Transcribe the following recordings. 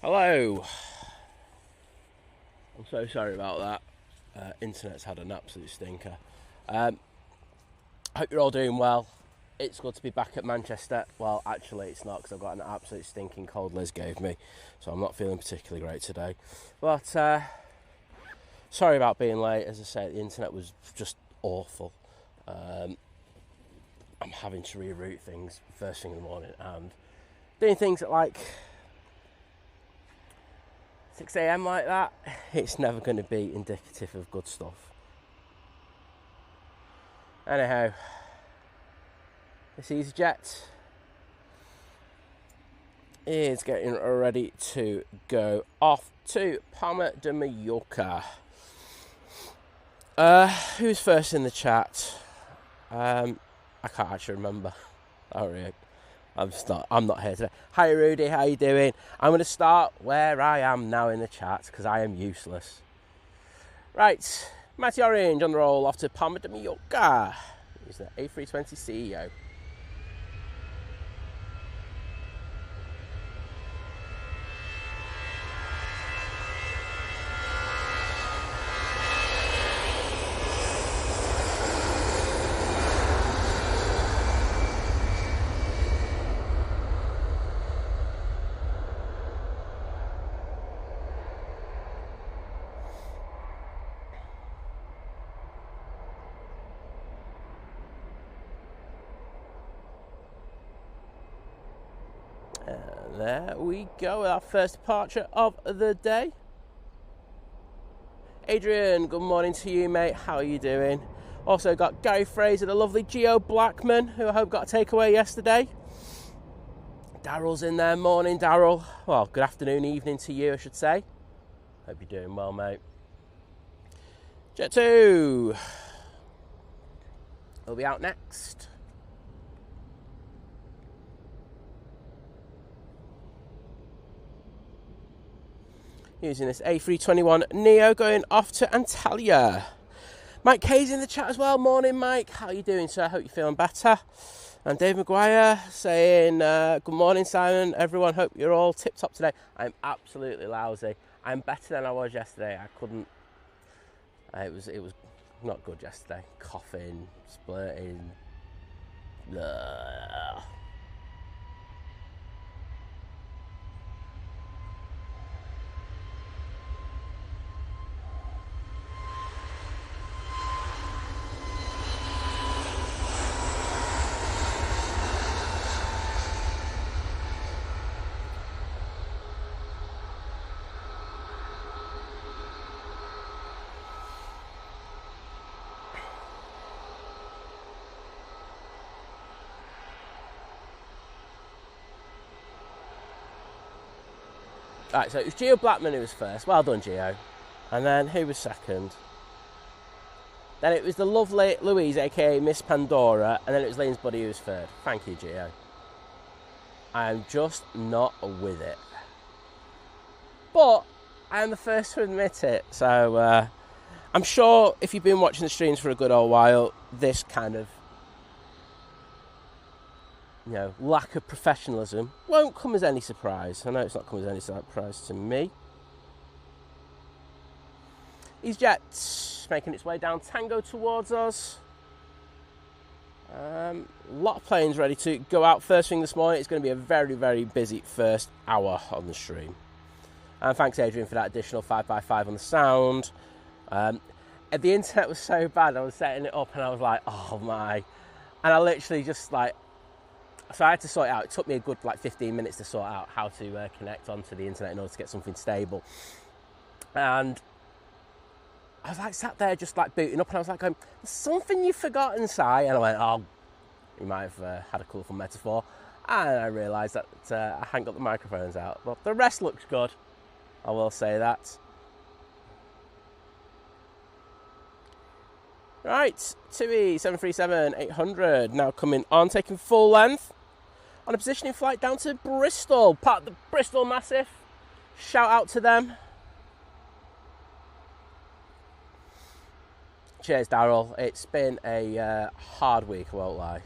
Hello. I'm so sorry about that. Internet's had an absolute stinker. I hope you're all doing well. It's good to be back at Manchester. Well, actually it's not, because I've got an absolute stinking cold Liz gave me, so I'm not feeling particularly great today. But sorry about being late. As I say, the internet was just awful. I'm having to reroute things first thing in the morning and doing things at like 6 a.m. like that. It's never going to be indicative of good stuff. Anyhow, this EasyJet is getting ready to go off to Palma de Mallorca. Who's first in the chat? I can't actually remember. Oh, really? I'm not here today. Hi Rudy, how you doing? I'm going to start where I am now in the chat because I am useless. Right, Matty Orange on the roll off to Palma de Mallorca. He's the A320 CEO. There we go, our first departure of the day. Adrian, good morning to you, mate. How are you doing? Also got Gary Fraser, the lovely Geo Blackman, who I hope got a takeaway yesterday. Daryl's in there. Morning, Daryl. Well, good afternoon, evening to you, I should say. Hope you're doing well, mate. Jet 2. He'll be out next. Using this A321 Neo going off to Antalya. Mike K's in the chat as well. Morning, Mike. How are you doing, sir? I hope you're feeling better. And Dave Maguire saying, good morning, Simon. Everyone, hope you're all tip-top today. I'm absolutely lousy. I'm better than I was yesterday. I couldn't... It was not good yesterday. Coughing, splurting. Ugh. Right, so it was Geo Blackman who was first. Well done, Geo. And then who was second? Then it was the lovely Louise, aka Miss Pandora. And then it was Lane's buddy who was third. Thank you, Geo. I am just not with it. But I am the first to admit it. So I'm sure if you've been watching the streams for a good old while, this kind of, you know, lack of professionalism won't come as any surprise. I know it's not come as any surprise to me. EasyJet making its way down Tango towards us. A lot of planes ready to go out first thing this morning. It's going to be a very, very busy first hour on the stream. And thanks, Adrian, for that additional 5x5 on the sound. The internet was so bad, I was setting it up and I was like, oh my. And I literally just like, so I had to sort it out. It took me a good like 15 minutes to sort out how to connect onto the internet in order to get something stable. And I was like sat there just like booting up and I was like going, there's something you've forgotten, Si. And I went, oh, you might have had a colourful metaphor. And I realised that I hadn't got the microphones out. But the rest looks good, I will say that. Right, 2E 737-800 now coming on, taking full length on a positioning flight down to Bristol, part of the Bristol Massive. Shout out to them. Cheers, Daryl. It's been a hard week, I won't lie.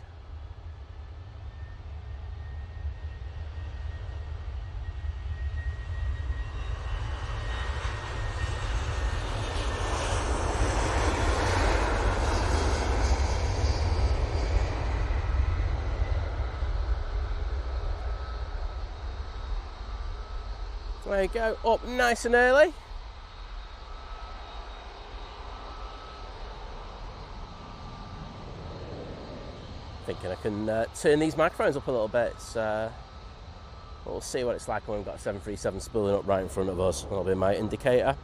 There you go, up nice and early. Thinking I can turn these microphones up a little bit. We'll see what it's like when we've got a 737 spooling up right in front of us. That'll be my indicator.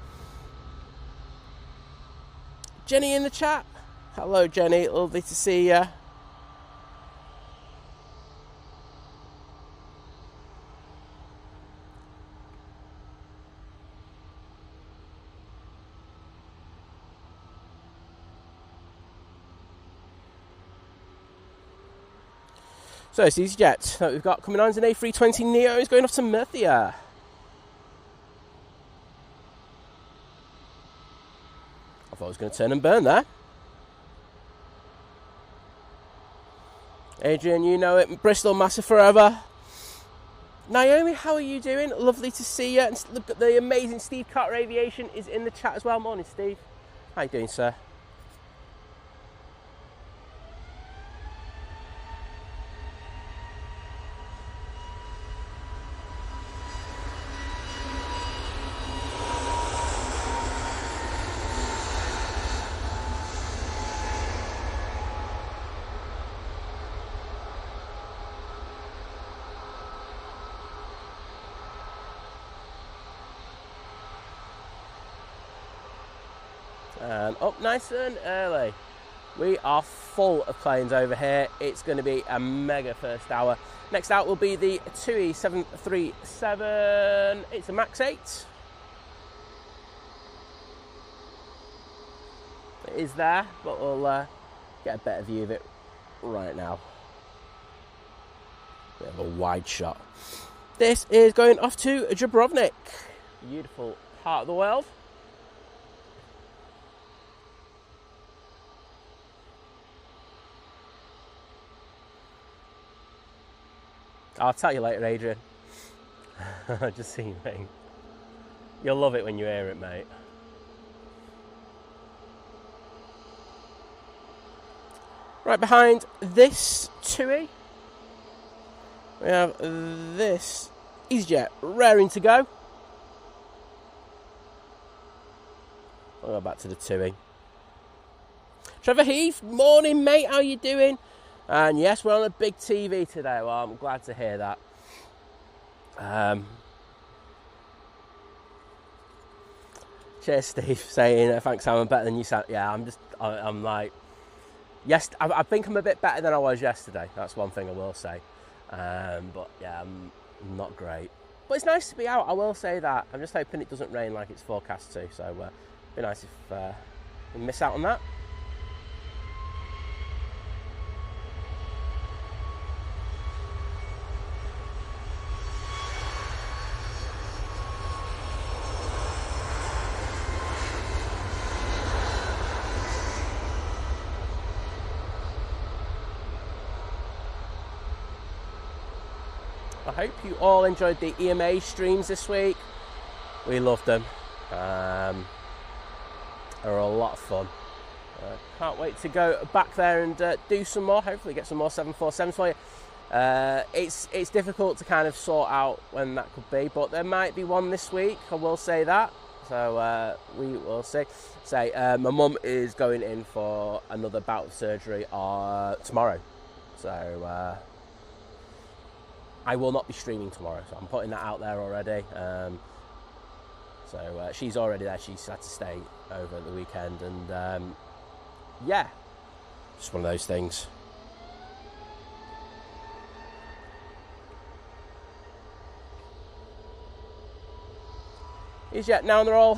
Jenny in the chat. Hello, Jenny. Lovely to see you. So it's EasyJet that we've got coming on is an A320 Neo. It's going off to Murcia. I thought I was going to turn and burn there. Adrian, you know it. Bristol, massive forever. Naomi, how are you doing? Lovely to see you. And look at the amazing Steve Carter Aviation is in the chat as well. Morning, Steve. How you doing, sir? And up nice and early. We are full of planes over here. It's going to be a mega first hour. Next out will be the TUI 737. It's a MAX 8. It is there, but we'll get a better view of it right now. We have a wide shot. This is going off to Dubrovnik. Beautiful part of the world. I'll tell you later, Adrian. Just see me. You'll love it when you hear it, mate. Right behind this TUI, we have this EasyJet raring to go. We'll go back to the TUI. Trevor Heath, morning, mate. How you doing? And yes, we're on a big TV today. Well, I'm glad to hear that. Cheers, Steve, saying thanks, Sam. I'm better than you, Sam. Yeah, I'm like, yes, I think I'm a bit better than I was yesterday. That's one thing I will say. But yeah, I'm not great. But it's nice to be out. I will say that. I'm just hoping it doesn't rain like it's forecast to. So it'd be nice if we miss out on that. I hope you all enjoyed the EMA streams this week. We loved them. They were a lot of fun. Can't wait to go back there and do some more. Hopefully get some more 747s for you. It's difficult to kind of sort out when that could be, but there might be one this week. I will say that. So we will see. My mum is going in for another bout of surgery tomorrow. So I will not be streaming tomorrow, so I'm putting that out there already. So she's already there. She's had to stay over the weekend, and yeah, just one of those things. EasyJet now on the roll.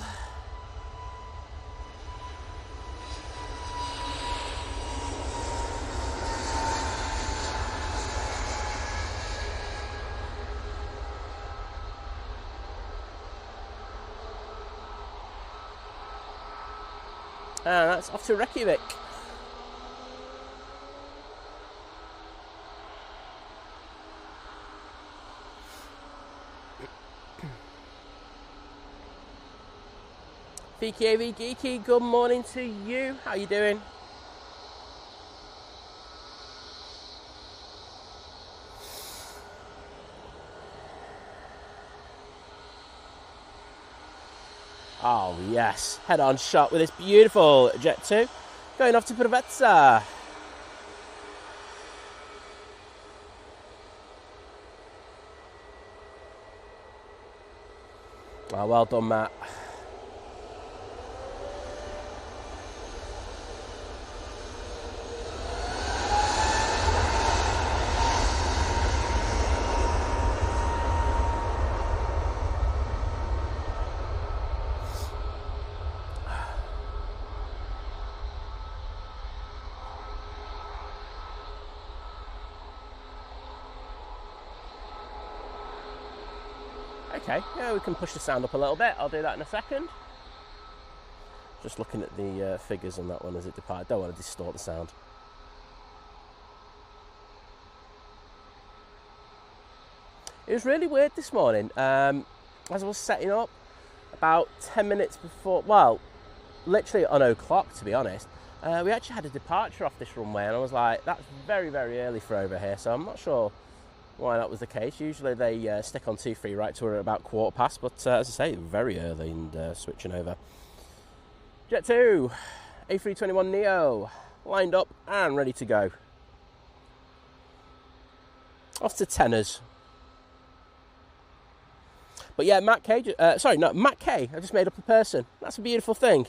And that's off to Reykjavik. VK Geeky, good morning to you. How you doing? Oh yes, head-on shot with this beautiful Jet 2 going off to Preveza. Oh, well done, Matt. Okay, yeah, we can push the sound up a little bit. I'll do that in a second. Just looking at the figures on that one as it departed. Don't want to distort the sound. It was really weird this morning. As I was setting up, about 10 minutes before, well, literally on 0:00 to be honest, we actually had a departure off this runway, and I was like, that's very, very early for over here, so I'm not sure why that was the case. Usually they stick on 2-3 right to about 1/4 past, but as I say, very early and switching over. Jet 2, A321 Neo, lined up and ready to go. Off to tenors. But yeah, Matt K, Matt K, I just made up a person. That's a beautiful thing.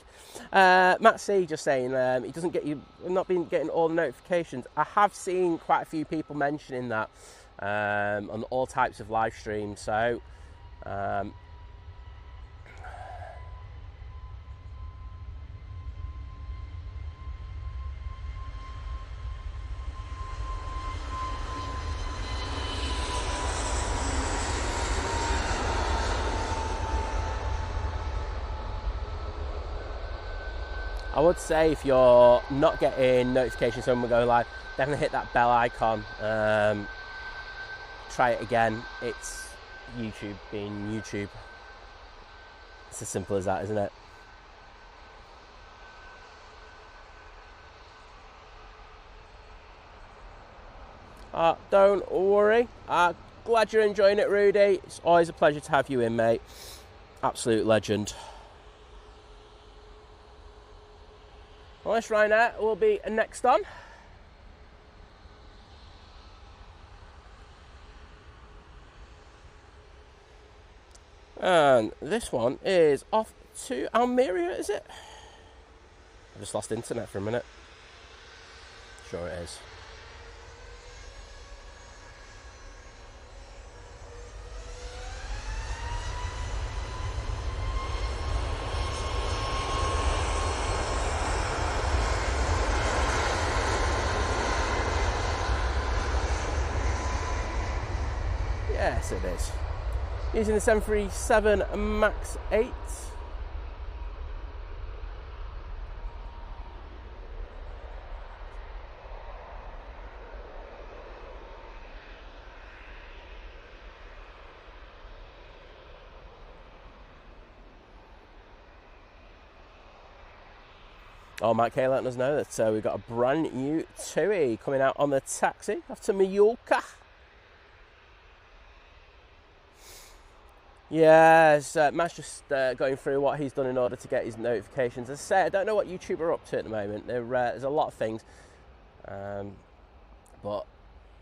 Matt C just saying he doesn't get you, not been getting all the notifications. I have seen quite a few people mentioning that on all types of live streams. So I would say if you're not getting notifications when we go live, definitely hit that bell icon. Try it again. It's YouTube being YouTube. It's as simple as that, isn't it? Don't worry. Glad you're enjoying it, Rudy. It's always a pleasure to have you in, mate. Absolute legend. Well, this Ryanair will be next on. And this one is off to Almeria, is it? I just lost internet for a minute. Sure it is. Yes, it is. Using the 737 MAX 8. Oh, Matt K letting us know that we've got a brand new TUI coming out on the taxi off to Mallorca. Yes, Matt's just going through what he's done in order to get his notifications. As I say, I don't know what YouTube are up to at the moment. There's a lot of things, but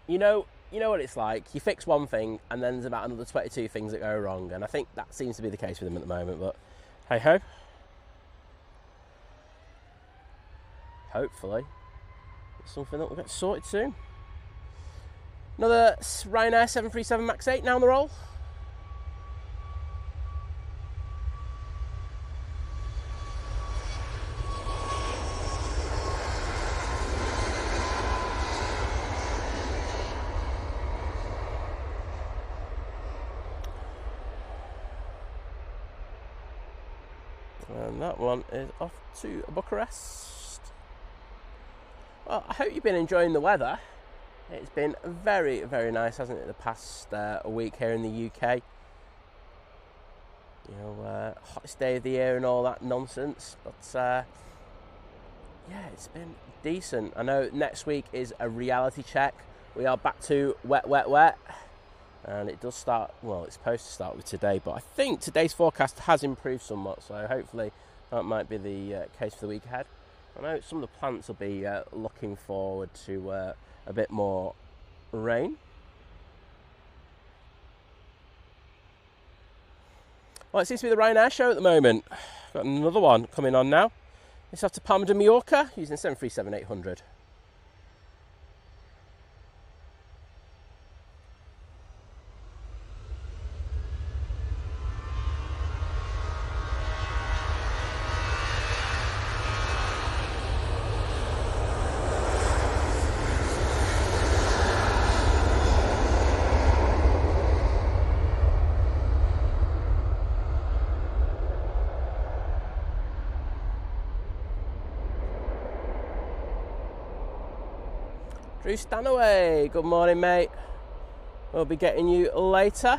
you know what it's like. You fix one thing, and then there's about another 22 things that go wrong, and I think that seems to be the case with him at the moment. But hey ho, hopefully it's something that will get sorted soon. Another Ryanair 737 MAX 8 now on the roll. And that one is off to Bucharest. Well, I hope you've been enjoying the weather. It's been very, very nice, hasn't it, the past week here in the UK. You know, hottest day of the year and all that nonsense. But, yeah, it's been decent. I know next week is a reality check. We are back to wet, wet, wet. And it does start, well, it's supposed to start with today, but I think today's forecast has improved somewhat, so hopefully that might be the case for the week ahead. I know some of the plants will be looking forward to a bit more rain. Well, it seems to be the Ryanair show at the moment. Got another one coming on now. It's off to Palma de Mallorca using 737-800. Drew Stanaway, good morning, mate. We'll be getting you later.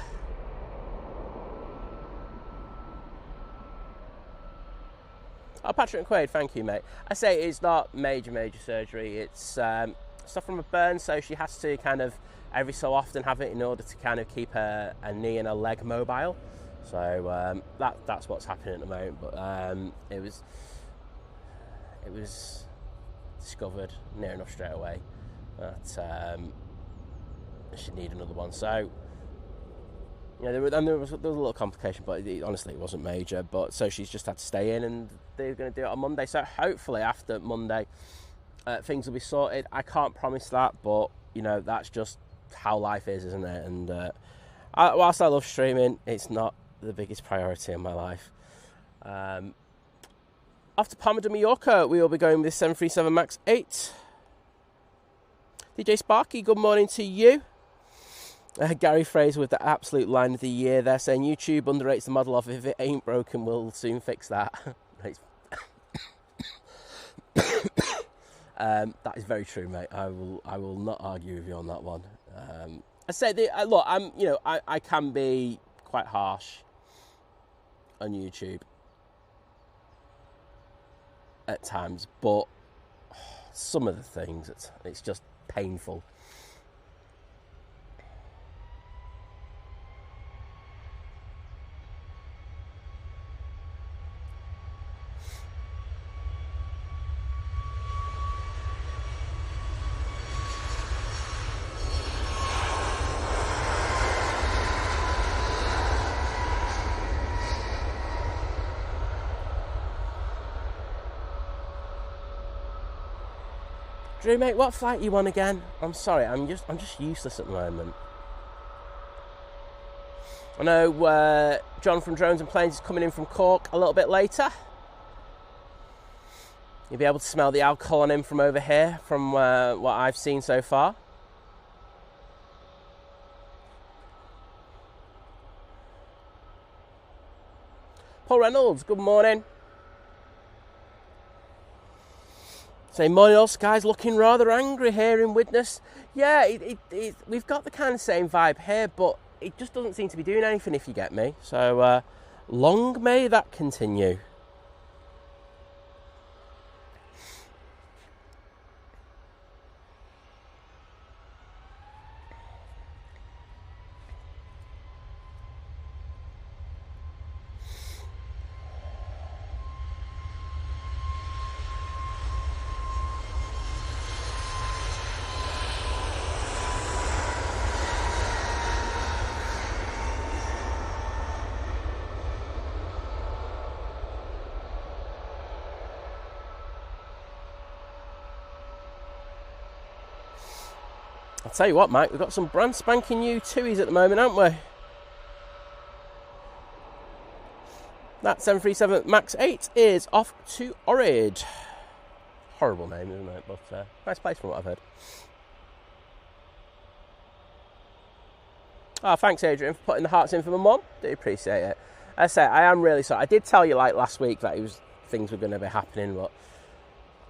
Oh, Patrick McQuaid, thank you, mate. I say it's not major surgery. It's stuff from a burn, so she has to kind of every so often have it in order to kind of keep her knee and her leg mobile. So that's what's happening at the moment. But it was discovered near enough straight away that she'd need another one. So yeah, there was a little complication, but honestly it wasn't major. But so she's just had to stay in, and they're going to do it on Monday. So hopefully after Monday things will be sorted. I can't promise that, but you know, that's just how life is, isn't it? And whilst I love streaming, it's not the biggest priority in my life. After Palma de Mallorca, we will be going with 737 MAX 8. DJ Sparky, good morning to you. Gary Fraser with the absolute line of the year there, saying YouTube underrates the model of if it ain't broken, we'll soon fix that. That is very true, mate. I will not argue with you on that one. I say, look, I can be quite harsh on YouTube at times, but some of the things it's just painful. Drew, mate, what flight are you on again? I'm sorry, I'm just useless at the moment. I know John from Drones and Planes is coming in from Cork a little bit later. You'll be able to smell the alcohol on him from over here, from what I've seen so far. Paul Reynolds, good morning. Say, morning all, Sky's looking rather angry here in Widnes. Yeah, we've got the kind of same vibe here, but it just doesn't seem to be doing anything, if you get me. So, long may that continue. I'll tell you what, Mike, we've got some brand spanking new TUIs at the moment, haven't we? That 737 MAX 8 is off to Ohrid. Horrible name, isn't it? But nice place from what I've heard. Oh, thanks, Adrian, for putting the hearts in for my mum. Do appreciate it. I say, I am really sorry. I did tell you, like, last week that things were going to be happening, but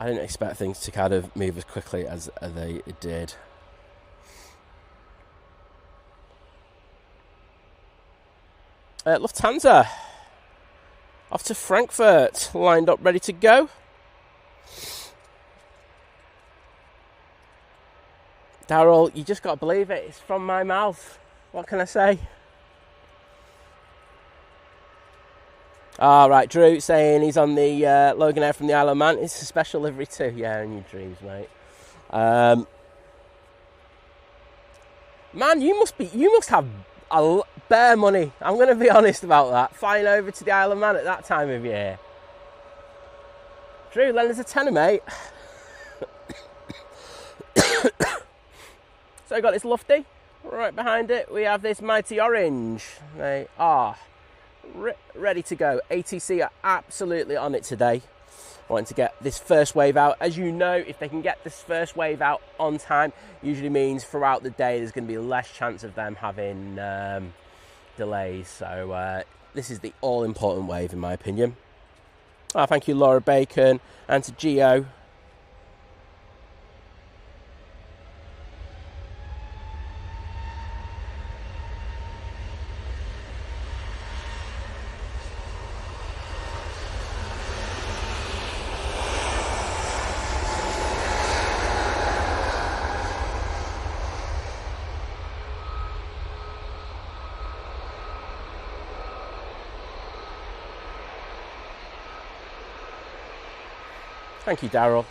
I didn't expect things to kind of move as quickly as they did. Lufthansa off to Frankfurt, lined up, ready to go. Darryl, you just got to believe it. It's from my mouth. What can I say? All right, Drew saying he's on the Logan Air from the Isle of Man. It's a special livery too. Yeah, in your dreams, mate. Man, you must have bare money. I'm going to be honest about that. Flying over to the Isle of Man at that time of year. Drew, lend us a tenner, mate. So I got this Lufty. Right behind it, we have this Mighty Orange. They are ready to go. ATC are absolutely on it today. Wanting to get this first wave out. As you know, if they can get this first wave out on time, usually means throughout the day there's going to be less chance of them having delays. So this is the all-important wave, in my opinion. Oh, thank you, Laura Bacon, and to Gio. Thank you, Daryl.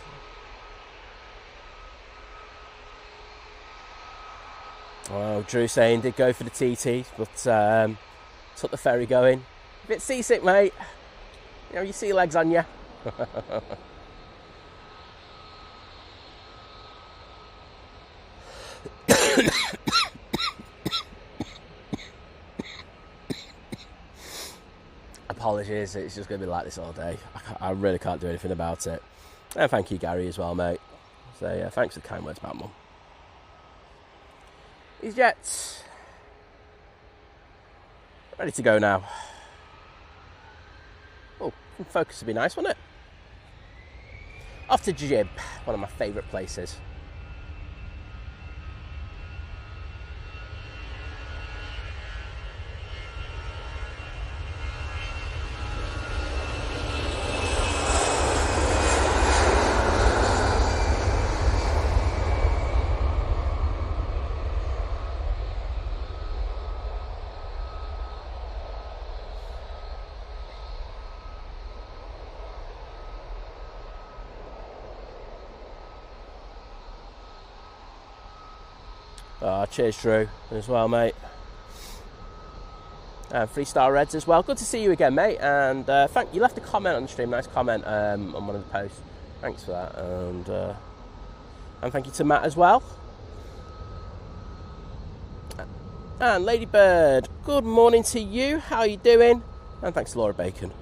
Oh, Drew saying did go for the TT, but took the ferry going. A bit seasick, mate. You know, your sea legs on you. Apologies, it's just going to be like this all day. I really can't do anything about it. And thank you, Gary, as well, mate. So, yeah, thanks for the kind words about Mum. These jets ready to go now. Oh, focus would be nice, wouldn't it? Off to Jib, one of my favourite places. Oh, cheers, Drew, as well, mate. And 3-star Reds as well. Good to see you again, mate. And you left a comment on the stream, nice comment on one of the posts. Thanks for that. And thank you to Matt as well. And Ladybird, good morning to you. How are you doing? And thanks to Laura Bacon.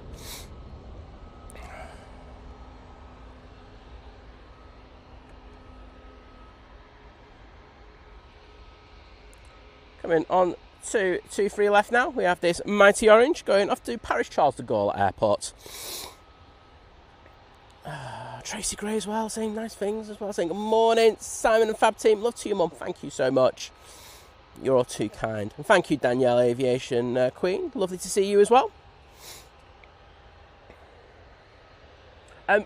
Coming on to 2-3 left now. We have this Mighty Orange going off to Paris Charles de Gaulle Airport. Tracy Gray as well, saying nice things as well. Saying good morning, Simon and Fab team. Love to you, Mum. Thank you so much. You're all too kind. And thank you, Danielle Aviation Queen. Lovely to see you as well.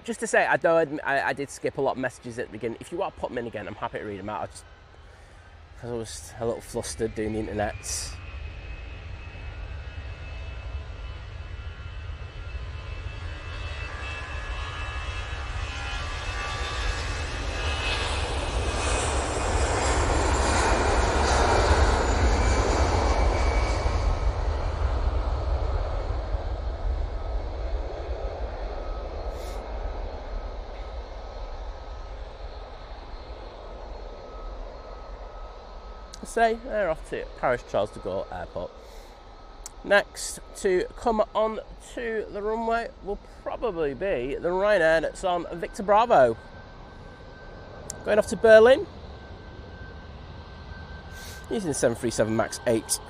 Just to say, I did skip a lot of messages at the beginning. If you want to put them in again, I'm happy to read them out. Because I was a little flustered doing the internet. Say they're off to Paris Charles de Gaulle Airport. Next to come on to the runway will probably be the Ryanair that's on Victor Bravo. Going off to Berlin using the 737 MAX 8.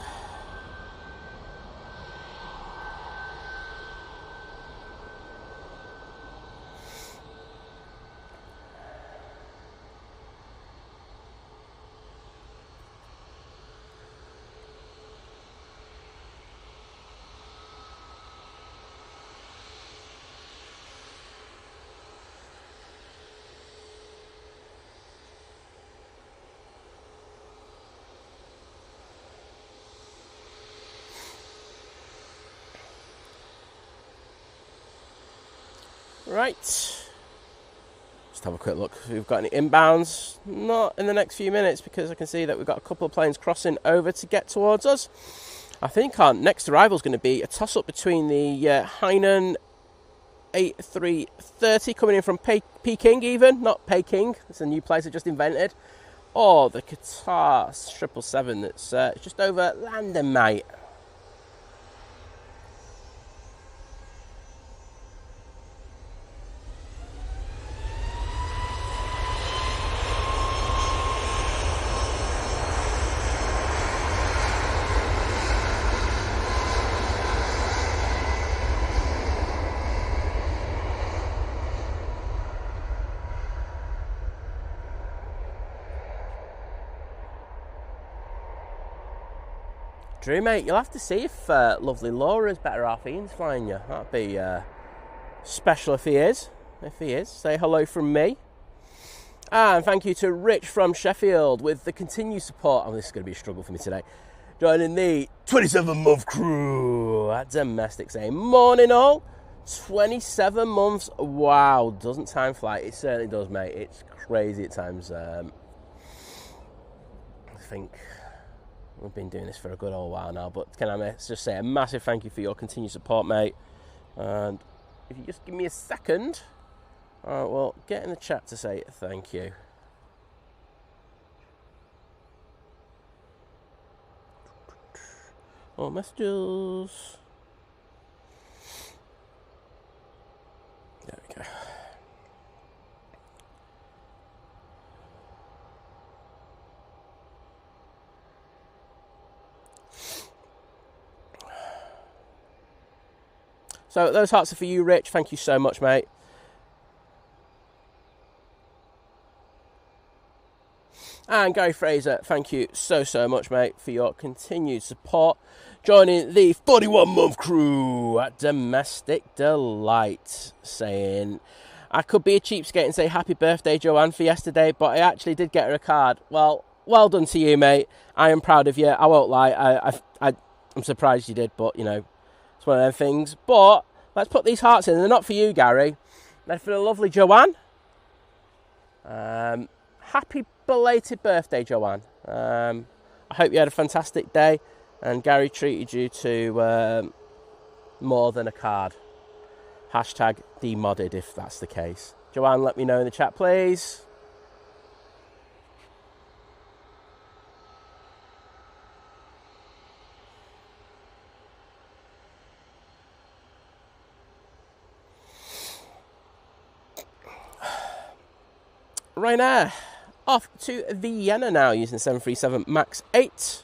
Right. Just have a quick look if we've got any inbounds. Not in the next few minutes, because I can see that we've got a couple of planes crossing over to get towards us. I think our next arrival is going to be a toss-up between the Hainan A380 coming in from Peking even, not Peking, it's a new place I just invented, or the Qatar 777 that's just over landing, mate. Drew, mate, you'll have to see if lovely Laura's better off Ian's flying you. That'd be special if he is. Say hello from me. And thank you to Rich from Sheffield with the continued support. Oh, this is going to be a struggle for me today. Joining the 27-month crew at Domestic, saying, morning all. 27 months. Wow, doesn't time fly? It certainly does, mate. It's crazy at times. I think we've been doing this for a good old while now, but can I just say a massive thank you for your continued support, mate. And if you just give me a second, well, get in the chat to say thank you. Oh, messages. There we go. So those hearts are for you, Rich. Thank you so much, mate. And Gary Fraser, thank you so much, mate, for your continued support. Joining the 41-month crew at Domestic Delight, saying, I could be a cheapskate and say happy birthday, Joanne, for yesterday, but I actually did get her a card. Well done to you, mate. I am proud of you. I won't lie. I'm surprised you did, but, you know, it's one of them things. But let's put these hearts in. They're not for you, Gary. They're for the lovely Joanne. Happy belated birthday, Joanne. I hope you had a fantastic day and Gary treated you to more than a card. Hashtag demodded if that's the case. Joanne, let me know in the chat, please. Ryanair off to Vienna now using 737 MAX 8.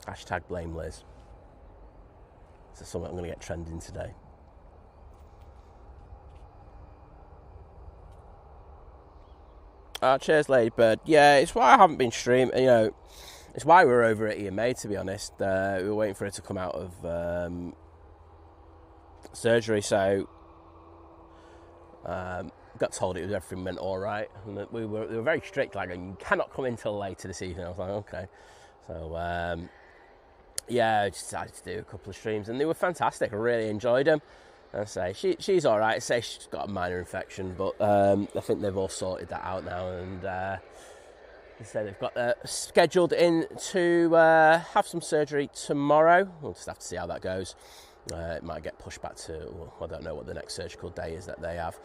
Hashtag blame Liz. This is something I'm going to get trending today. Cheers, Ladybird. Yeah, it's why I haven't been streaming. You know, it's why we were over at EMA, to be honest. We were waiting for her to come out of surgery, so got told everything went all right. And they were very strict, like, you cannot come in till later this evening. I was like, okay. So, yeah, I decided to do a couple of streams, and they were fantastic. I really enjoyed them. I say she's all right. I say she's got a minor infection, but I think they've all sorted that out now, and they say they've got scheduled in to have some surgery tomorrow. We'll just have to see how that goes. It might get pushed back to, well, I don't know what the next surgical day is that they have.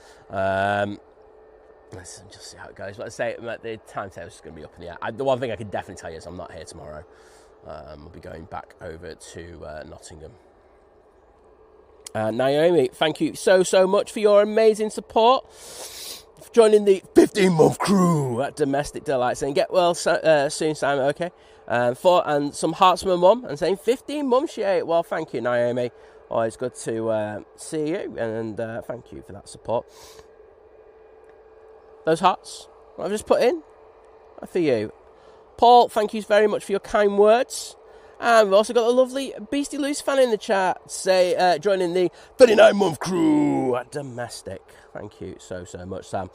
Let's just see how it goes. But I say the timetable's going to be up in the air. The one thing I can definitely tell you is I'm not here tomorrow. We'll be going back over to Nottingham. Naomi, thank you so much for your amazing support. For joining the 15-month crew at Domestic Delight, saying get well soon, Simon. Okay. And some hearts from my mum and saying 15 months she ate. Well, thank you, Naomi. Always good to see you, and thank you for that support. Those hearts I've just put in are for you. Paul, thank you very much for your kind words. And we've also got a lovely Beastie Loose fan in the chat, joining the 39-month crew at Domestic. Thank you so much, Sam.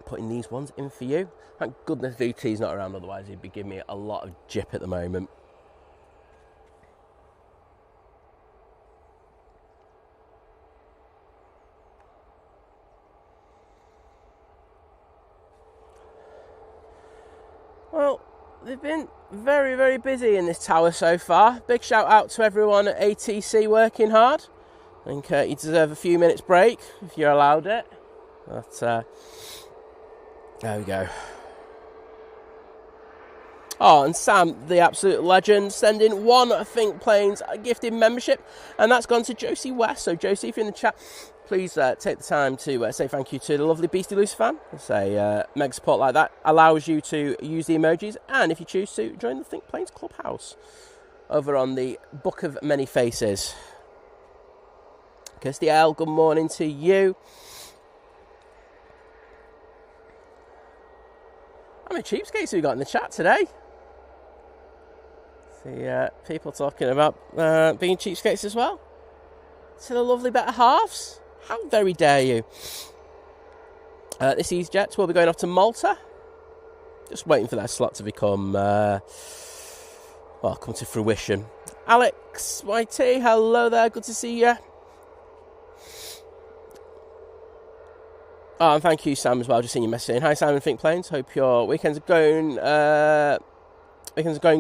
Putting these ones in for you. Thank goodness VT's not around, otherwise he'd be giving me a lot of jip at the moment. Well, they've been very busy in this tower so far. Big shout out to everyone at ATC working hard. I think you deserve a few minutes break if you're allowed it. But there we go. Oh, and Sam, the absolute legend, sending one Think Planes gifted membership, and that's gone to Josie West. So Josie, if you're in the chat, please take the time to say thank you to the lovely Beastie Loose fan. Say mega support like that allows you to use the emojis, and if you choose to, join the Think Planes Clubhouse over on the Book of Many Faces. Kirsty L, good morning to you. How many cheapskates have we got in the chat today? See people talking about being cheapskates as well. To the lovely better halves. How very dare you? This EasyJet will be going off to Malta. Just waiting for that slot to become, come to fruition. Alex YT, hello there, good to see you. Oh, and thank you, Sam, as well. Just seeing your message saying, hi, Simon, Think Planes. Hope your weekends are going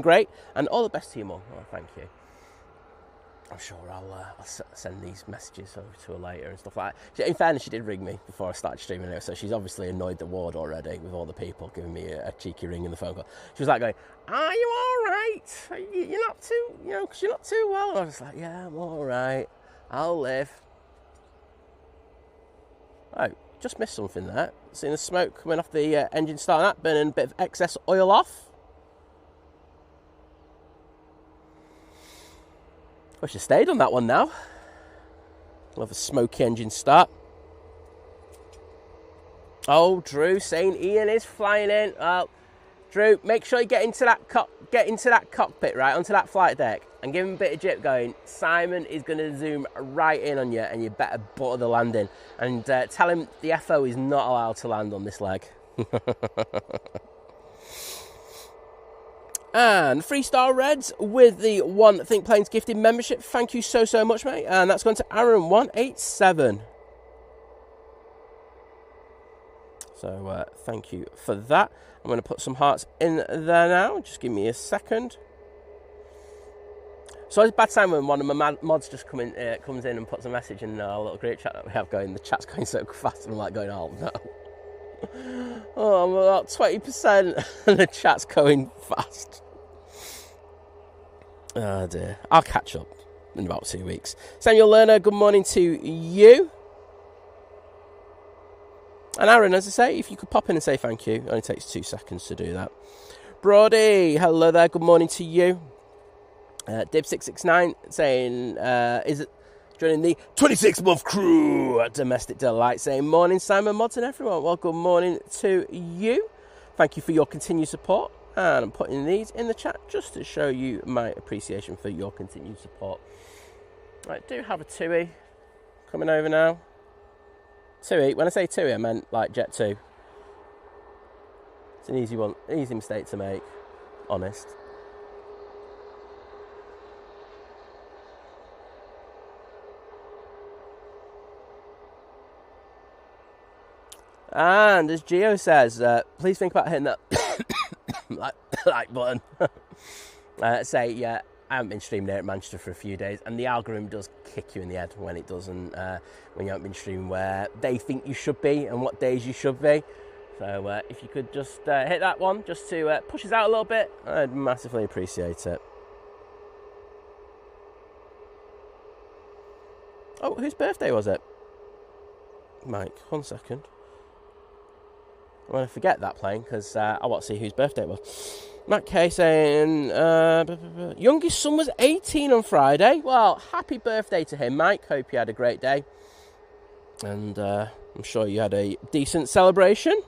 great, and all the best to you, Mum. Oh, thank you. I'm sure I'll send these messages over to her later and stuff like that. In fairness, she did ring me before I started streaming it, so she's obviously annoyed the ward already with all the people giving me a cheeky ring in the phone call. She was like going, are you all right? You're not too, because you're not too well. And I was like, yeah, I'm all right. I'll live. Oh, just missed something there. Seeing the smoke coming off the engine starting up, burning a bit of excess oil off. Wish I stayed on that one now. Love a smoky engine start. Oh, Drew saying Ian is flying in. Well, Drew, make sure you get into that cockpit, right, onto that flight deck, and give him a bit of jip going. Simon is going to zoom right in on you, and you better butter the landing. And tell him the FO is not allowed to land on this leg. And 3-star Reds with the one Think Planes gifted membership. Thank you so much, mate. And that's gone to Aaron187. So thank you for that. I'm going to put some hearts in there now. Just give me a second. So it's a bad time when one of my mods just comes in and puts a message in our little group chat that we have going. The chat's going so fast, and I'm like going, oh no. Oh, I'm about 20% and the chat's going fast. Oh dear. I'll catch up in about 2 weeks. Samuel Lerner, good morning to you. And Aaron, as I say, if you could pop in and say thank you. It only takes 2 seconds to do that. Brody, hello there, good morning to you. Dib669 saying, is it joining the 26-month crew at Domestic Delight, saying, morning, Simon, mods and everyone. Well, good morning to you. Thank you for your continued support. And I'm putting these in the chat just to show you my appreciation for your continued support. I do have a TUI coming over now. TUI, when I say TUI, I meant like Jet 2. It's an easy one, easy mistake to make, honest. And as Gio says, please think about hitting that like button. Say, yeah, I haven't been streaming here at Manchester for a few days, and the algorithm does kick you in the head when it doesn't, when you haven't been streaming where they think you should be and what days you should be. So if you could just hit that one just to push us out a little bit, I'd massively appreciate it. Oh, whose birthday was it? Mike, 1 second. I'm going to forget that playing because I want to see whose birthday it was. Matt K saying, youngest son was 18 on Friday. Well, happy birthday to him, Mike. Hope you had a great day. And I'm sure you had a decent celebration.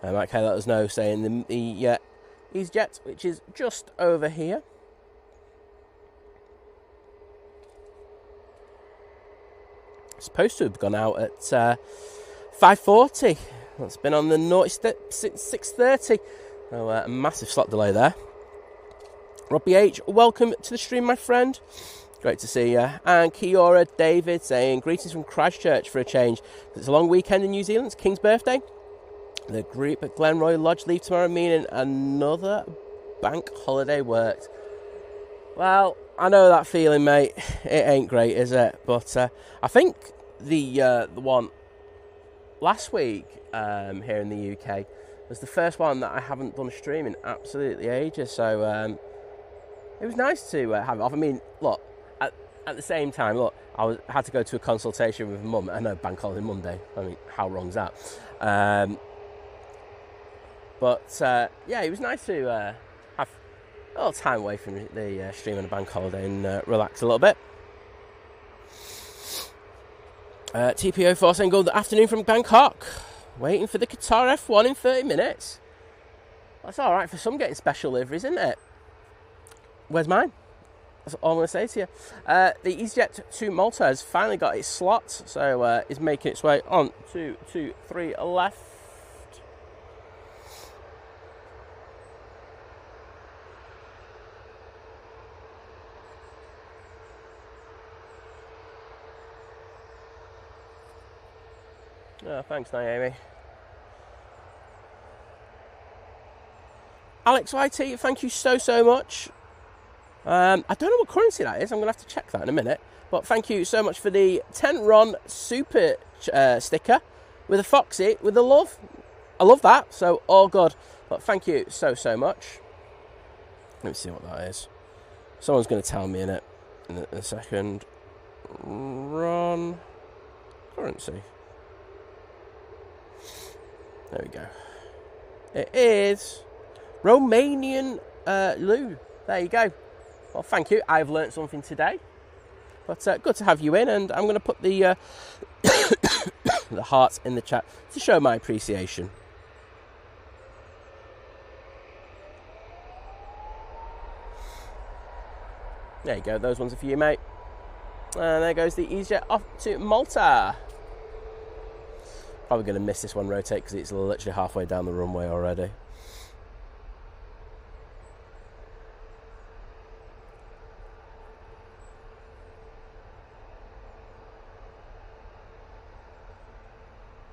Matt K let us know saying the EasyJet, which is just over here. Supposed to have gone out at 5:40. It's been on the naughty step since 6:30. So a massive slot delay there. Robbie H, welcome to the stream, my friend. Great to see you. And Kiora David saying, greetings from Christchurch for a change. It's a long weekend in New Zealand. It's King's birthday. The group at Glenroy Lodge leave tomorrow, meaning another bank holiday worked. Well, I know that feeling, mate. It ain't great, is it? But I think the one last week here in the UK was the first one that I haven't done a stream in absolutely ages. So it was nice to have it off. I mean, look, at the same time, look, I had to go to a consultation with Mum. I know, bank holiday Monday. I mean, how wrong's that? But yeah, it was nice to have a little time away from the stream on a bank holiday and relax a little bit. TPO4 saying good afternoon from Bangkok. Waiting for the Qatar F1 in 30 minutes. That's alright for some getting special liveries, isn't it? Where's mine? That's all I'm going to say to you. The EasyJet to Malta has finally got its slot, so is making its way on 2, 2, 3 left. Oh, thanks, Naomi. Alex YT, thank you so much. I don't know what currency that is. I'm going to have to check that in a minute. But thank you so much for the 10 RON super sticker with a Foxy, with a love. I love that, so all good. But thank you so much. Let me see what that is. Someone's going to tell me in a second. RON currency. There we go. It is Romanian leu. There you go. Well, thank you. I've learnt something today. But good to have you in, and I'm going to put the the hearts in the chat to show my appreciation. There you go. Those ones are for you, mate. And there goes the EasyJet off to Malta. Probably going to miss this one rotate because it's literally halfway down the runway already.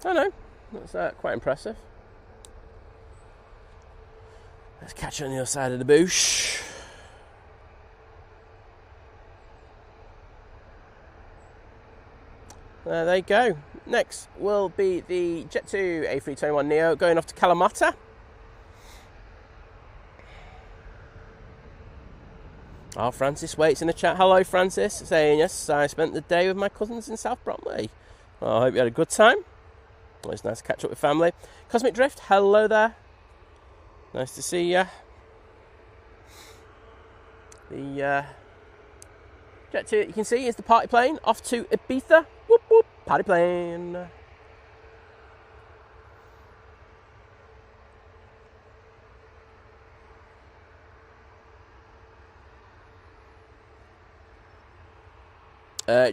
I know, that's quite impressive. Let's catch it on the other side of the bush. There you go. Next will be the Jet2 A321 Neo going off to Kalamata. Oh, Francis waits in the chat. Hello, Francis. Saying, yes, I spent the day with my cousins in South Bromley. Well, I hope you had a good time. Always nice to catch up with family. Cosmic Drift, hello there. Nice to see you. The Jet2, you can see, is the party plane off to Ibiza. Whoop, whoop, party plane.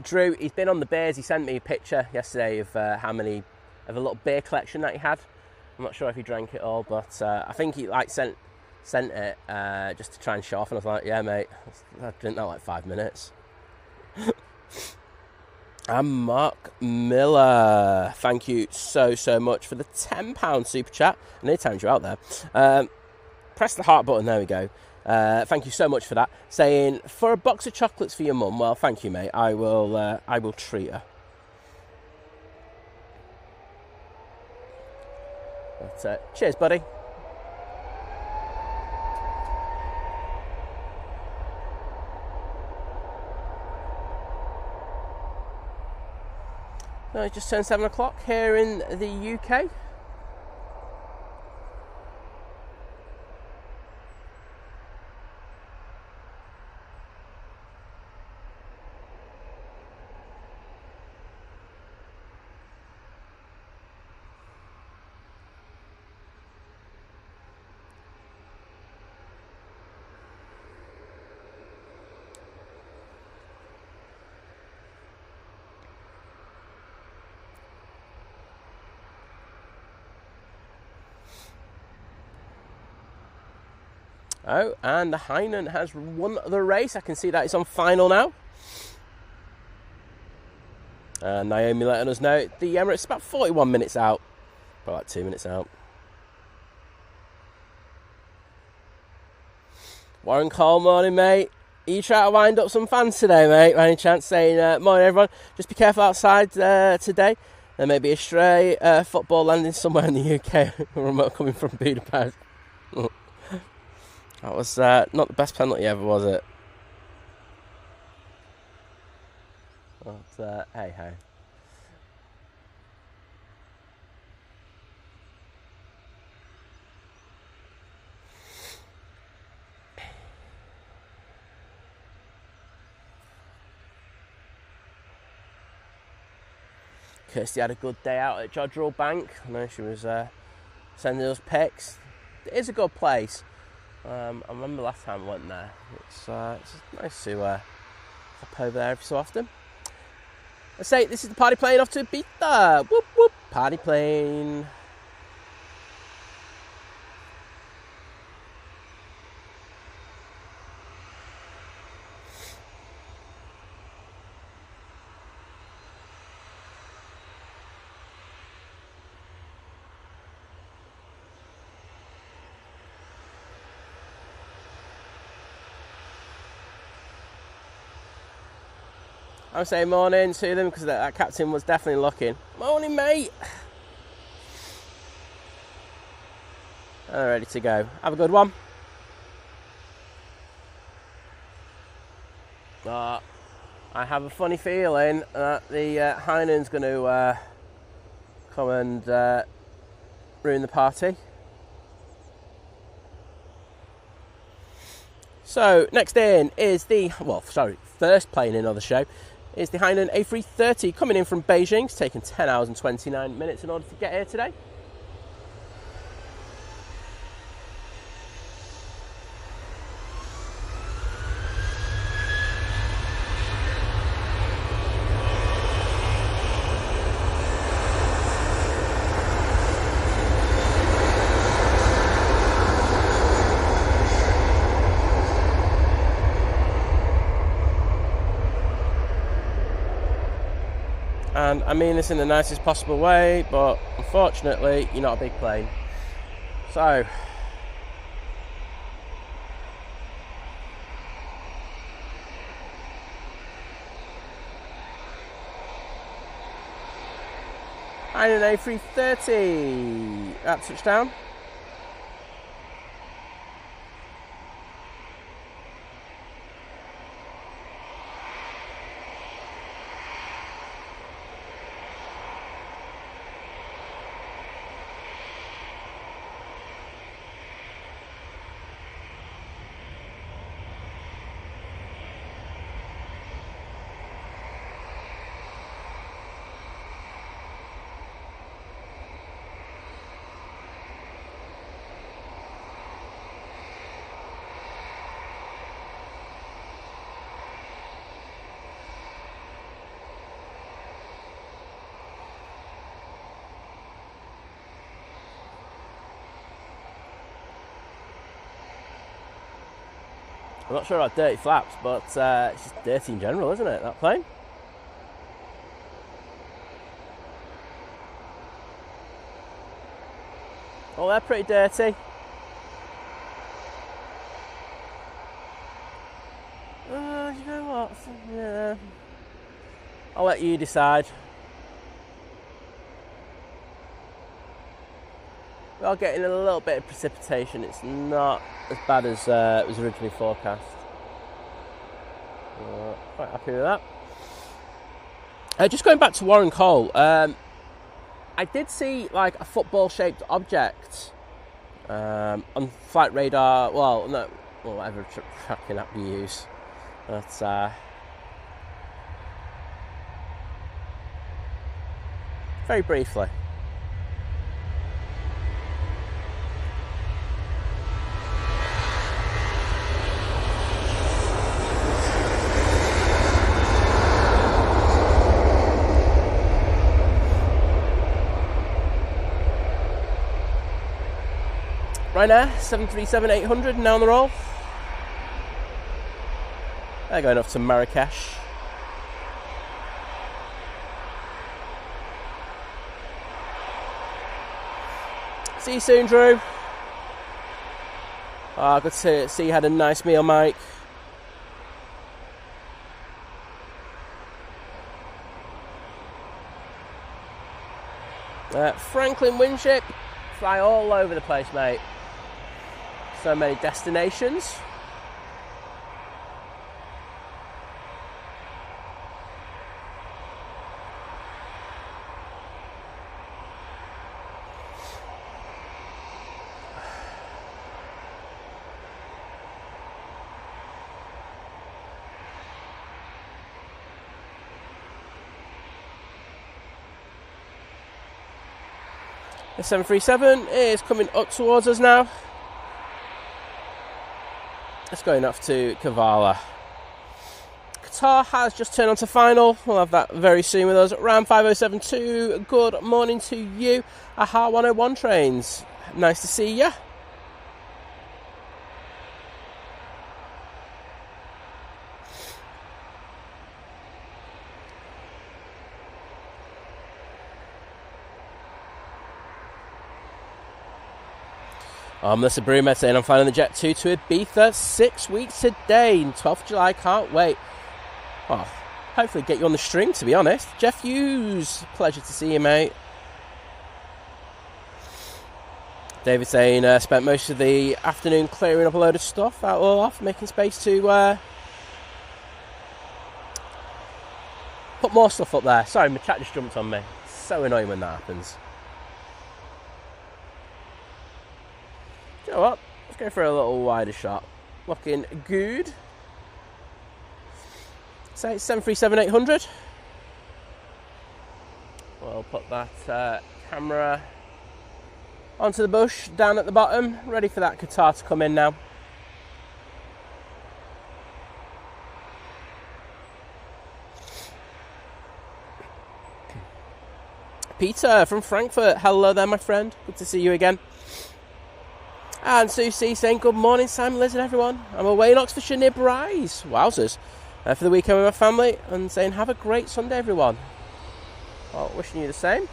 Drew, he's been on the beers. He sent me a picture yesterday of how many of a little beer collection that he had. I'm not sure if he drank it all, but I think he like sent it just to try and show off. And I was like, yeah, mate, I drank that like 5 minutes. And Mark Miller, thank you so much for the £10 super chat. I nearly timed you out there. Press the heart button, there we go. Thank you so much for that. Saying, for a box of chocolates for your mum. Well, thank you, mate. I will treat her. But, cheers, buddy. So it just turned 7 o'clock here in the UK. Oh, and the Hainan has won the race. I can see that it's on final now. Naomi letting us know the Emirates is about 41 minutes out. About 2 minutes out. Warren Cole, morning, mate. Are you trying to wind up some fans today, mate? By any chance? Saying, morning, everyone. Just be careful outside today. There may be a stray football landing somewhere in the UK. Remote coming from Budapest. That was not the best penalty ever, was it? But, hey-ho. Kirsty had a good day out at Jodrell Bank. I know she was sending us pics. It is a good place. I remember last time I went there. It's nice to hop over there every so often. I say this is the party plane off to Ibiza. Whoop whoop, party plane. I was saying morning to them because that captain was definitely looking. Morning, mate. And ready to go. Have a good one. I have a funny feeling that the Hainan's going to come and ruin the party. So next in is first plane in on the show is the Hainan A380 coming in from Beijing. It's taken 10 hours and 29 minutes in order to get here today. And I mean this in the nicest possible way, but unfortunately, you're not a big plane. So, Hainan A330 at touchdown. I'm not sure about dirty flaps, but it's just dirty in general, isn't it, that plane? Oh, they're pretty dirty. You know what? Yeah. I'll let you decide. We are getting a little bit of precipitation. It's not as bad as it was originally forecast. Quite happy with that. Just going back to Warren Cole, I did see like a football-shaped object on flight radar. Well, no, whatever tracking app you use. That's very briefly. Ryanair 737-800 now on the roll. They're going off to Marrakesh. See you soon, Drew. Good to see you had a nice meal, Mike. Franklin Winship, fly all over the place, mate. So many destinations. The 737 is coming up towards us now. It's going off to Kavala. Qatar has just turned on to final. We'll have that very soon with us. Ram 5072, good morning to you. AHA 101 trains. Nice to see you. I'm Melissa Brumet saying I'm flying on the Jet 2 to Ibiza 6 weeks today, 12th of July, can't wait. Well, hopefully get you on the string, to be honest. Jeff Hughes, pleasure to see you, mate. David saying spent most of the afternoon clearing up a load of stuff out all off, making space to put more stuff up there. Sorry, my chat just jumped on me. It's so annoying when that happens. You know what? Let's go for a little wider shot. Looking good. Say it's 737-800. We'll put that camera onto the bush down at the bottom. Ready for that Qatar to come in now. Peter from Frankfurt. Hello there, my friend. Good to see you again. And Susie saying, good morning, Sam, Liz and everyone. I'm away in Oxfordshire near Bryce. Wowzers. For the weekend with my family. And saying, have a great Sunday, everyone. Well, wishing you the same.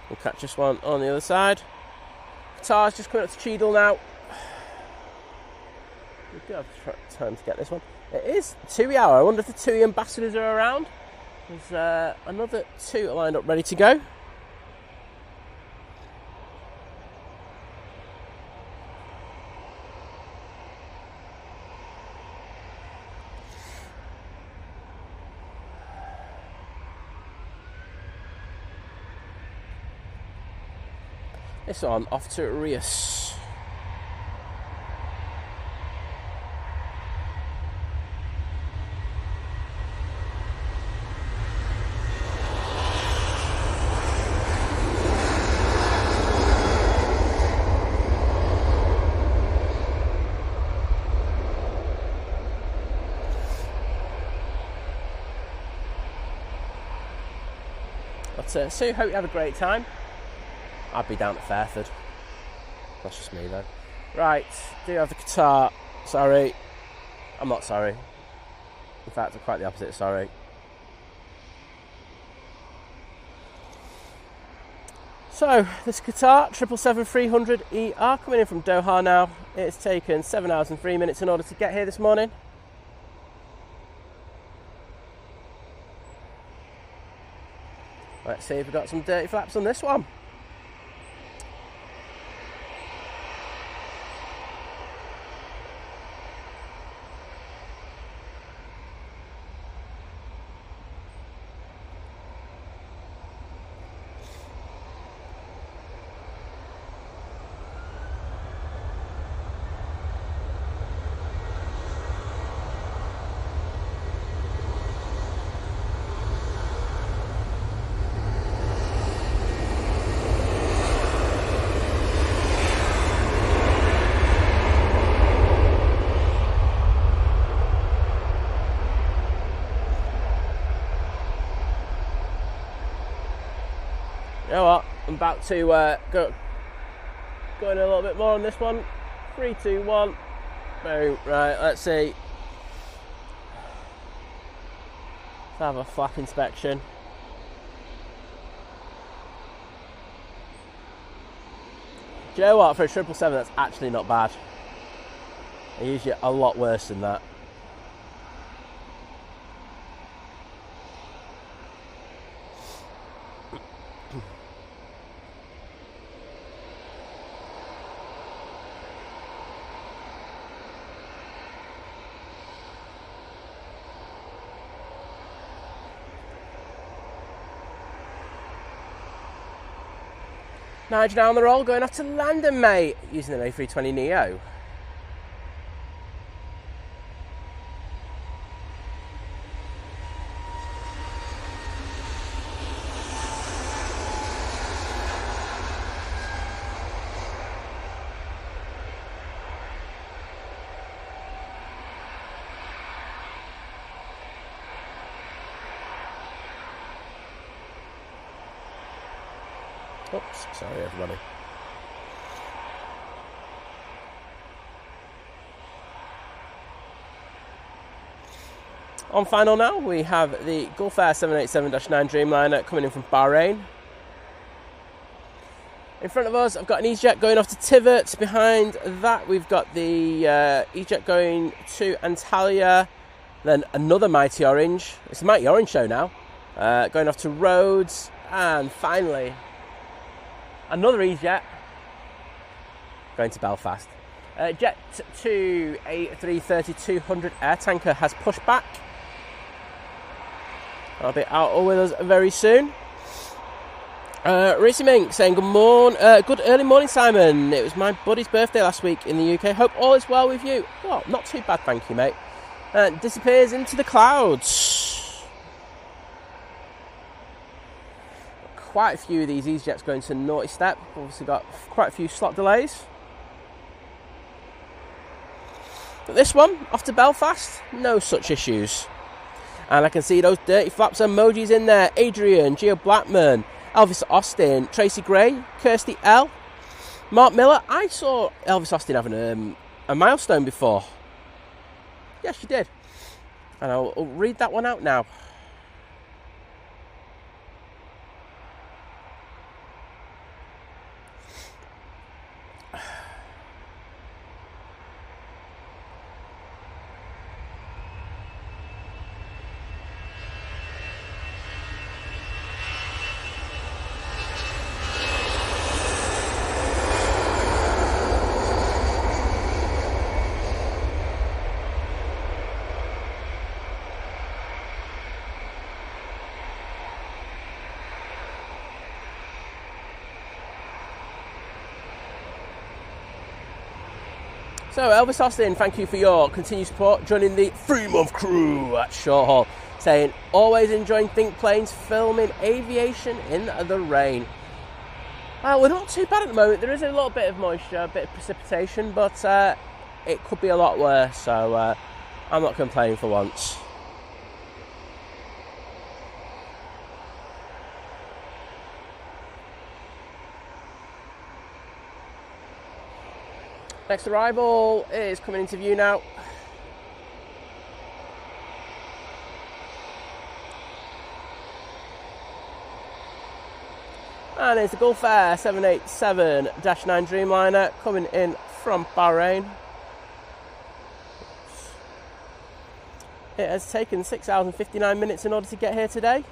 We'll catch this one on the other side. Qatar's just coming up to Cheadle now. We do have time to get this one. It is TUI hour. I wonder if the TUI ambassadors are around. There's another two lined up ready to go. This one off to Rios. But Sue, hope you have a great time. I'd be down at Fairford. That's just me though. Right, do you have the Qatar? Sorry. I'm not sorry. In fact, I'm quite the opposite, sorry. So, this Qatar 777-300ER coming in from Doha now. It's taken 7 hours and 3 minutes in order to get here this morning. Let's see if we've got some dirty flaps on this one. You know what? I'm about to go in a little bit more on this one. 3, 2, 1. Boom. Right, let's see. Let's have a flap inspection. Do you know what? For a 777, that's actually not bad. I usually a lot worse than that. Nigel down the roll, going off to London, mate, using the A320neo. Oops, sorry everybody. On final now, we have the Gulf Air 787-9 Dreamliner coming in from Bahrain. In front of us, I've got an EasyJet going off to Tivat. Behind that, we've got the EasyJet going to Antalya. Then another Mighty Orange. It's the Mighty Orange show now. Going off to Rhodes. And finally, another EasyJet going to Belfast. Jet to A330-200 air tanker has pushed back. I'll be out all with us very soon. Racy Mink saying good morning, good early morning, Simon. It was my buddy's birthday last week in the UK. Hope all is well with you. Well, not too bad, thank you, mate. Disappears into the clouds. Quite a few of these EasyJets going to Naughty Step. Obviously got quite a few slot delays. But this one, off to Belfast, no such issues. And I can see those dirty flaps emojis in there. Adrian, Gio Blackman, Elvis Austin, Tracy Gray, Kirsty L, Mark Miller. I saw Elvis Austin having a milestone before. Yes, she did. And I'll read that one out now. So Elvis Austin, thank you for your continued support, joining the 3-month crew at Short Haul, saying, always enjoying Think Planes, filming aviation in the rain. We're not too bad at the moment. There is a little bit of moisture, a bit of precipitation, but it could be a lot worse, so I'm not complaining for once. Next arrival is coming into view now. And it's the Gulf Air 787-9 Dreamliner coming in from Bahrain. It has taken 6 hours and 59 minutes in order to get here today.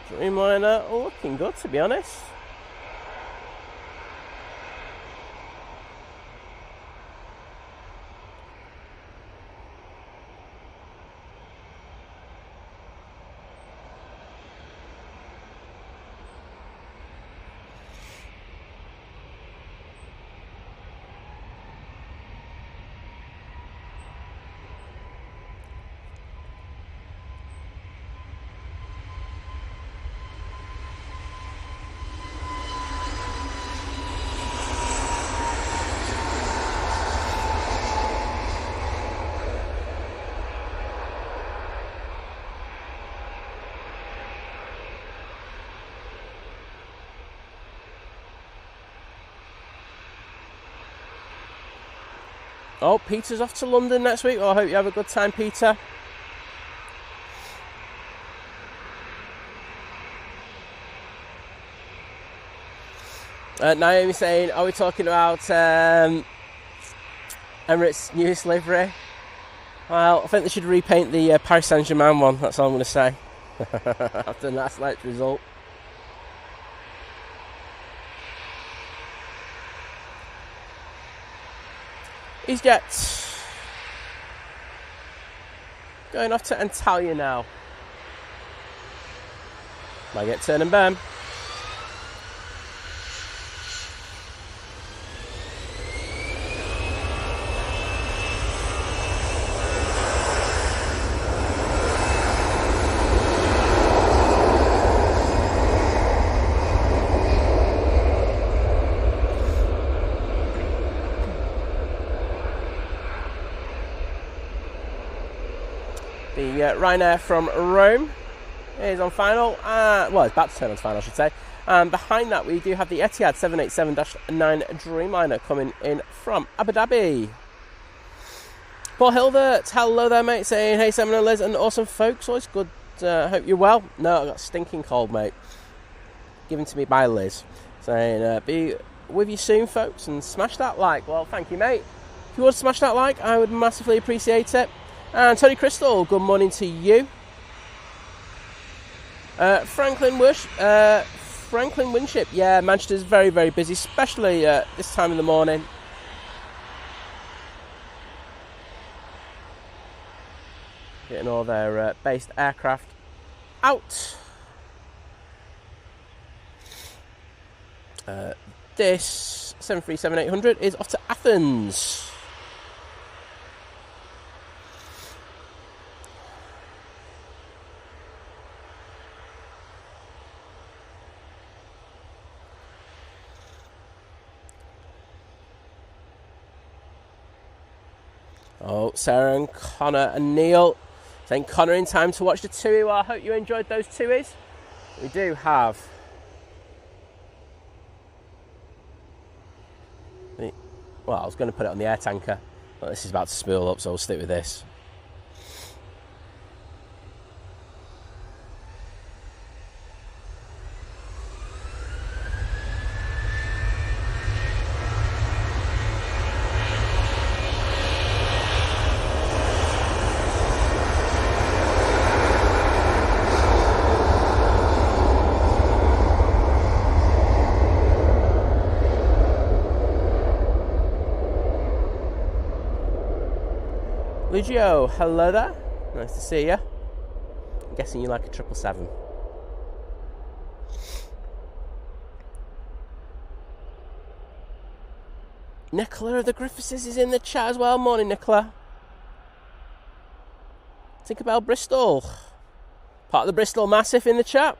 Dreamliner looking good, to be honest. Oh, Peter's off to London next week. Well, I hope you have a good time, Peter. Naomi saying, are we talking about Emirates' newest livery? Well, I think they should repaint the Paris Saint-Germain one. That's all I'm going to say. After last night's result. EasyJet going off to Antalya now. Might get turn and burn. The Ryanair from Rome is on final. Well, it's about to turn on final, I should say. And behind that, we do have the Etihad 787-9 Dreamliner coming in from Abu Dhabi. Paul Hilbert, hello there, mate, saying, hey, Simon and Liz, and awesome folks. Always good. Hope you're well. No, I got a stinking cold, mate. Given to me by Liz. Saying, be with you soon, folks, and smash that like. Well, thank you, mate. If you would smash that like, I would massively appreciate it. And Tony Crystal, good morning to you. Franklin Winship, yeah, Manchester's very, very busy, especially this time in the morning. Getting all their based aircraft out. This 737-800 is off to Athens. Oh, Sarah and Connor and Neil saying Connor in time to watch the TUI. Well, I hope you enjoyed those TUIs. We do have... Well, I was going to put it on the air tanker, but this is about to spill up, so we'll stick with this. Lucio, hello there. Nice to see you. I'm guessing you like a 777. Nicola of the Griffiths is in the chat as well. Morning, Nicola. Think about Bristol. Part of the Bristol Massive in the chat.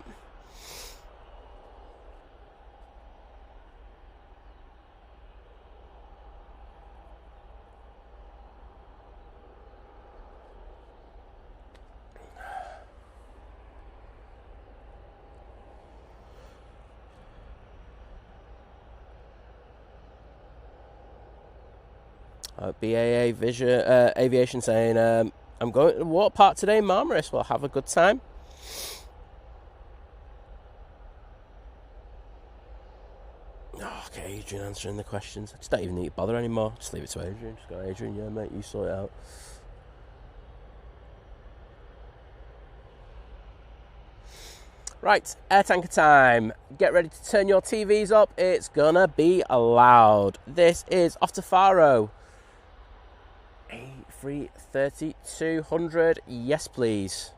BAA Aviation saying, I'm going to the water park today in Marmaris. Well, have a good time. Oh, okay, Adrian answering the questions. I just don't even need to bother anymore. Just leave it to Adrian. Just go, Adrian, yeah, mate, you sort it out. Right, air tanker time. Get ready to turn your TVs up. It's gonna be loud. This is off to Faro. A330-200. Yes, please.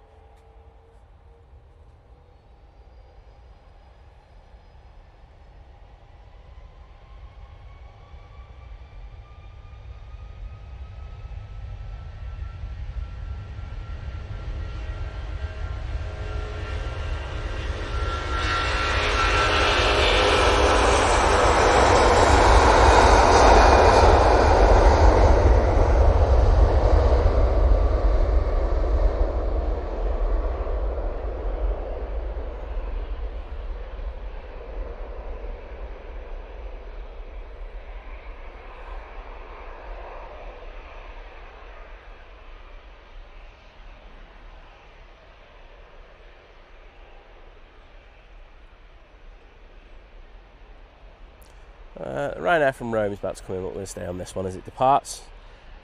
Ryanair from Rome is about to come in, but we're going to stay on this one as it departs.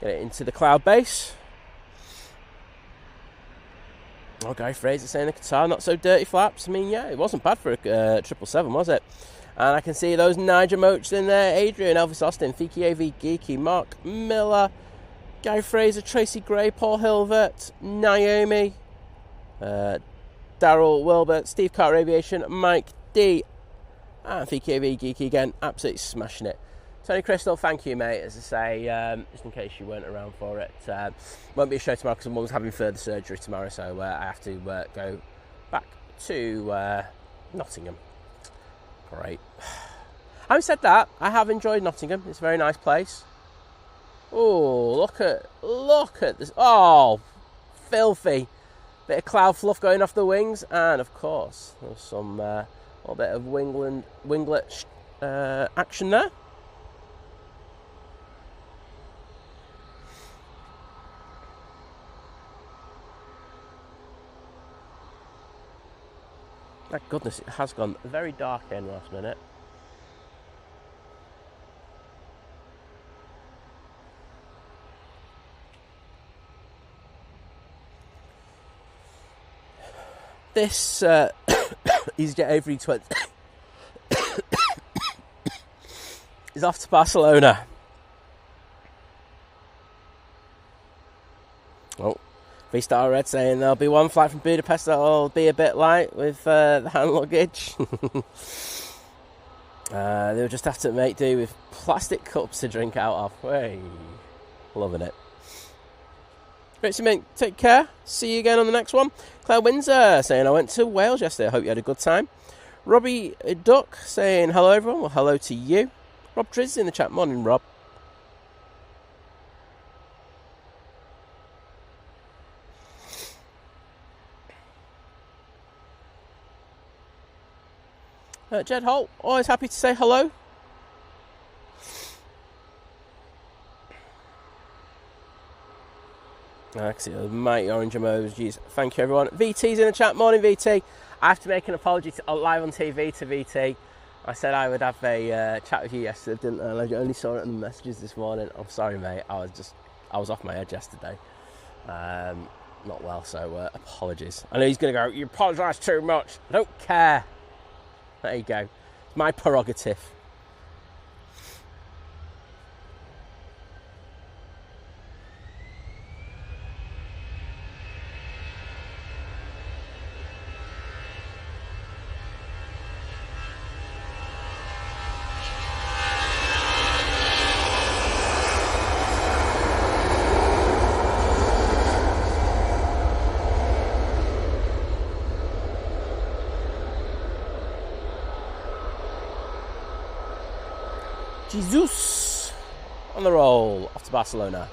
Get it into the cloud base. Oh, Guy Fraser saying the Qatar not so dirty flaps. I mean, yeah, it wasn't bad for a 777, was it? And I can see those Nigel Moats in there. Adrian, Elvis Austin, Fiki avgeeky, Mark Miller, Guy Fraser, Tracy Gray, Paul Hilvert, Naomi, Daryl Wilbert, Steve Carter Aviation, Mike D, and Fiki avgeeky again, absolutely smashing it. Tony Crystal, thank you, mate. As I say, just in case you weren't around for it, won't be a show tomorrow because I'm always having further surgery tomorrow, so I have to go back to Nottingham. Great. Having said that, I have enjoyed Nottingham. It's a very nice place. Oh, look at this. Oh, filthy. Bit of cloud fluff going off the wings, and of course, there's some little bit of winglet action there. Thank goodness it has gone very dark in last minute. This EasyJet A320 is off to Barcelona. Oh, Freestar Red saying there'll be one flight from Budapest that'll be a bit light with the hand luggage. They'll just have to make do with plastic cups to drink out of. Hey, loving it. Great to mate, take care. See you again on the next one. Claire Windsor saying I went to Wales yesterday. I hope you had a good time. Robbie Duck saying hello everyone. Well, hello to you. Rob Drizz in the chat. Morning, Rob. Jed Holt, always happy to say hello. I can see the mighty orange emojis. Thank you, everyone. VT's in the chat. Morning, VT. I have to make an apology live on TV to VT. I said I would have a chat with you yesterday, didn't I? I only saw it in the messages this morning. I'm sorry, mate. I was off my edge yesterday. Not well, so apologies. I know he's going to go, you apologise too much. I don't care. There you go. It's my prerogative. Jesus on the roll off to Barcelona.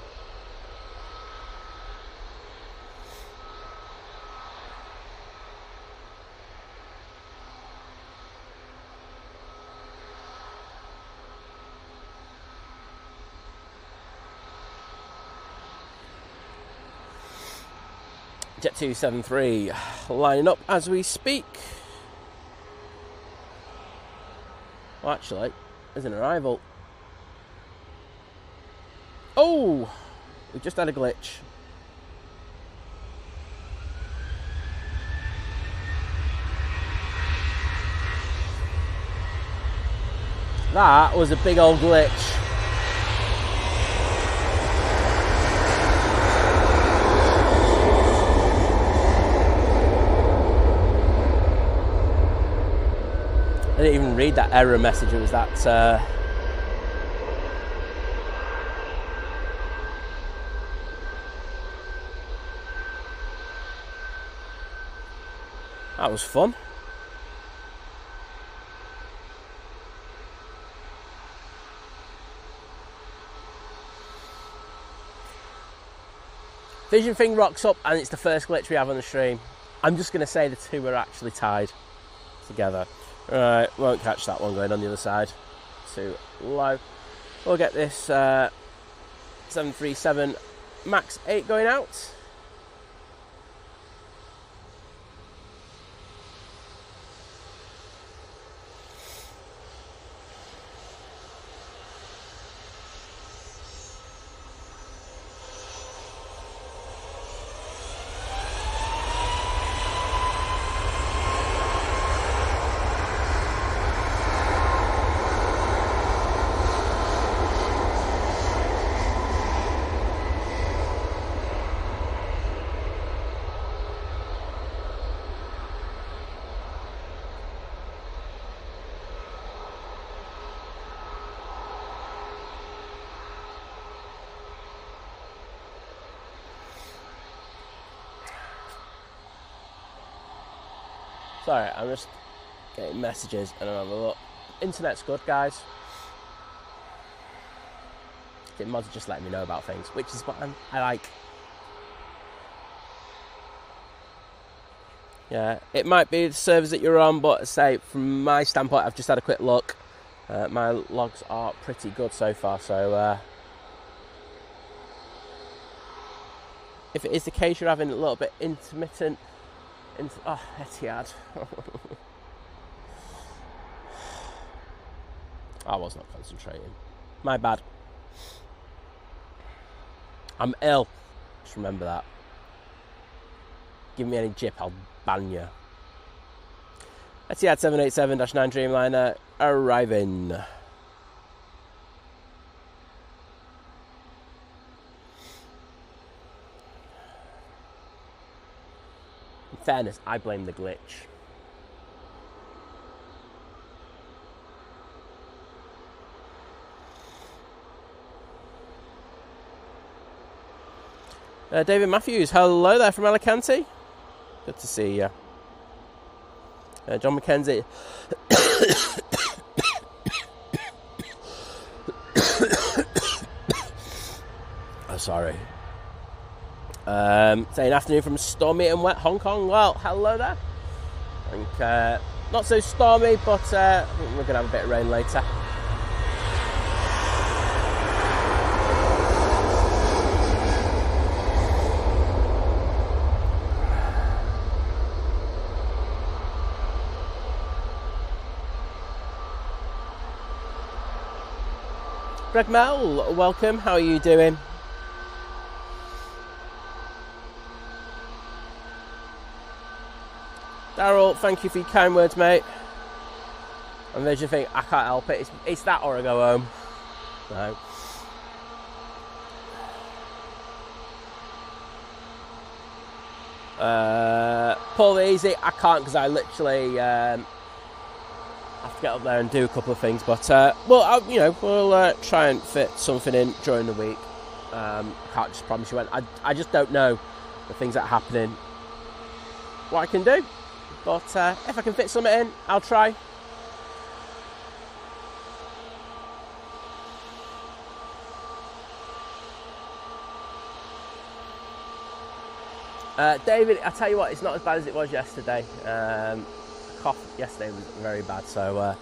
Jet 273 lining up as we speak. Well, actually, there's an arrival. Oh, we just had a glitch. That was a big old glitch. I didn't even read that error message. It was that that was fun. Vision thing rocks up and it's the first glitch we have on the stream. I'm just going to say the two are actually tied together. Right, won't catch that one going on the other side. Too low. We'll get this 737 MAX 8 going out. Sorry, I'm just getting messages and I'll have a look. Internet's good, guys. The mods are just letting me know about things, which is what I like. Yeah, it might be the servers that you're on, but say from my standpoint, I've just had a quick look. My logs are pretty good so far, so if it is the case you're having a little bit intermittent. Oh, Etihad. I was not concentrating. My bad. I'm ill. Just remember that. Give me any jip, I'll ban you. Etihad 787-9 Dreamliner arriving. In fairness, I blame the glitch. David Matthews, hello there from Alicante. Good to see you. John McKenzie. Oh, sorry. Saying afternoon from stormy and wet Hong Kong. Well, hello there. I think not so stormy, but I think we're going to have a bit of rain later. Greg Mel, welcome. How are you doing? Daryl, thank you for your kind words, mate. And there's your thing, I can't help it. It's that or I go home. No. Pull the easy. I can't because I literally have to get up there and do a couple of things. But we'll try and fit something in during the week. I can't just promise you when. I just don't know the things that are happening, what I can do. But if I can fit something in, I'll try. David, I tell you what, it's not as bad as it was yesterday. Cough yesterday was very bad, so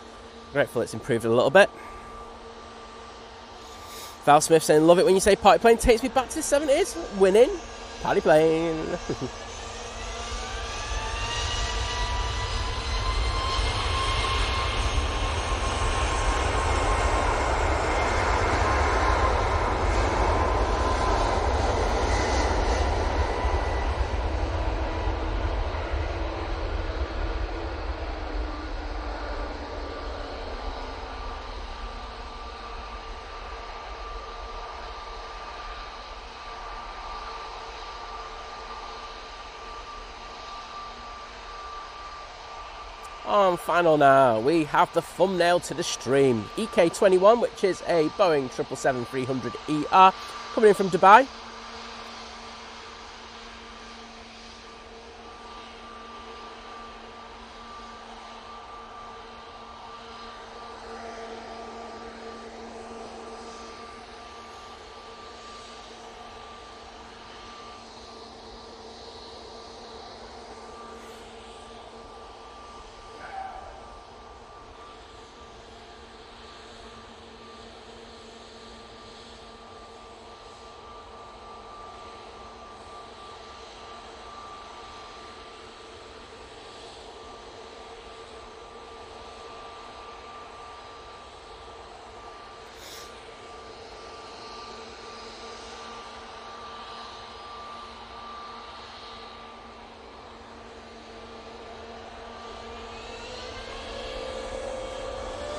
grateful it's improved a little bit. Val Smith saying, love it when you say party plane, takes me back to the 70s. Winning, party plane. On final now, we have the thumbnail to the stream. EK21, which is a Boeing 777-300ER coming in from Dubai.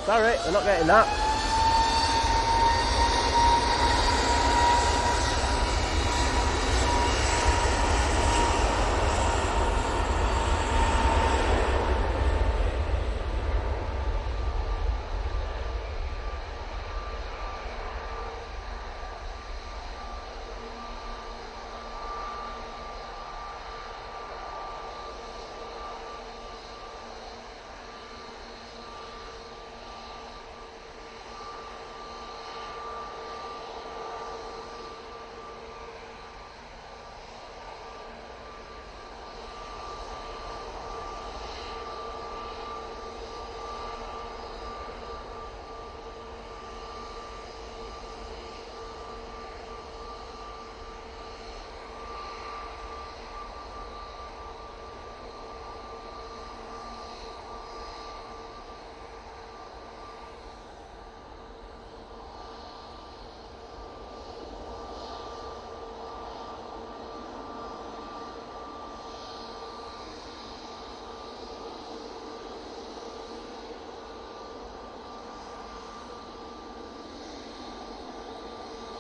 Sorry, we're not getting that.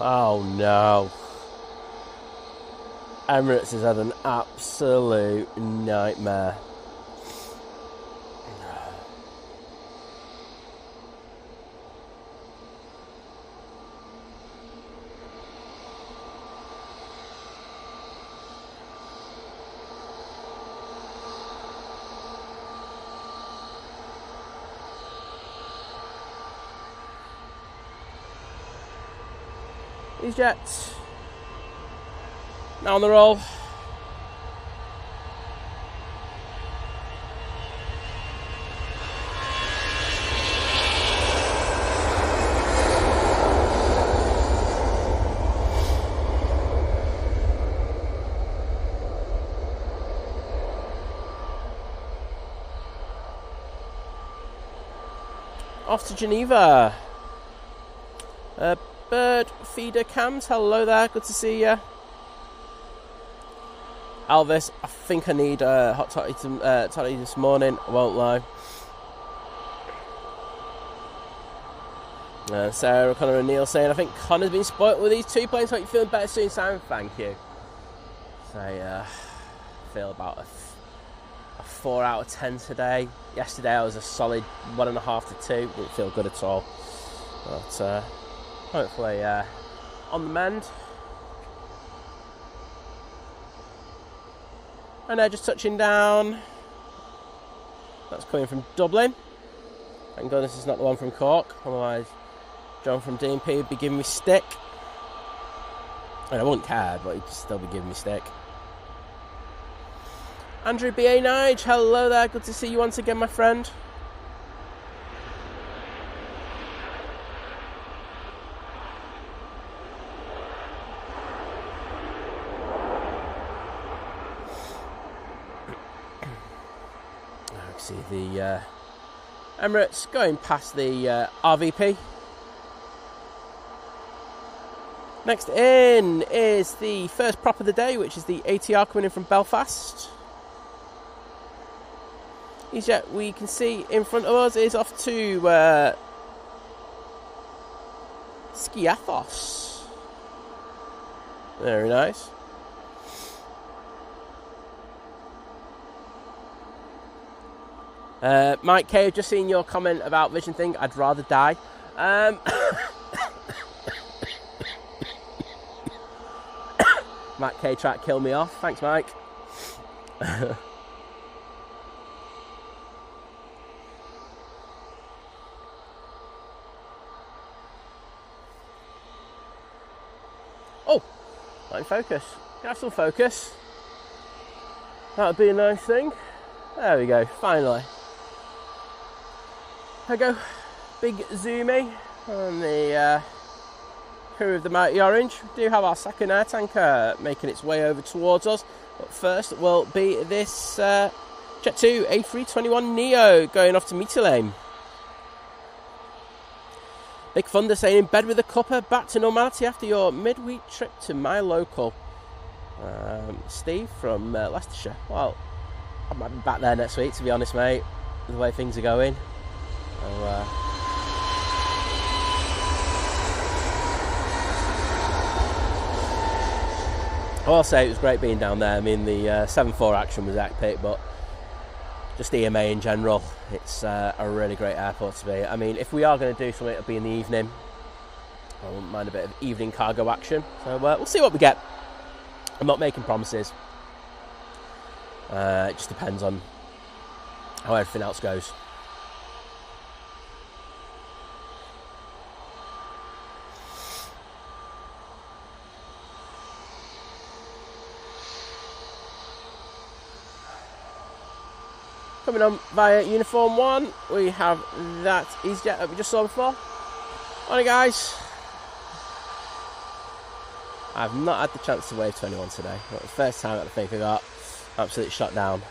Oh no. Emirates has had an absolute nightmare. These jets now on the roll. off to Geneva. Bird Feeder Cams, hello there, good to see you. Elvis, I think I need a hot toddy this morning, I won't lie. Sarah, Connor and Neil saying, I think Connor's been spoilt with these 2 planes. Hope you're feeling better soon, Simon. Thank you. So, I feel about a 4 out of 10 today. Yesterday I was a solid 1.5 to 2. Didn't feel good at all. But hopefully on the mend. And they're just touching down. That's coming from Dublin. Thank goodness it's not the one from Cork. Otherwise, John from DMP would be giving me stick. And I wouldn't care, but he'd still be giving me stick. Andrew BA Nige, hello there. Good to see you once again, my friend. I see the Emirates going past the RVP. Next in is the first prop of the day, which is the ATR coming in from Belfast. EasyJet, we can see in front of us, is off to Skiathos. Very nice. Mike K, just seen your comment about Vision thing. I'd rather die. Matt K tried to kill me off. Thanks, Mike. Oh, not in focus. Can I have some focus? That would be a nice thing. There we go, finally. There we go. Big zoomy on the crew of the Mighty Orange. We do have our second air tanker making its way over towards us. But first will be this Jet2 A321 Neo going off to Mytilene. Big Thunder saying, in bed with a cuppa, back to normality after your midweek trip to my local. Steve from Leicestershire. Well, I might be back there next week, to be honest, mate, the way things are going. So, I will say it was great being down there. I mean, the 7-4 action was epic, but just EMA in general, it's a really great airport to be. I mean, if we are going to do something, it'll be in the evening. I wouldn't mind a bit of evening cargo action. So we'll see what we get. I'm not making promises. It just depends on how everything else goes. Coming on via Uniform 1, we have that EasyJet that we just saw before. Morning, guys. I've not had the chance to wave to anyone today. Not the first time I think I got absolutely shot down.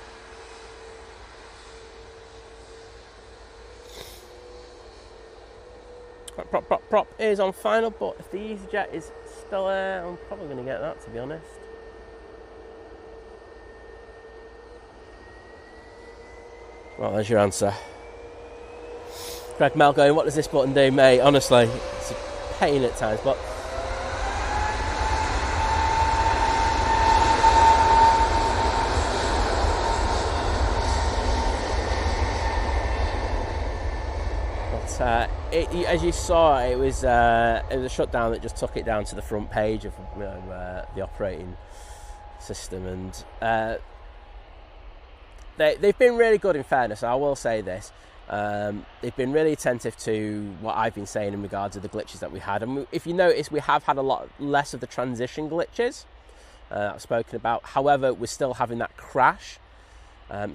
Prop is on final, but if the EasyJet is still there, I'm probably going to get that, to be honest. Well, there's your answer. Greg Mel going, what does this button do, mate? Honestly, it's a pain at times, but... as you saw, it was a shutdown that just took it down to the front page of the operating system, and they've been really good, in fairness. I will say this. They've been really attentive to what I've been saying in regards to the glitches that we had. And if you notice, we have had a lot less of the transition glitches I've spoken about. However, we're still having that crash.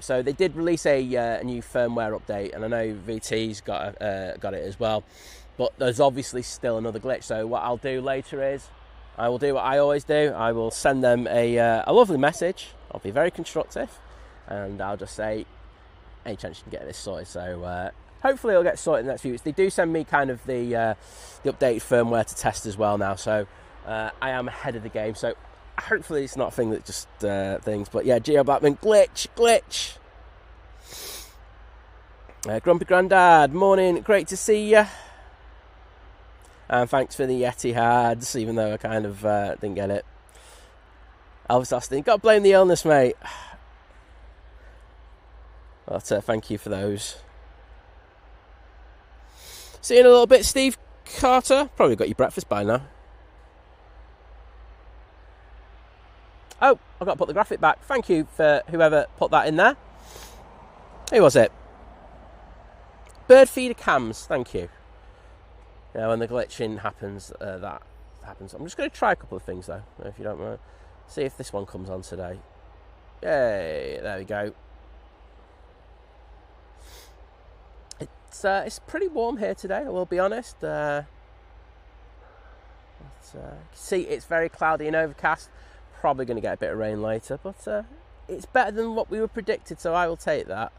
So they did release a new firmware update, and I know VT's got it as well. But there's obviously still another glitch. So what I'll do later is I will do what I always do. I will send them a lovely message. I'll be very constructive, and I'll just say, any chance you can get this sorted. So hopefully it'll get sorted in the next few weeks. They do send me kind of the updated firmware to test as well now, so I am ahead of the game. So hopefully it's not a thing that just things. But yeah, Geo Blackman, glitch. Grumpy Grandad, morning, great to see you. And thanks for the Etihads, even though I kind of didn't get it. Elvis Austin, got to blame the illness, mate. But thank you for those. See you in a little bit, Steve Carter. Probably got your breakfast by now. Oh, I've got to put the graphic back. Thank you for whoever put that in there. Who was it? Bird feeder cams, thank you. Yeah, when the glitching happens, that happens. I'm just going to try a couple of things, though, if you don't mind. See if this one comes on today. Yay, there we go. It's pretty warm here today, I will be honest. See, it's very cloudy and overcast. Probably going to get a bit of rain later, but it's better than what we were predicted, so I will take that.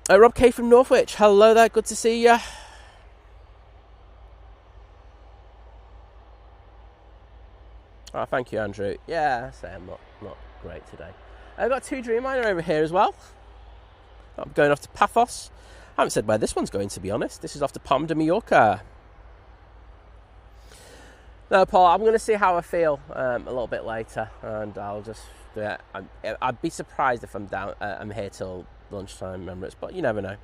Rob K from Northwich, hello there, good to see you. Oh, thank you, Andrew. Yeah, I say I'm not great today. I've got 2 Dreamliner over here as well. I'm going off to Paphos. I haven't said where this one's going, to be honest. This is off to Palma de Mallorca. No, Paul, I'm going to see how I feel a little bit later, and I'll just. I'd be surprised if I'm down. I'm here till lunchtime, Emirates, but you never know.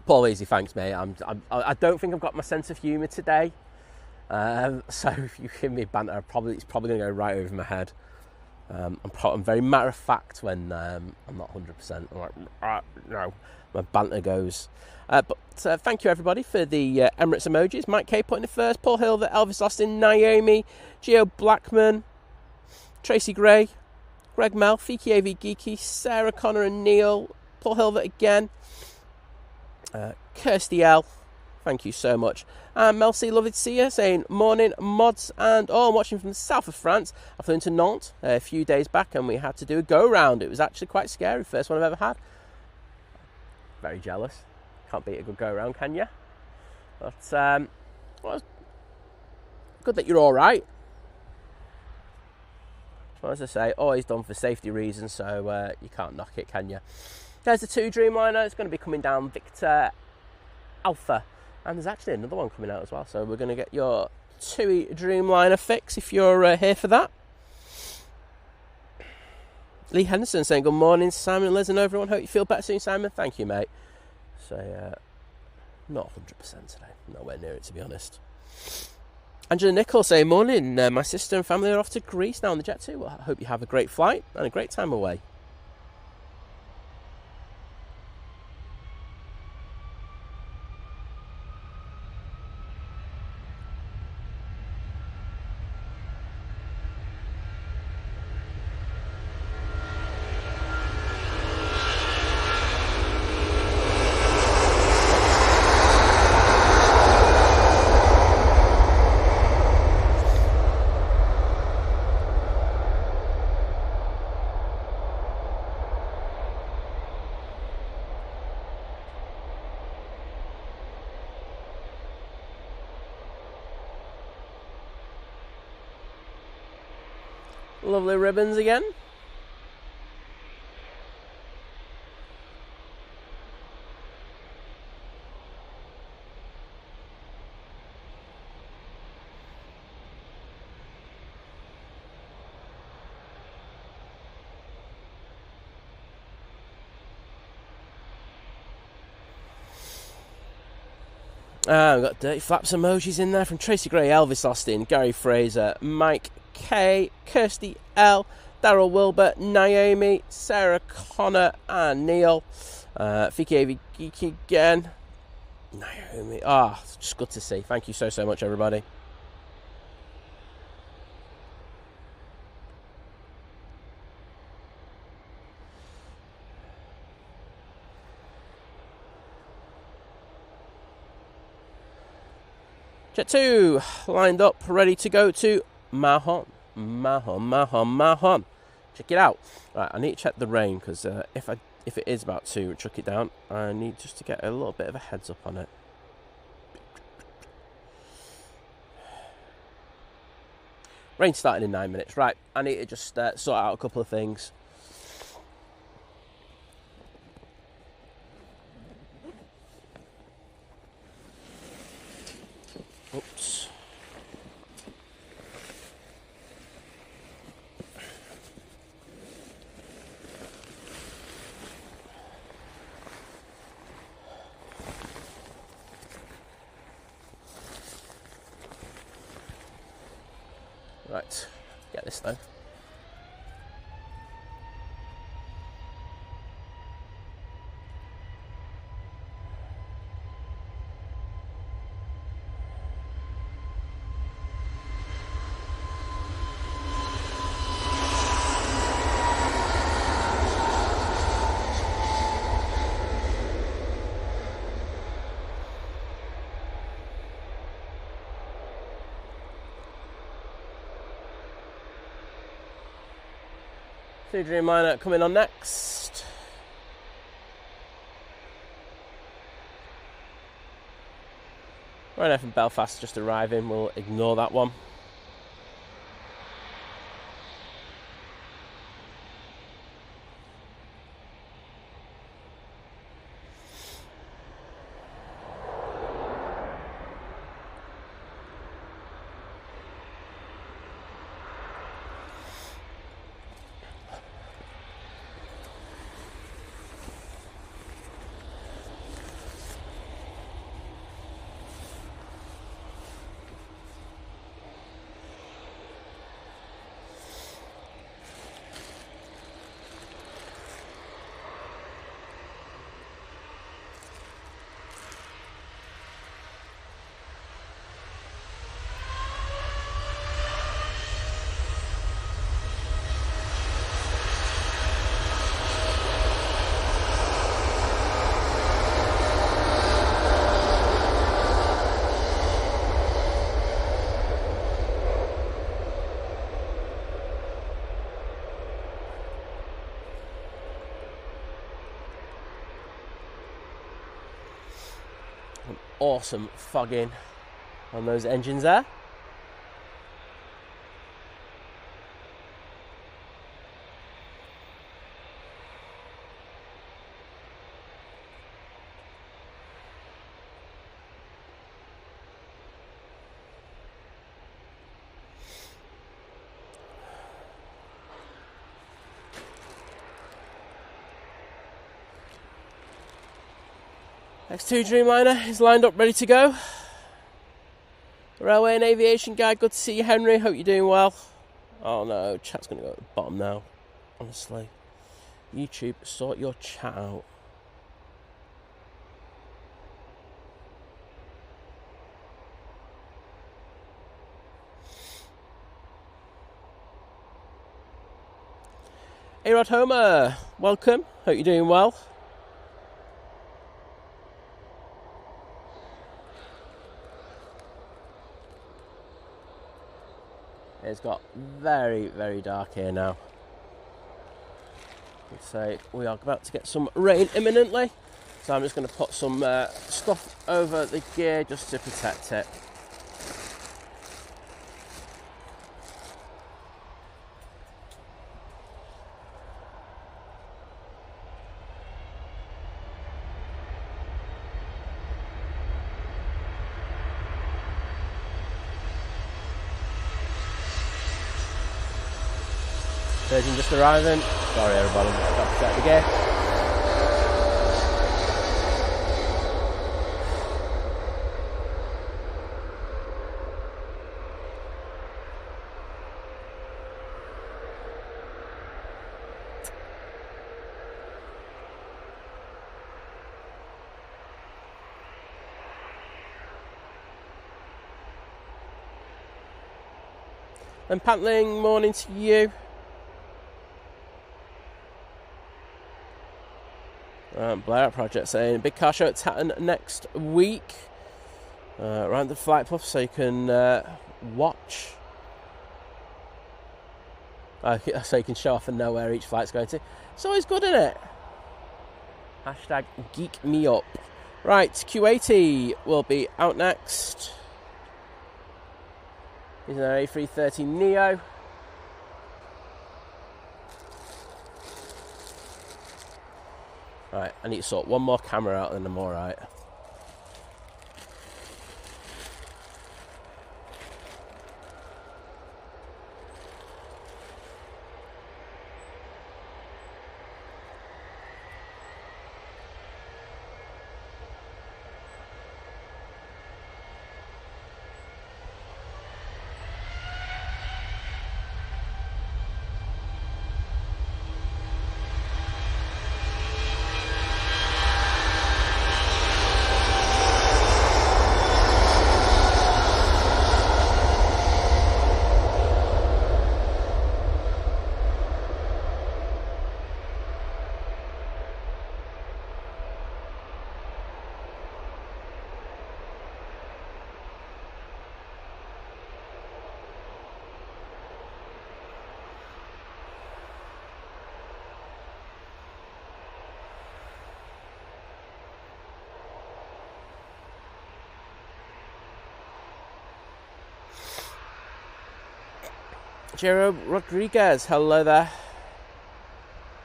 Paul Easy, thanks, mate. I don't think I've got my sense of humour today. So if you give me banter, it's probably going to go right over my head. I'm very matter of fact when I'm not 100%. I'm like, no, my banter goes. But thank you everybody for the Emirates emojis. Mike K putting it first. Paul Hill, Elvis Austin, Naomi, Geo Blackman, Tracy Gray, Greg Mel, Fiki avgeek, Sarah Connor and Neil, Paul Hilvert again, Kirsty L. Thank you so much. And Mel C, lovely to see you, saying morning mods, and I'm watching from the south of France. I flew into Nantes a few days back and we had to do a go round. It was actually quite scary, first one I've ever had. Very jealous. Can't beat a good go round, can you? But well, good that you're all right. Well, as I say, always done for safety reasons, so you can't knock it, can you? There's the 2 Dreamliner. It's going to be coming down Victor Alpha. And there's actually another one coming out as well. So we're going to get your TUI Dreamliner fix if you're here for that. Lee Henderson saying, good morning, Simon, Liz and everyone. Hope you feel better soon, Simon. Thank you, mate. So, not 100% today. Nowhere near it, to be honest. Angela Nichols saying, morning. My sister and family are off to Greece now on the jet too. Well, I hope you have a great flight and a great time away. Lovely ribbons again. We've got Dirty Flaps emojis in there from Tracy Gray, Elvis Austin, Gary Fraser, Mike K, Kirsty L, Daryl Wilbert, Naomi, Sarah Connor and Neil, Fiki avgeek again, Naomi. It's just good to see. Thank you so much, everybody. Jet 2 lined up, ready to go to Mahon. Mahon. Check it out. Right, I need to check the rain, because if it is about to chuck it down, I need just to get a little bit of a heads up on it. Rain starting in 9 minutes. Right, I need to just sort out a couple of things. Oops. Right, get this though. Dreamliner coming on next. Ryanair from Belfast just arriving. We'll ignore that one. Awesome fogging on those engines there. X2 Dreamliner is lined up, ready to go. Railway and aviation guy, good to see you, Henry. Hope you're doing well. Oh no, chat's going to go at the bottom now. Honestly. YouTube, sort your chat out. A-Rod Homer, welcome. Hope you're doing well. It's got very, very dark here now. I'd say we are about to get some rain imminently, so I'm just going to put some stuff over the gear just to protect it. Virgin just arriving. Sorry everybody, I've got to set the gear. And Pantling, morning to you. Blair Project saying big car show at Tatton next week. Around the flight puff, so you can watch So you can show off and know where each flight's going to. It's always good, isn't it? Hashtag geek me up. Right, Q80 will be out next. Here's an A330 Neo. Right, I need to sort one more camera out and I'm alright. Jero Rodriguez, hello there.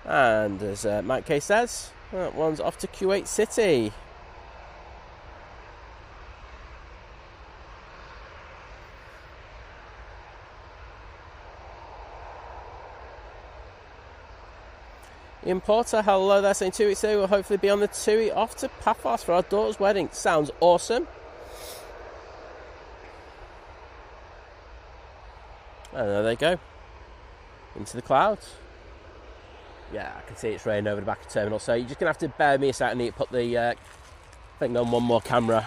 And as Mike K says, that one's off to Kuwait City. Ian Porter, hello there, saying 2 weeks ago we'll hopefully be on the TUI off to Paphos for our daughter's wedding. Sounds awesome. And there they go. Into the clouds. Yeah, I can see it's raining over the back of the terminal, so you're just going to have to bear me a second. I need to put the thing on one more camera.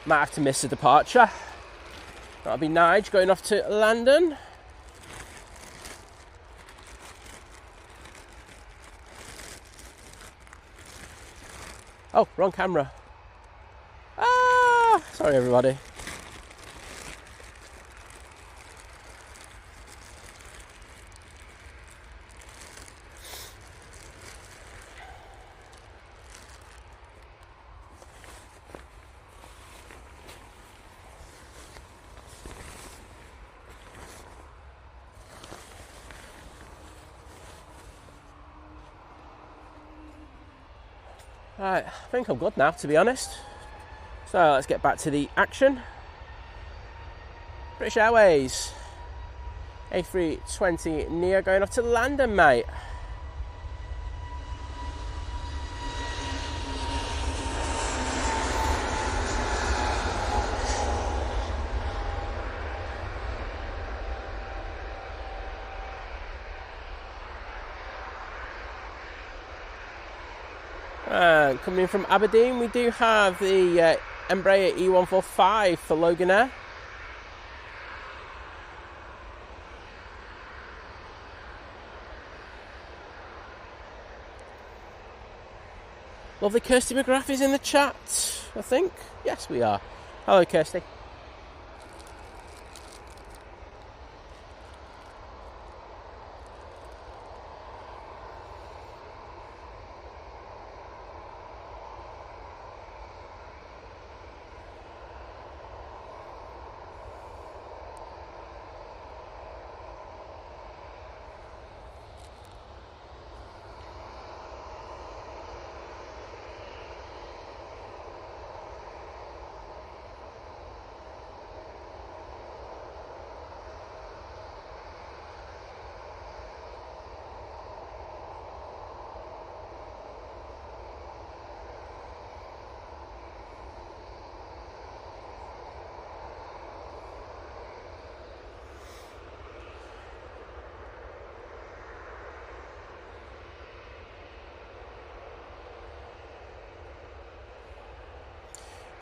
Might have to miss the departure. That'll be Nige going off to London. Oh, wrong camera. Ah, sorry everybody. Right, I think I'm good now, to be honest. So let's get back to the action. British Airways A320 Neo going off to London, mate. Coming in from Aberdeen, we do have the Embraer E145 for Loganair. Lovely Kirsty McGrath is in the chat, I think. Yes, we are. Hello, Kirsty.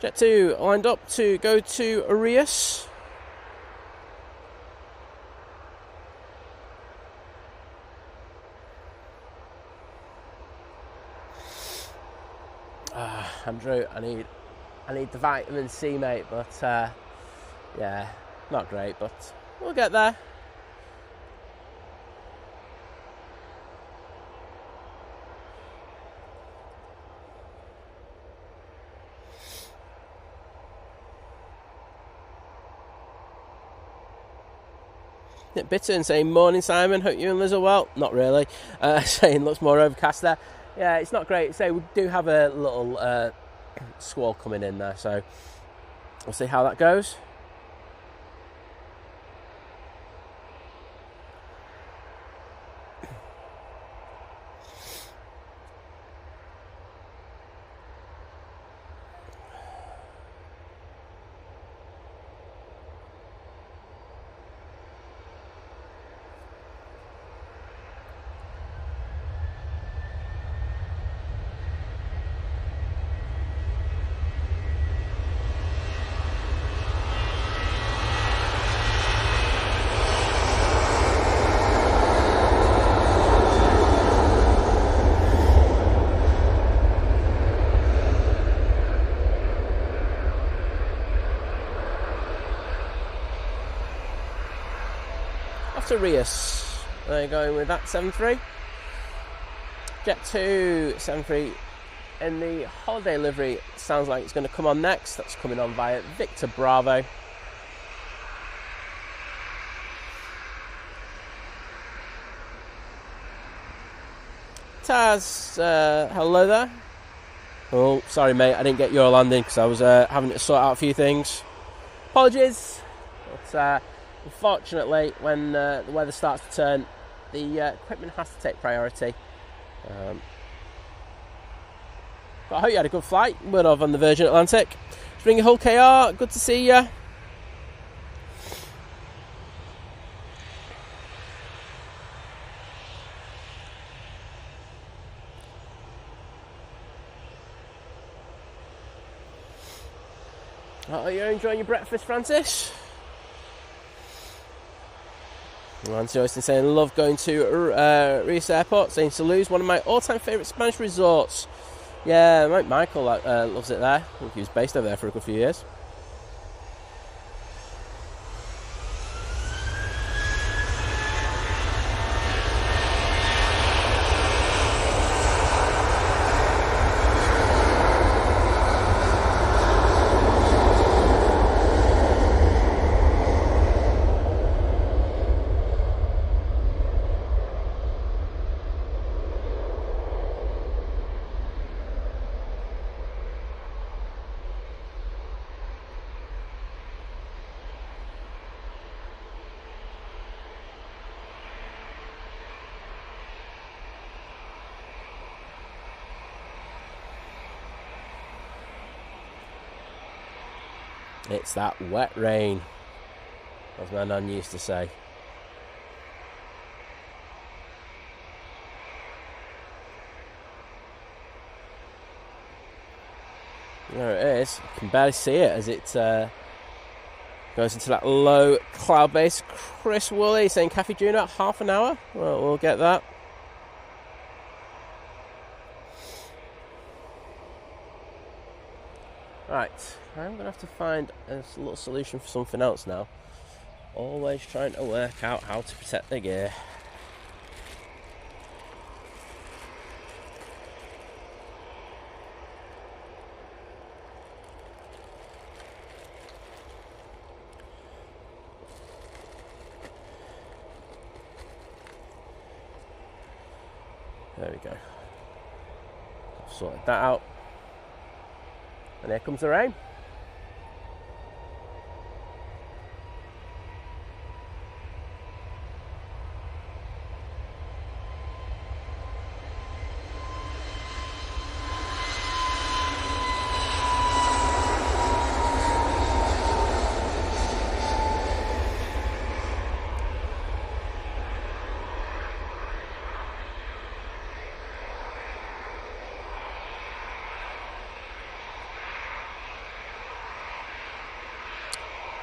Jet 2 lined up to go to Arias. Andrew, I need the vitamin C, mate, but yeah, not great, but we'll get there. Nick Bitton saying, morning Simon, hope you and Liz are well. Not really. Saying looks more overcast there. Yeah, it's not great. So we do have a little squall coming in there, so we'll see how that goes. Rias, they're going with that 7-3. Jet 2 7-3 in the holiday livery. Sounds like it's going to come on next. That's coming on via Victor Bravo. Taz, hello there. Oh, sorry mate, I didn't get your landing because I was having to sort out a few things. Apologies. But unfortunately, when the weather starts to turn, the equipment has to take priority. But I hope you had a good flight. We're off on the Virgin Atlantic. Spring Hull KR, good to see you. Are you enjoying your breakfast, Francis? Nancy Austin saying, love going to Rias Airport. Saying, Toulouse, one of my all-time favourite Spanish resorts. Yeah, Mike Michael loves it there. I think he was based over there for a good few years. It's that wet rain, as my nan used to say. There it is. You can barely see it as it goes into that low cloud base. Chris Woolley saying, Cafe Juno, half an hour. Well, we'll get that. Right, I'm going to have to find a little solution for something else now. Always trying to work out how to protect the gear. There we go. I've sorted that out. And here comes the rain.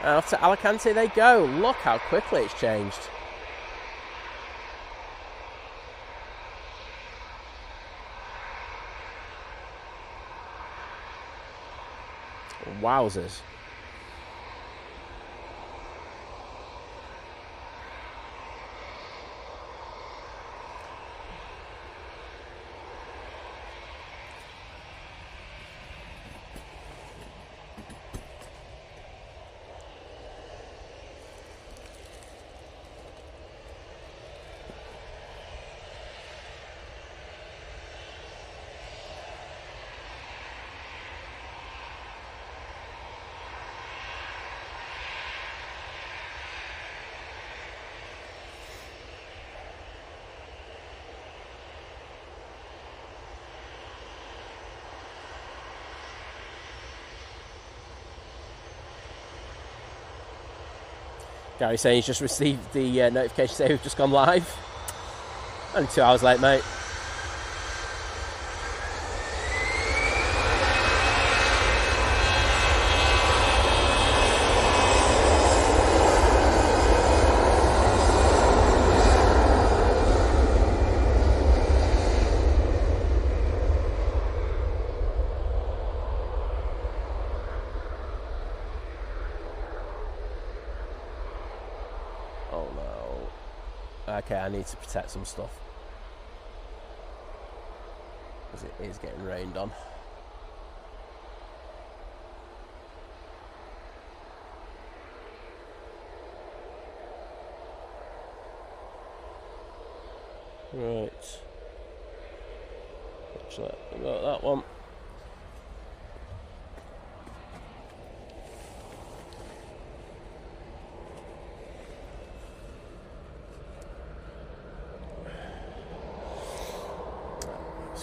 Off to Alicante they go. Look how quickly it's changed. Wowzers. Gary saying he's just received the notification saying we've just gone live. Only 2 hours late, mate. Okay, I need to protect some stuff because it is getting rained on. Right, actually, I got that one.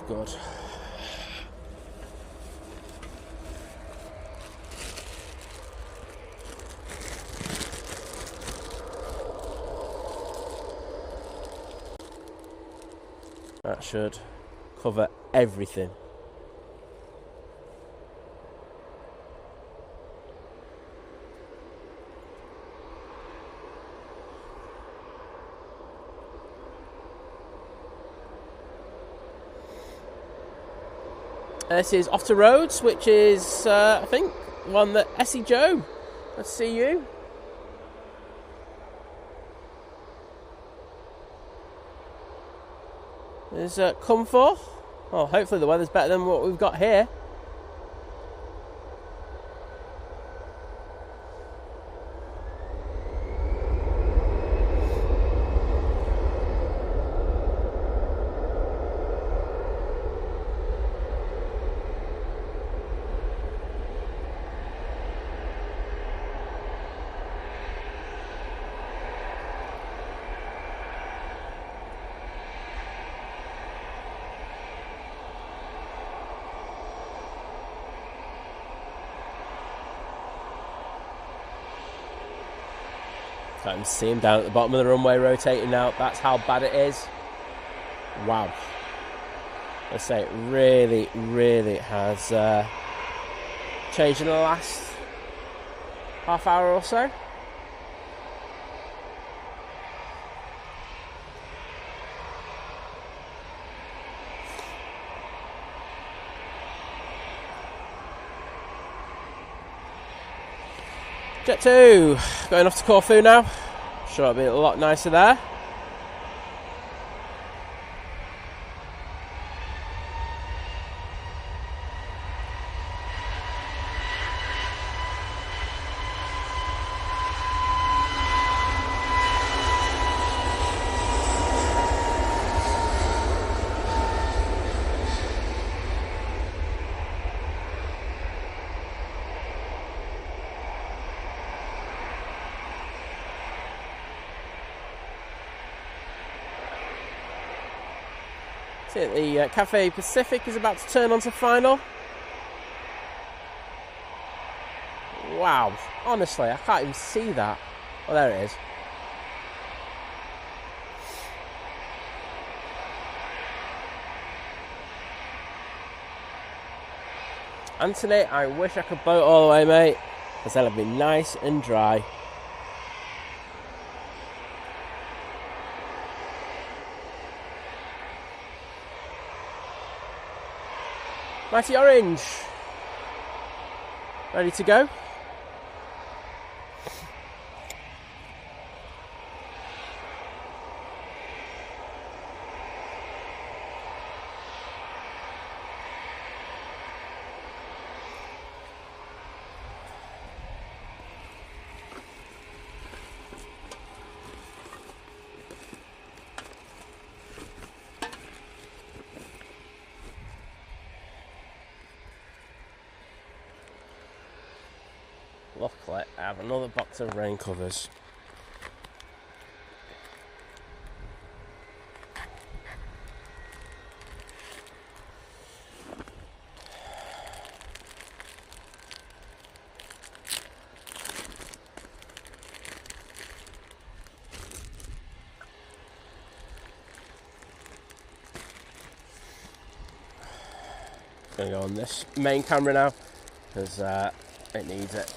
Good. That should cover everything. This is Off to Roads, which is, I think, one that Essie Joe, let's see you. Is come for. Well, hopefully the weather's better than what we've got here. I can see him down at the bottom of the runway rotating now. That's how bad it is. Wow. Let's say it really, really has changed in the last half hour or so. Jet 2, going off to Corfu now. Sure, it'll be a lot nicer there. The Cathay Pacific is about to turn onto final. Wow, honestly, I can't even see that. Oh, there it is. Anthony, I wish I could boat all the way, mate, because that'll be nice and dry. Mighty Orange, ready to go. Luckily, I have another box of rain covers. Gonna go on this main camera now because it needs it.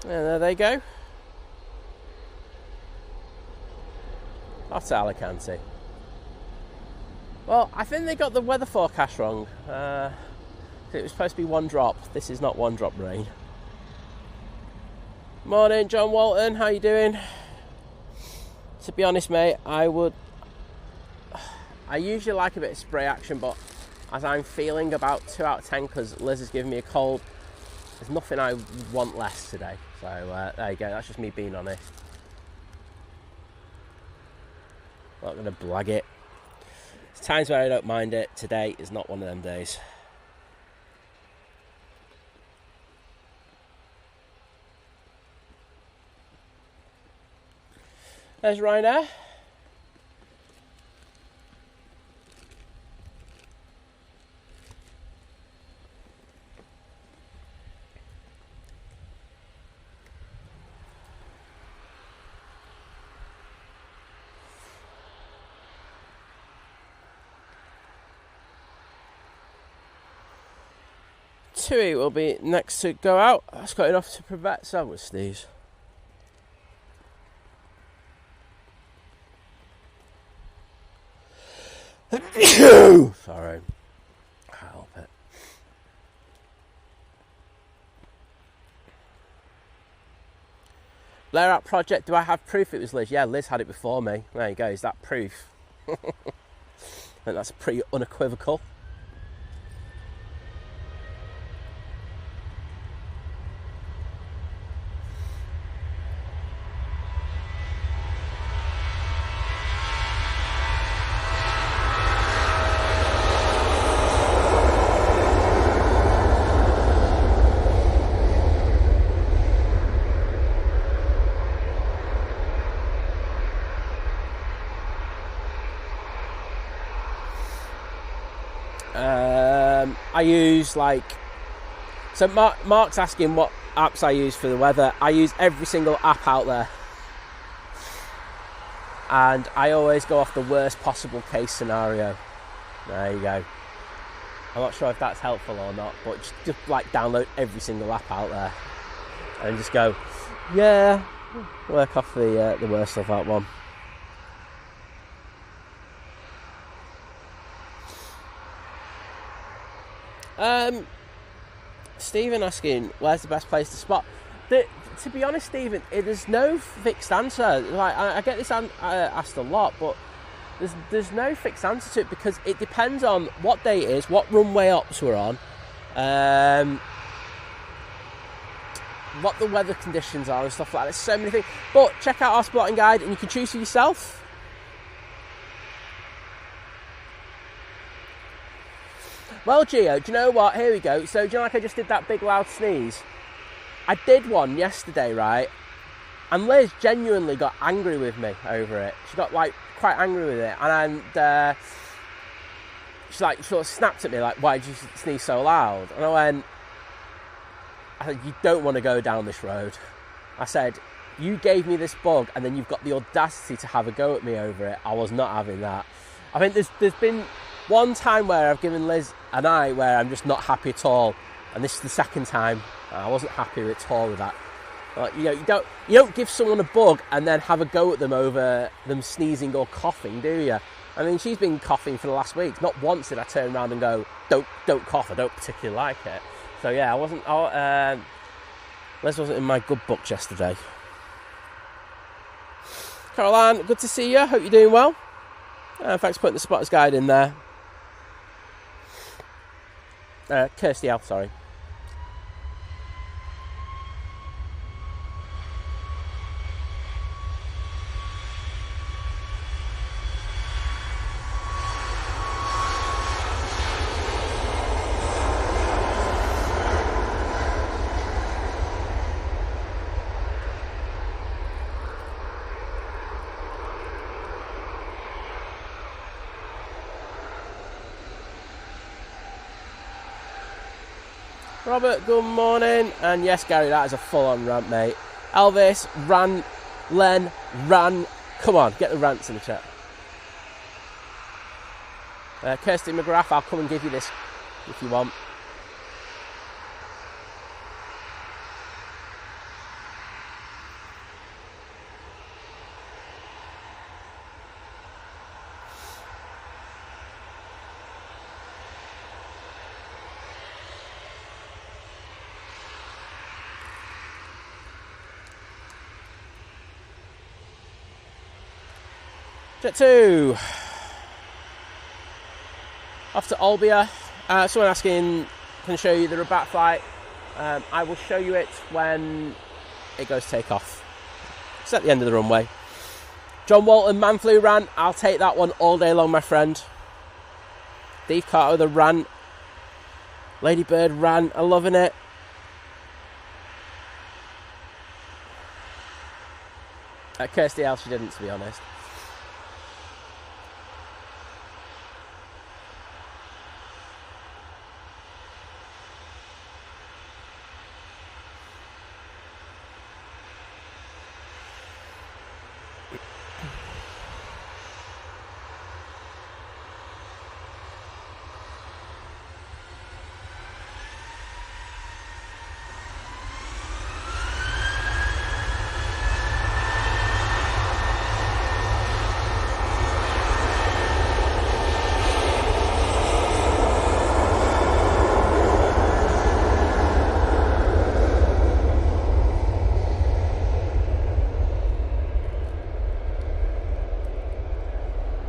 And there they go. Off to Alicante. Well, I think they got the weather forecast wrong. It was supposed to be one drop. This is not one drop rain. Morning, John Walton. How you doing? To be honest, mate, I usually like a bit of spray action, but as I'm feeling about 2 out of 10 because Liz has given me a cold, there's nothing I want less today. So there you go, that's just me being honest. Not going to blag it. There's times where I don't mind it. Today is not one of them days. There's Ryanair. TUI will be next to go out. That's got enough to prevent someone sneeze. Sorry. Can't help it. Blair Out Project, do I have proof it was Liz? Yeah, Liz had it before me. There you go, is that proof? I think that's pretty unequivocal. I use so Mark's asking what apps I use for the weather. I use every single app out there, and I always go off the worst possible case scenario. There you go. I'm not sure if that's helpful or not, but just download every single app out there and just go, yeah, work off the worst of that one. Stephen asking where's the best place to spot. To be honest, Stephen, there's no fixed answer. I get this asked a lot, but there's no fixed answer to it because it depends on what day it is, what runway ops we're on, what the weather conditions are and stuff like that. There's so many things. But check out our spotting guide and you can choose for yourself. Well, Gio, do you know what? Here we go. So, do you know, I just did that big loud sneeze? I did one yesterday, right? And Liz genuinely got angry with me over it. She got, quite angry with it. And she, sort of snapped at me, why did you sneeze so loud? And I said, you don't want to go down this road. I said, you gave me this bug and then you've got the audacity to have a go at me over it. I was not having that. I think there's been one time where I've given Liz and I where I'm just not happy at all, and this is the second time. I wasn't happy at all with that. You don't give someone a bug and then have a go at them over them sneezing or coughing, do you? I mean, she's been coughing for the last week. Not once did I turn around and go, don't cough. I don't particularly like it. So yeah, I wasn't. Liz wasn't in my good books yesterday. Caroline, good to see you. Hope you're doing well. Thanks for putting the spotter's guide in there. Kirsty L, sorry. Robert, good morning. And yes, Gary, that is a full-on rant, mate. Elvis, ran, Len, ran. Come on, get the rants in the chat. Kirsty McGrath, I'll come and give you this if you want. Jet 2. Off to Olbia. Someone asking, can I show you the Rabat flight? I will show you it when it goes take off. It's at the end of the runway. John Walton, man flu rant. I'll take that one all day long, my friend. Dave Carter with a rant. Ladybird rant. I'm loving it. Kirsty L, she didn't, to be honest.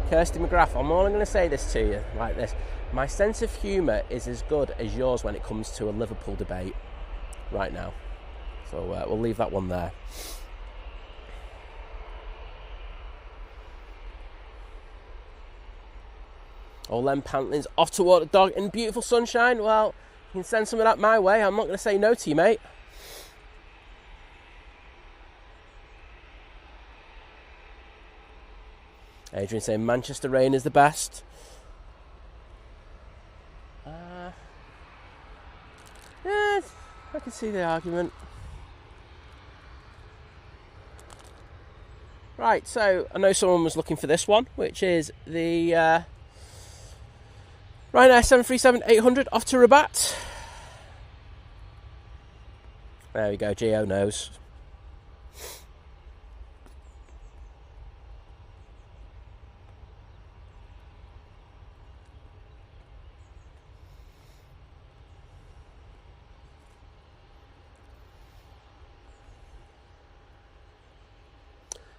Kirsty McGrath, I'm only going to say this to you like this. My sense of humour is as good as yours when it comes to a Liverpool debate right now. So we'll leave that one there. Oh, Len Pantlin's off to walk the dog in beautiful sunshine. Well, you can send some of that my way. I'm not going to say no to you, mate. Adrian saying Manchester rain is the best. Yeah, I can see the argument. Right, so I know someone was looking for this one, which is the Ryanair 737-800 off to Rabat. There we go, Geo knows.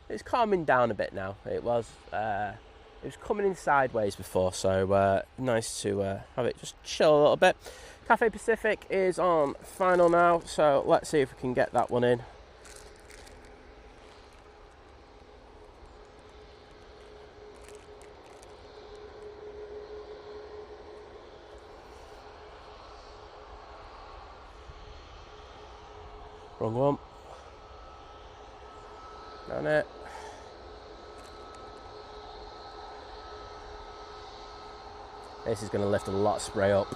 It's calming down a bit now. It was coming in sideways before, so nice to have it just chill a little bit. Cathay Pacific is on final now, so let's see if we can get that one in. Wrong one. Done it. This is going to lift a lot of spray up.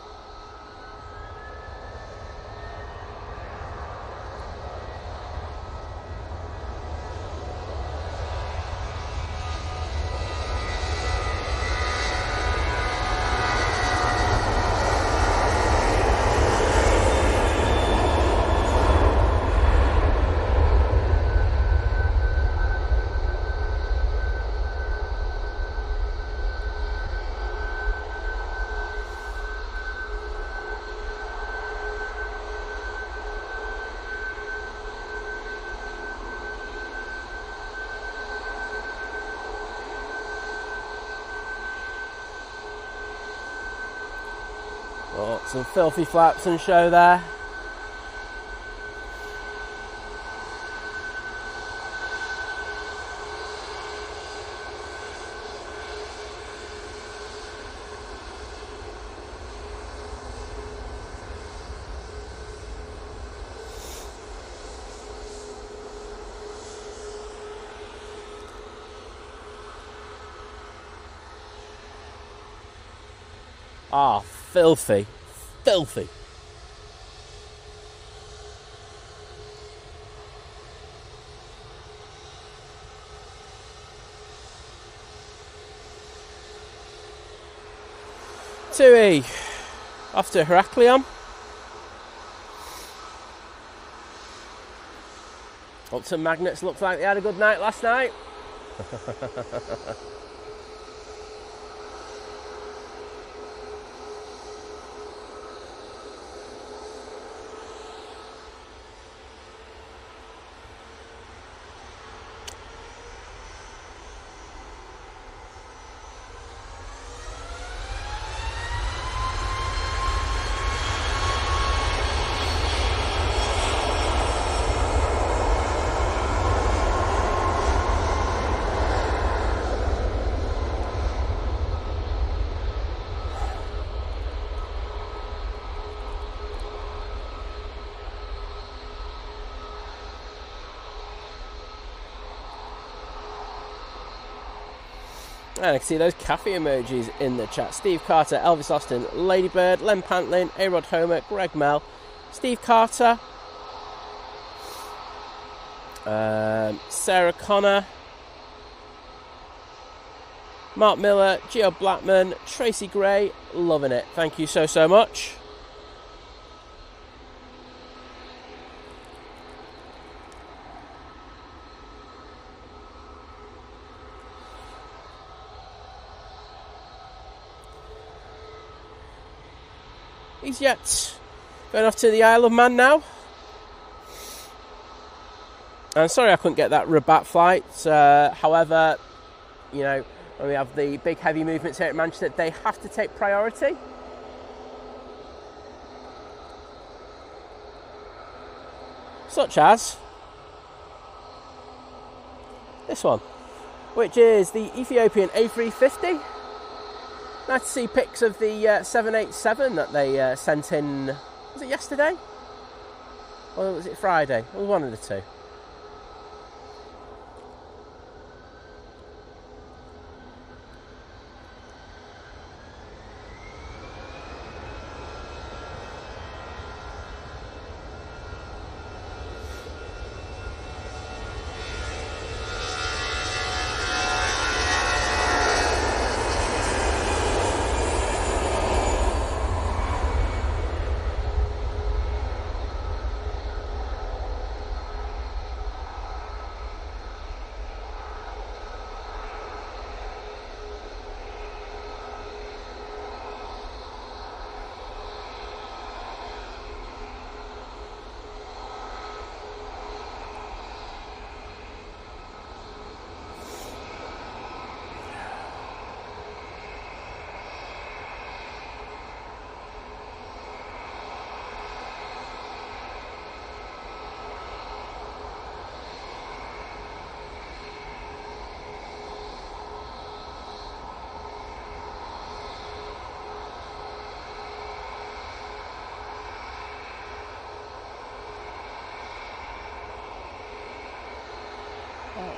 Oh, some filthy flaps and show there. Ah, filthy. Filthy. Tui, off to Heraklion. Upton Magnets looks like they had a good night last night. And I can see those cafe emojis in the chat. Steve Carter, Elvis Austin, Ladybird, Len Pantlin, A-Rod Homer, Greg Mel, Steve Carter, Sarah Connor, Mark Miller, Gio Blackman, Tracy Gray, loving it. Thank you so, so much. EasyJet going off to the Isle of Man now. And sorry I couldn't get that Rabat flight. However, you know, when we have the big heavy movements here at Manchester, they have to take priority. Such as this one, which is the Ethiopian A380. Nice to see pics of the 787 that they sent in, was it yesterday? Or was it Friday? It was one of the two.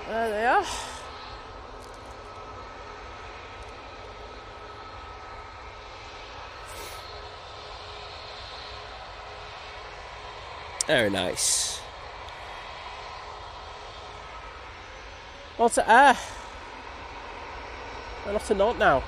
There they are. Very nice. Malta Air. They're off to Nantes now.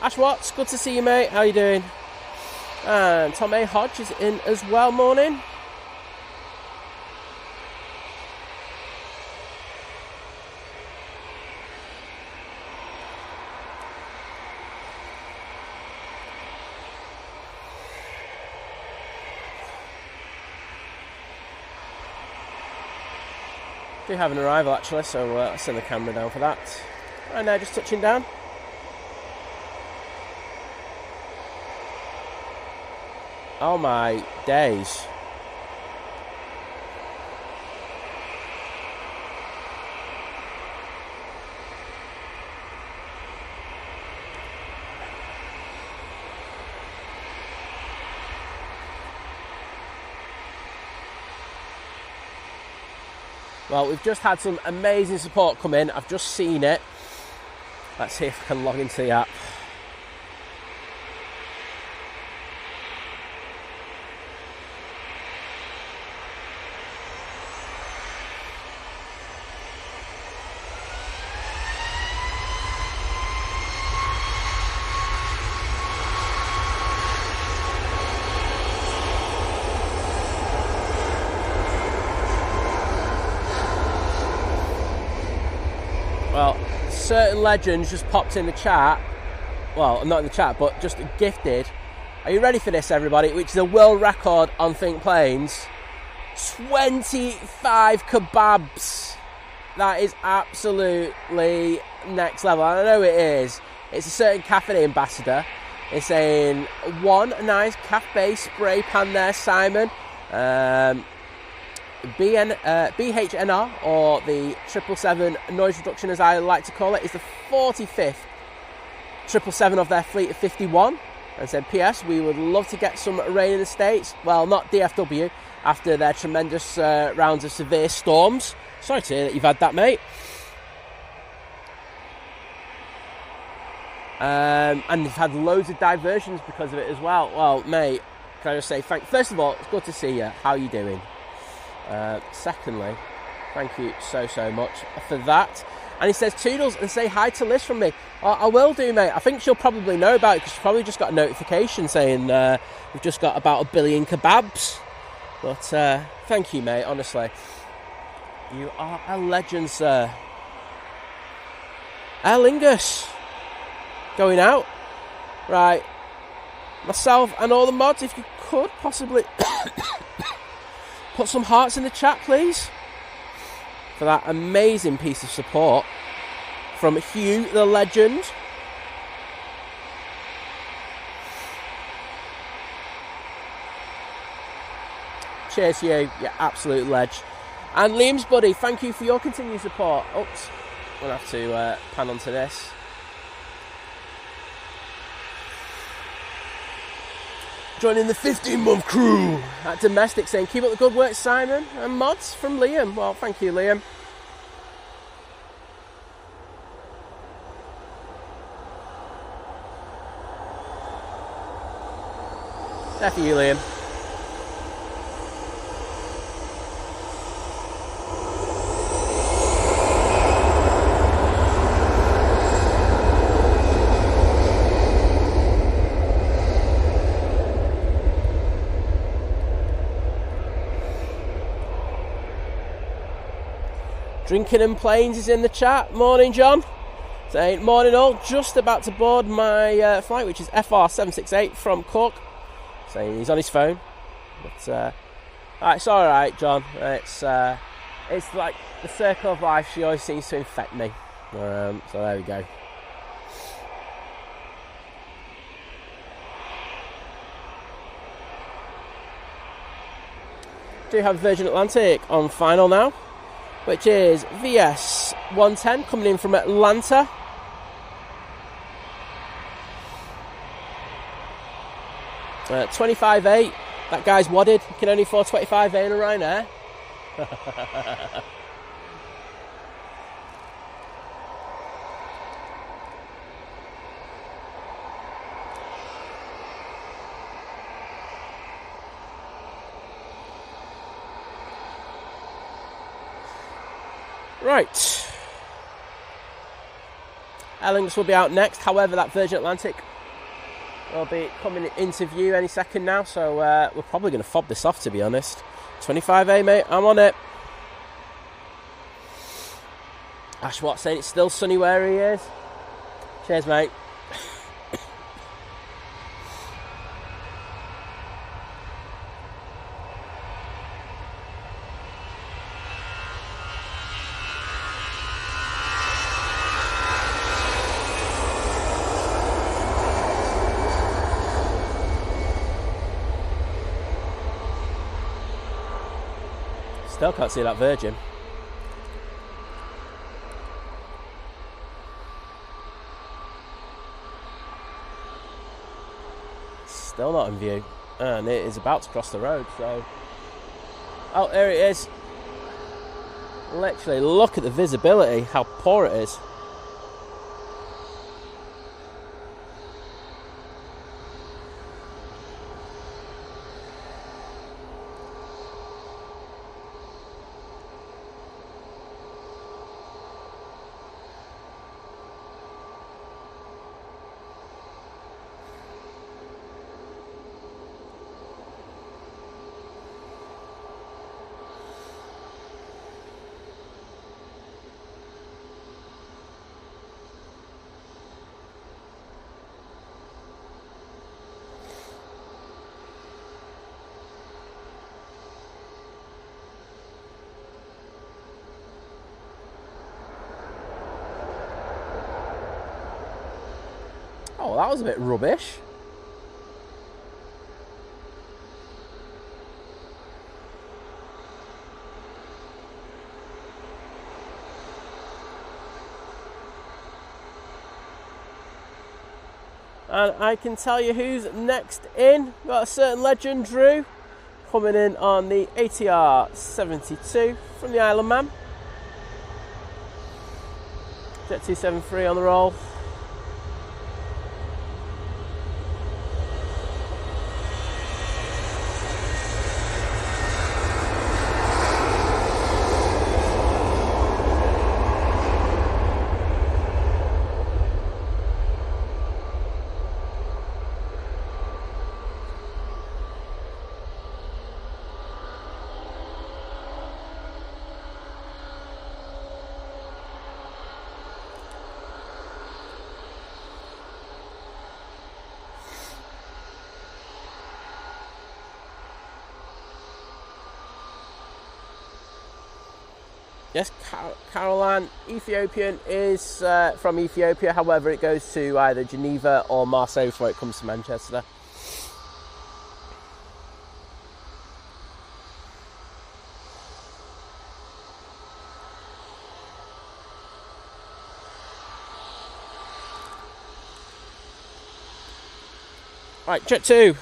Ash Watts, good to see you, mate. How you doing? And Tom A. Hodge is in as well. Morning. Do have an arrival actually, so I'll send the camera down for that. Right now, just touching down. Oh my days. Well, we've just had some amazing support come in. I've just seen it. Let's see if I can log into the app. Well, certain legends just popped in the chat. Well, not in the chat, but just gifted. Are you ready for this, everybody? Which is a world record on Think Planes. 25 kebabs. That is absolutely next level. I know it is. It's a certain cafe ambassador. It's saying, one nice cafe spray pan there, Simon. BHNR, or the 777 noise reduction as I like to call it, is the 45th 777 of their fleet of 51, and said, PS, we would love to get some rain in the States. Well, not DFW, after their tremendous rounds of severe storms. Sorry to hear that you've had that, mate. And they've had loads of diversions because of it as well. Well, mate, can I just say first of all, it's good to see you. How are you doing? Secondly, thank you so much for that. And he says, Toodles, and say hi to Liz from me. I will do, mate. I think she'll probably know about it because she probably just got a notification saying we've just got about 1 billion kebabs. But thank you, mate, honestly. You are a legend, sir. Aer Lingus going out. Right. Myself and all the mods, if you could possibly put some hearts in the chat, please, for that amazing piece of support from Hugh the Legend. Cheers, Hugh, you absolute ledge. And Liam's buddy, thank you for your continued support. Oops, we'll have to pan onto this. Joining the 15-month crew at Domestic, saying, keep up the good work, Simon. And mods from Liam. Well, thank you, Liam. There for you, Liam. Drinking and Planes is in the chat. Morning, John. Saying, morning all. Just about to board my flight, which is FR768 from Cork. Saying he's on his phone. But it's all right, John. It's like the circle of life. She always seems to infect me. So there we go. Do have Virgin Atlantic on final now, which is VS 110 coming in from Atlanta. Uh, 25.8. That guy's wadded. He can only afford 25A in a Ryanair. Right. Aer Lingus will be out next. However, that Virgin Atlantic will be coming into view any second now. So we're probably going to fob this off, to be honest. 25A, mate. I'm on it. Ash Watt saying it's still sunny where he is. Cheers, mate. Still can't see that Virgin. Still not in view, and it is about to cross the road. So, oh, there it is. Literally, look at the visibility, how poor it is. Oh, that was a bit rubbish. And I can tell you who's next in. Got a certain legend, Drew, coming in on the Etihad 72 from the Isle of Man. Jet 273 on the roll. Yes, Caroline, Ethiopian is from Ethiopia. However, it goes to either Geneva or Marseille before it comes to Manchester. Right, jet 2.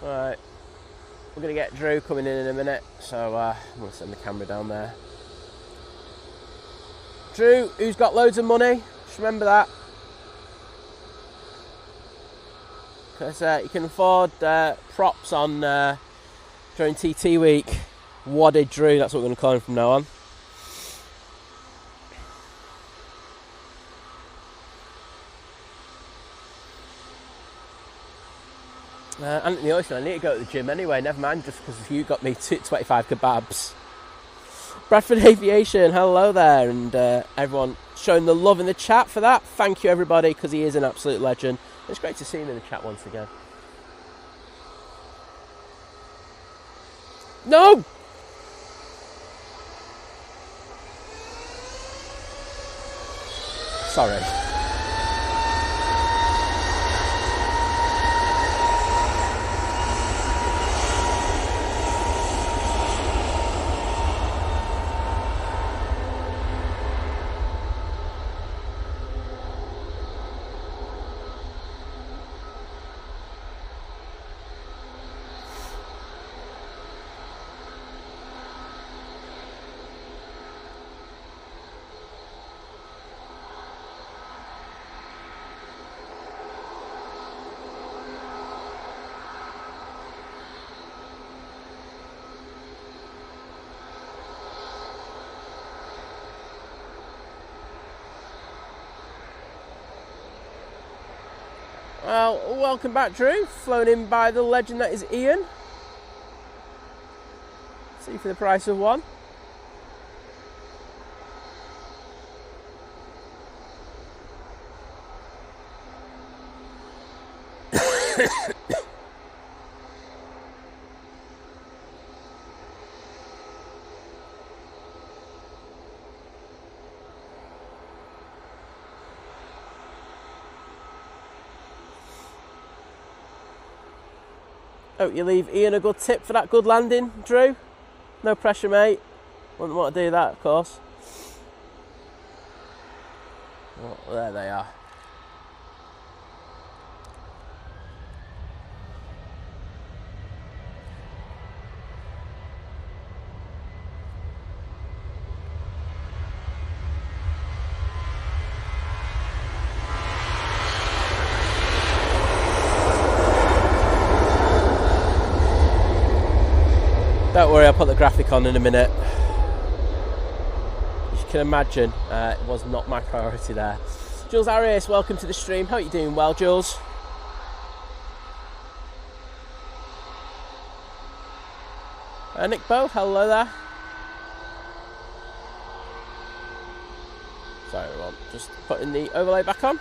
Right. We're going to get Drew coming in a minute, so I'm going to send the camera down there. Drew, who's got loads of money? Just remember that. Because you can afford props on during TT week. Wadded Drew, that's what we're going to call him from now on. Anthony Oyster, I need to go to the gym anyway, never mind just because you got me 25 kebabs. Bradford Aviation, hello there, and everyone showing the love in the chat for that. Thank you everybody, because he is an absolute legend. It's great to see him in the chat once again. No! Sorry. Well, welcome back, Drew. Flown in by the legend that is Ian. See for the price of one. Hope you leave Ian a good tip for that good landing, Drew. No pressure, mate. Wouldn't want to do that, of course. Oh, there they are. Don't worry, I'll put the graphic on in a minute. As you can imagine, it was not my priority there. Jules Arias, welcome to the stream. How are you doing? Well, Jules? Nick Bow, hello there. Sorry everyone, just putting the overlay back on.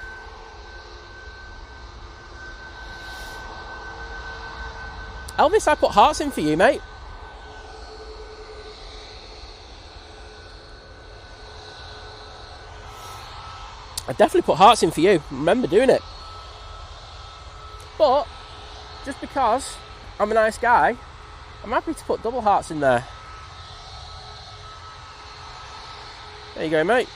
Elvis, I put hearts in for you, mate. I definitely put hearts in for you. Remember doing it. But just because I'm a nice guy, I'm happy to put double hearts in there. There you go, mate.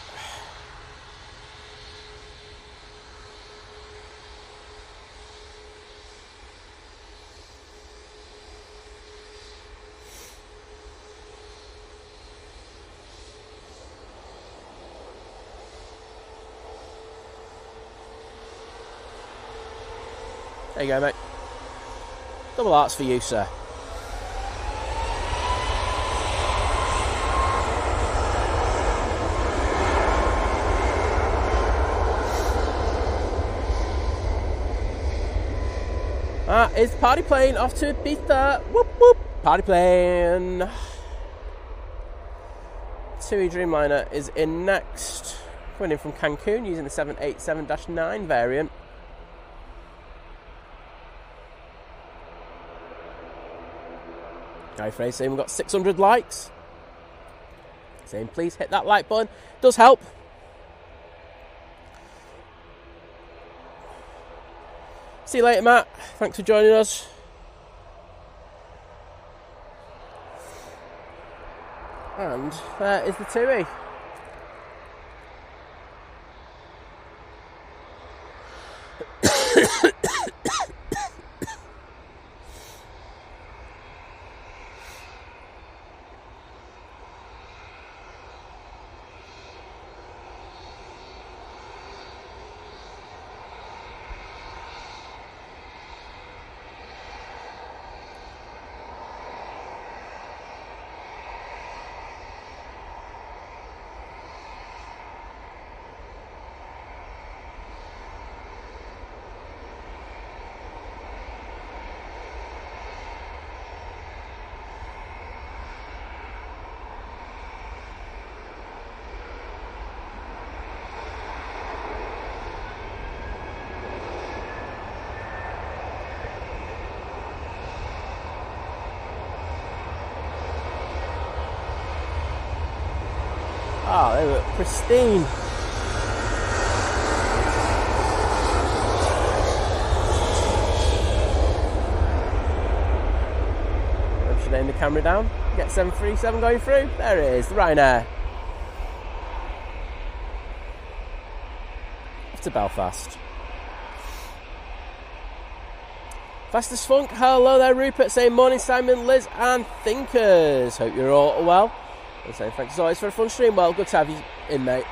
There you go, mate. Double hearts for you, sir. Is the party plane off to Ibiza? Whoop whoop! Party plane. TUI Dreamliner is in next. Coming in from Cancun using the 787-9 variant. Guy Frey saying we've got 600 likes. Saying please hit that like button. Does help. See you later, Matt. Thanks for joining us. And there is the TUI. Oh, they look pristine. I should aim the camera down. Get 737 going through. There it is, the Ryanair. Off to Belfast. Fastest Funk, hello there, Rupert. Saying morning, Simon, Liz, and Thinkers. Hope you're all well. I'm saying thanks as always for a fun stream. Well, good to have you in, mate.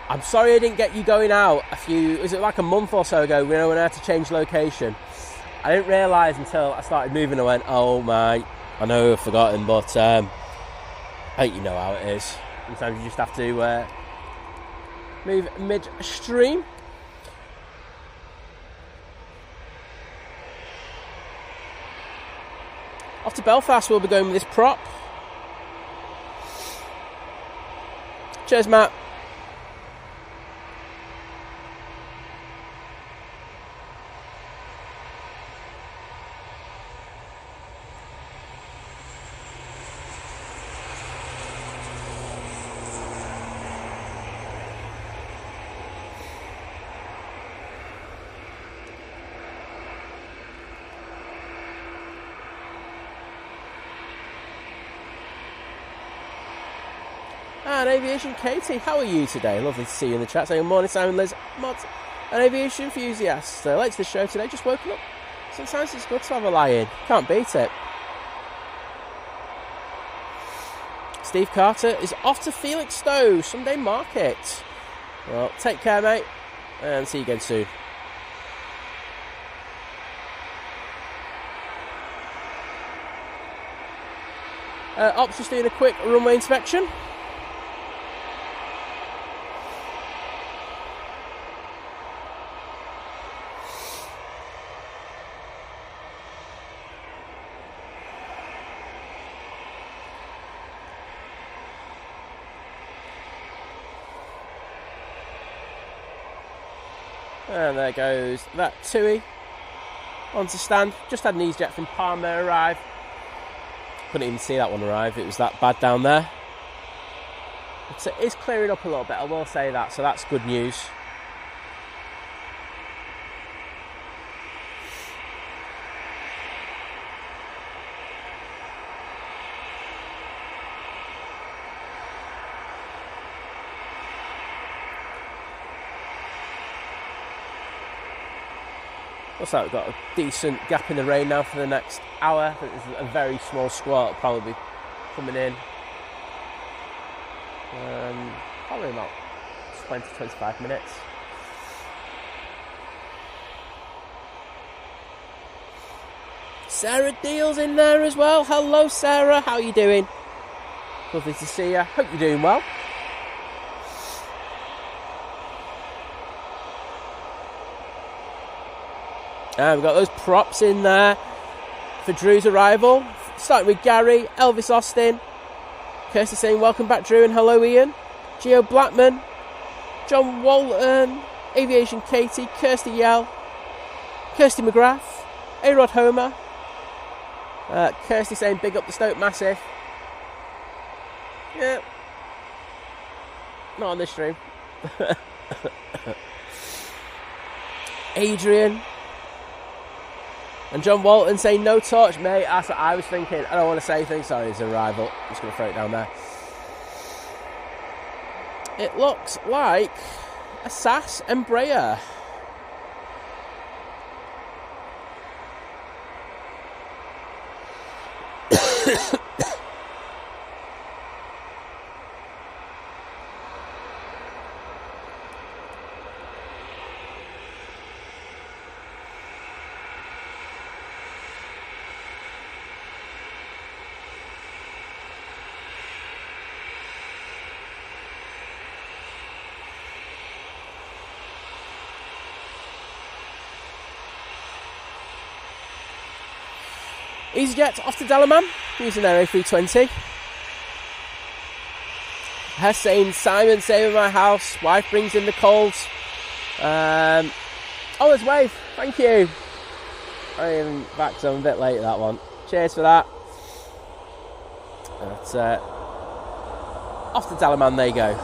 I'm sorry I didn't get you going out was it like a month or so ago when I had to change location. I didn't realise until I started moving. I went, oh my, I know I've forgotten, but I think you know how it is. Sometimes you just have to move mid-stream. Off to Belfast, we'll be going with this prop. Cheers, Matt. And Aviation Katie, how are you today? Lovely to see you in the chat. Saying good morning, Simon, Liz, Mod, and Aviation enthusiasts. Late to the show today, just woken up. Sometimes it's good to have a lie-in. Can't beat it. Steve Carter is off to Felixstowe Sunday Market. Well, take care, mate, and see you again soon. Ops just doing a quick runway inspection. And there goes that TUI onto stand. Just had an EasyJet from Palma arrive. Couldn't even see that one arrive, it was that bad down there. It is clearing up a little bit, I will say that, so that's good news. Looks like we've got a decent gap in the rain now for the next hour. I think there's a very small squall probably coming in. Probably about 20-25 minutes. Sarah Deal's in there as well. Hello Sarah, how are you doing? Lovely to see you. Hope you're doing well. And we've got those props in there for Drew's arrival. Starting with Gary, Elvis Austin, Kirsty saying welcome back Drew and hello Ian, Gio Blackman, John Walton, Aviation Katie, Kirsty Yell, Kirsty McGrath, A-Rod Homer, Kirsty saying big up the Stoke Massive. Yeah, not on this stream. Adrian. And John Walton saying no torch, mate. That's what I was thinking. I don't want to say things. Sorry, it's an arrival. I'm just going to throw it down there. It looks like a SAS Embraer. EasyJet off to Dalaman, using their A380. Hussein, Simon, saving my house. Wife brings in the calls. Oh, there's Wave. Thank you. I am back, so I'm a bit late at that one. Cheers for that. But, off to Dalaman they go.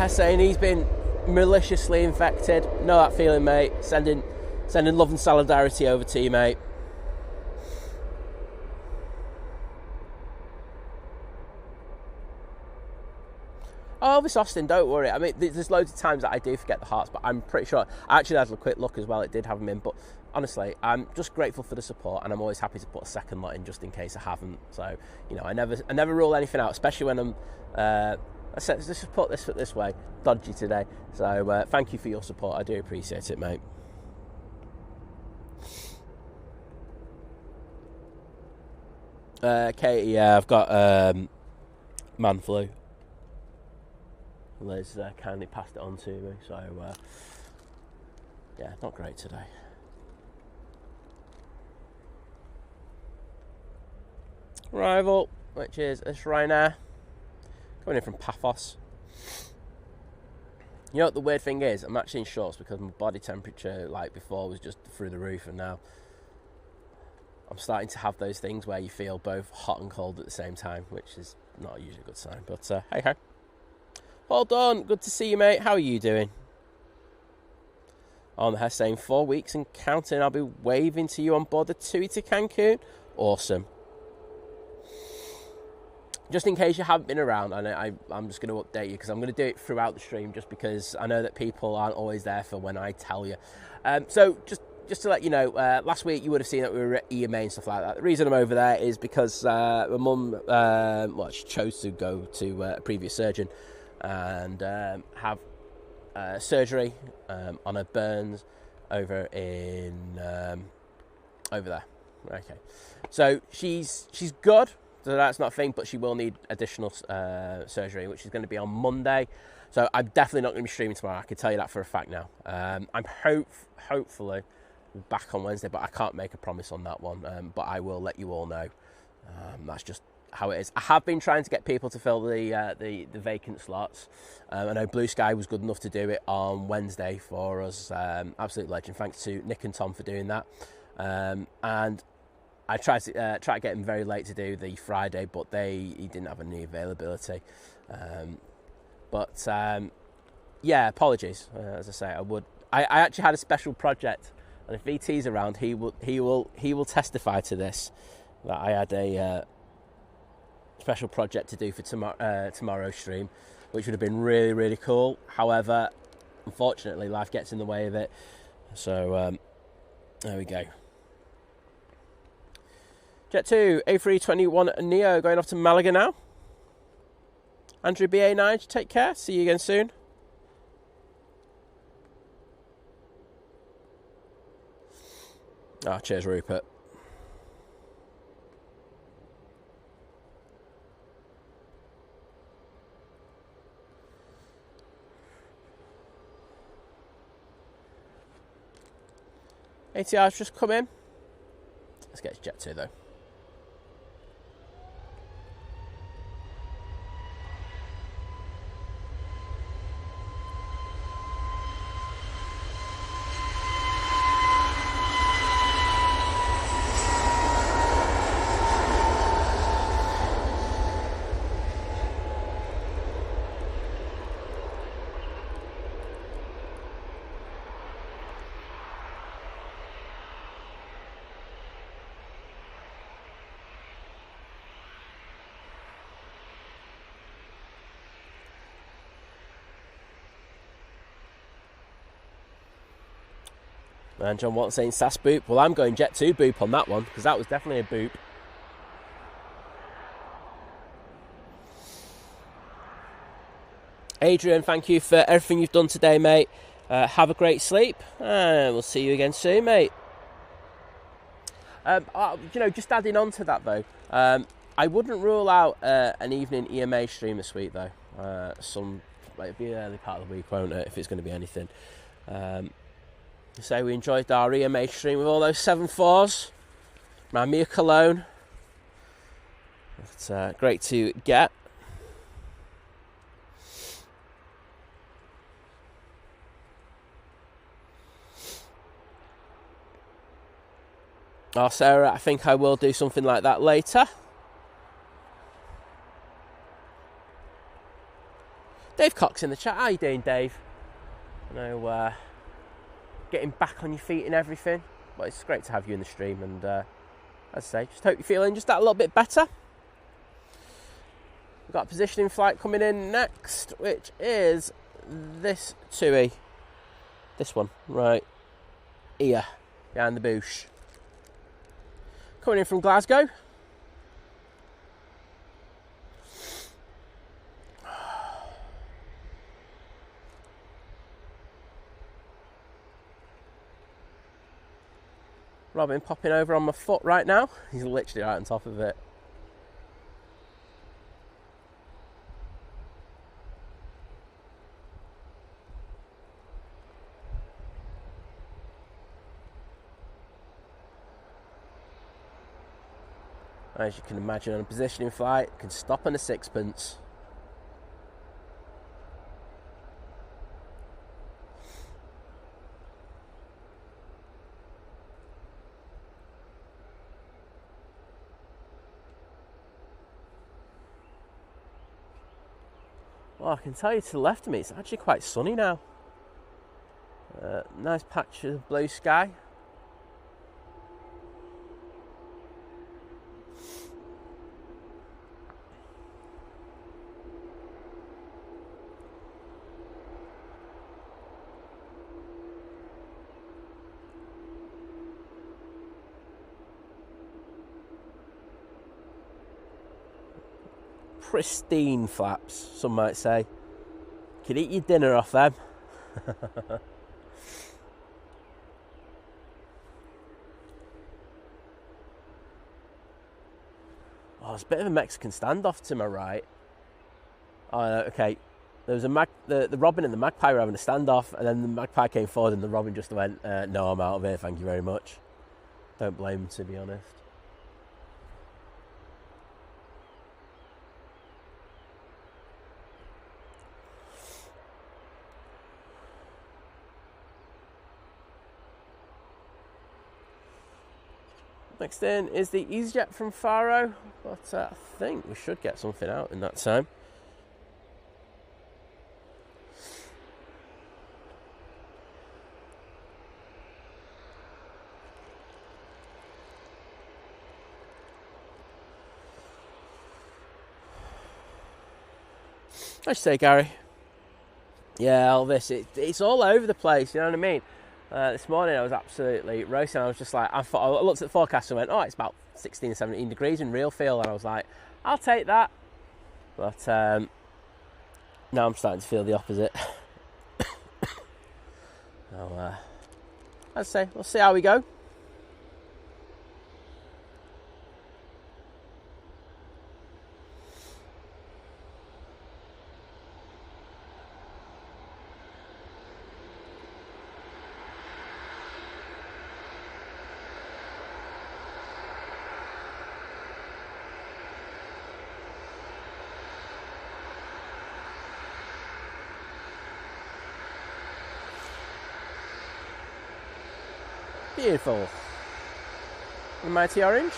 Saying he's been maliciously infected. Know that feeling, mate. Sending love and solidarity over to you, mate. Oh, Elvis Austin, don't worry. I mean, there's loads of times that I do forget the hearts, but I'm pretty sure I actually had a quick look as well. It did have them in, but honestly, I'm just grateful for the support, and I'm always happy to put a second lot in just in case I haven't. So, you know, I never rule anything out, especially when I'm. Let's just put this way, dodgy today. So thank you for your support. I do appreciate it, mate. Katie, yeah, I've got man flu. Liz kindly passed it on to me. So yeah, not great today. Arrival, which is Ryanair. Coming in from Paphos. You know what the weird thing is? I'm actually in shorts because my body temperature, like before, was just through the roof, and now I'm starting to have those things where you feel both hot and cold at the same time, which is not usually a good sign, but hey ho. Well done, good to see you, mate. How are you doing? On her saying 4 weeks and counting. I'll be waving to you on board the TUI to Cancun. Awesome. Just in case you haven't been around, I'm just going to update you because I'm going to do it throughout the stream just because I know that people aren't always there for when I tell you. So just to let you know, last week you would have seen that we were at EMA and stuff like that. The reason I'm over there is because my mum, she chose to go to a previous surgeon and have surgery on her burns over there. Okay, so she's good. So that's not a thing, but she will need additional surgery, which is going to be on Monday. So I'm definitely not going to be streaming tomorrow. I can tell you that for a fact now. I'm hopefully back on Wednesday, but I can't make a promise on that one. But I will let you all know. That's just how it is. I have been trying to get people to fill the vacant slots. I know Blue Sky was good enough to do it on Wednesday for us. Absolute legend. Thanks to Nick and Tom for doing that. And I tried to get him very late to do the Friday, but he didn't have any availability. Yeah, apologies. As I say, I actually had a special project, and if VT's around, he will testify to this. That I had a special project to do for tomorrow's stream, which would have been really, really cool. However, unfortunately, life gets in the way of it. So there we go. Jet 2, A321 Neo going off to Malaga now. Andrew BA9, take care. See you again soon. Cheers, Rupert. ATR's just come in. Let's get Jet 2 though. And John Watson saying SAS boop. Well, I'm going Jet 2 boop on that one because that was definitely a boop. Adrian, thank you for everything you've done today, mate. Have a great sleep, and we'll see you again soon, mate. Just adding on to that though, I wouldn't rule out an evening EMA stream this week though. It'll be an early part of the week, won't it? If it's going to be anything. So we enjoyed our EMA stream with all those 7.4s. My Me A Cologne. It's great to get. Sarah, I think I will do something like that later. Dave Cox in the chat. How you doing, Dave? I know getting back on your feet and everything. But it's great to have you in the stream. And as I say, just hope you're feeling just that a little bit better. We've got a positioning flight coming in next, which is this TUI. This one, right here, behind the bush. Coming in from Glasgow. Robin popping over on my foot right now. He's literally right on top of it. As you can imagine, on a positioning flight, can stop on a sixpence. Well, I can tell you to the left of me, it's actually quite sunny now. Nice patch of blue sky. Pristine flaps, some might say. You could eat your dinner off them. Oh, there's a bit of a Mexican standoff to my right. Oh, okay. There was the robin and the magpie were having a standoff, and then the magpie came forward and the robin just went, no, I'm out of here, thank you very much. Don't blame him, to be honest. Next in is the EasyJet from Faro, but I think we should get something out in that time. I should say, Gary. Yeah, Elvis, it's all over the place, you know what I mean? This morning I was absolutely roasting. I was just like, I looked at the forecast and went, oh, it's about 16 or 17 degrees in real feel, and I was like, I'll take that. But now I'm starting to feel the opposite. So, I'd say we'll see how we go. Beautiful. The mighty orange.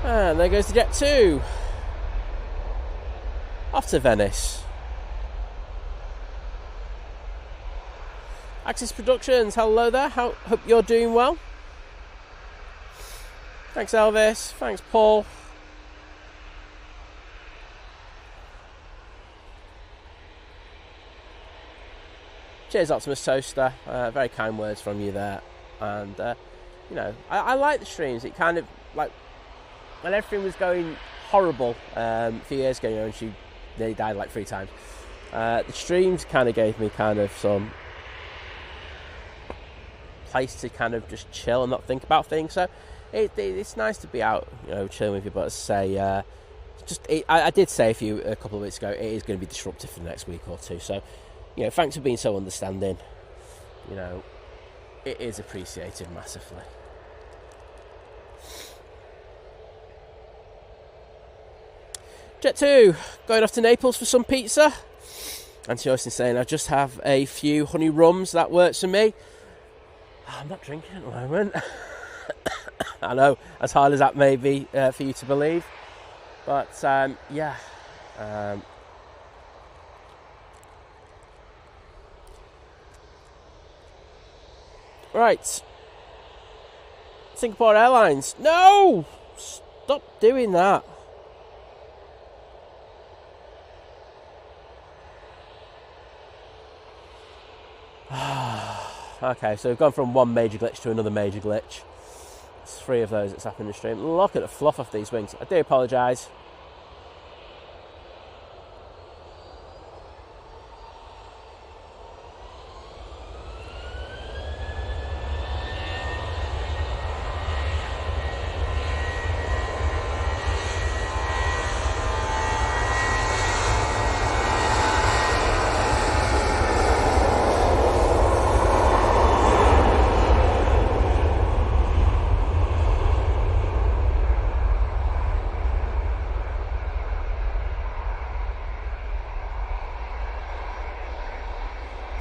And there goes the Jet 2. Off to Venice. Axis Productions, hello there. Hope you're doing well. Thanks, Elvis. Thanks, Paul. Cheers, Optimus Toaster. Very kind words from you there. And, you know, I like the streams. It kind of, like, when everything was going horrible a few years ago, you know, and she nearly died like 3 times, the streams kind of gave me kind of some place to kind of just chill and not think about things. So it's nice to be out, you know, chilling with you. But say, I did say a couple of weeks ago, it is going to be disruptive for the next week or two. So, you know, thanks for being so understanding. You know, it is appreciated massively. Jet 2, going off to Naples for some pizza. Anthony Austin saying, I just have a few honey rums, that works for me. I'm not drinking at the moment. I know, as hard as that may be for you to believe. But, yeah. Right. Singapore Airlines. No! Stop doing that. Okay, so we've gone from one major glitch to another major glitch. It's 3 of those that's happened in the stream. Look at the fluff of these wings. I do apologise.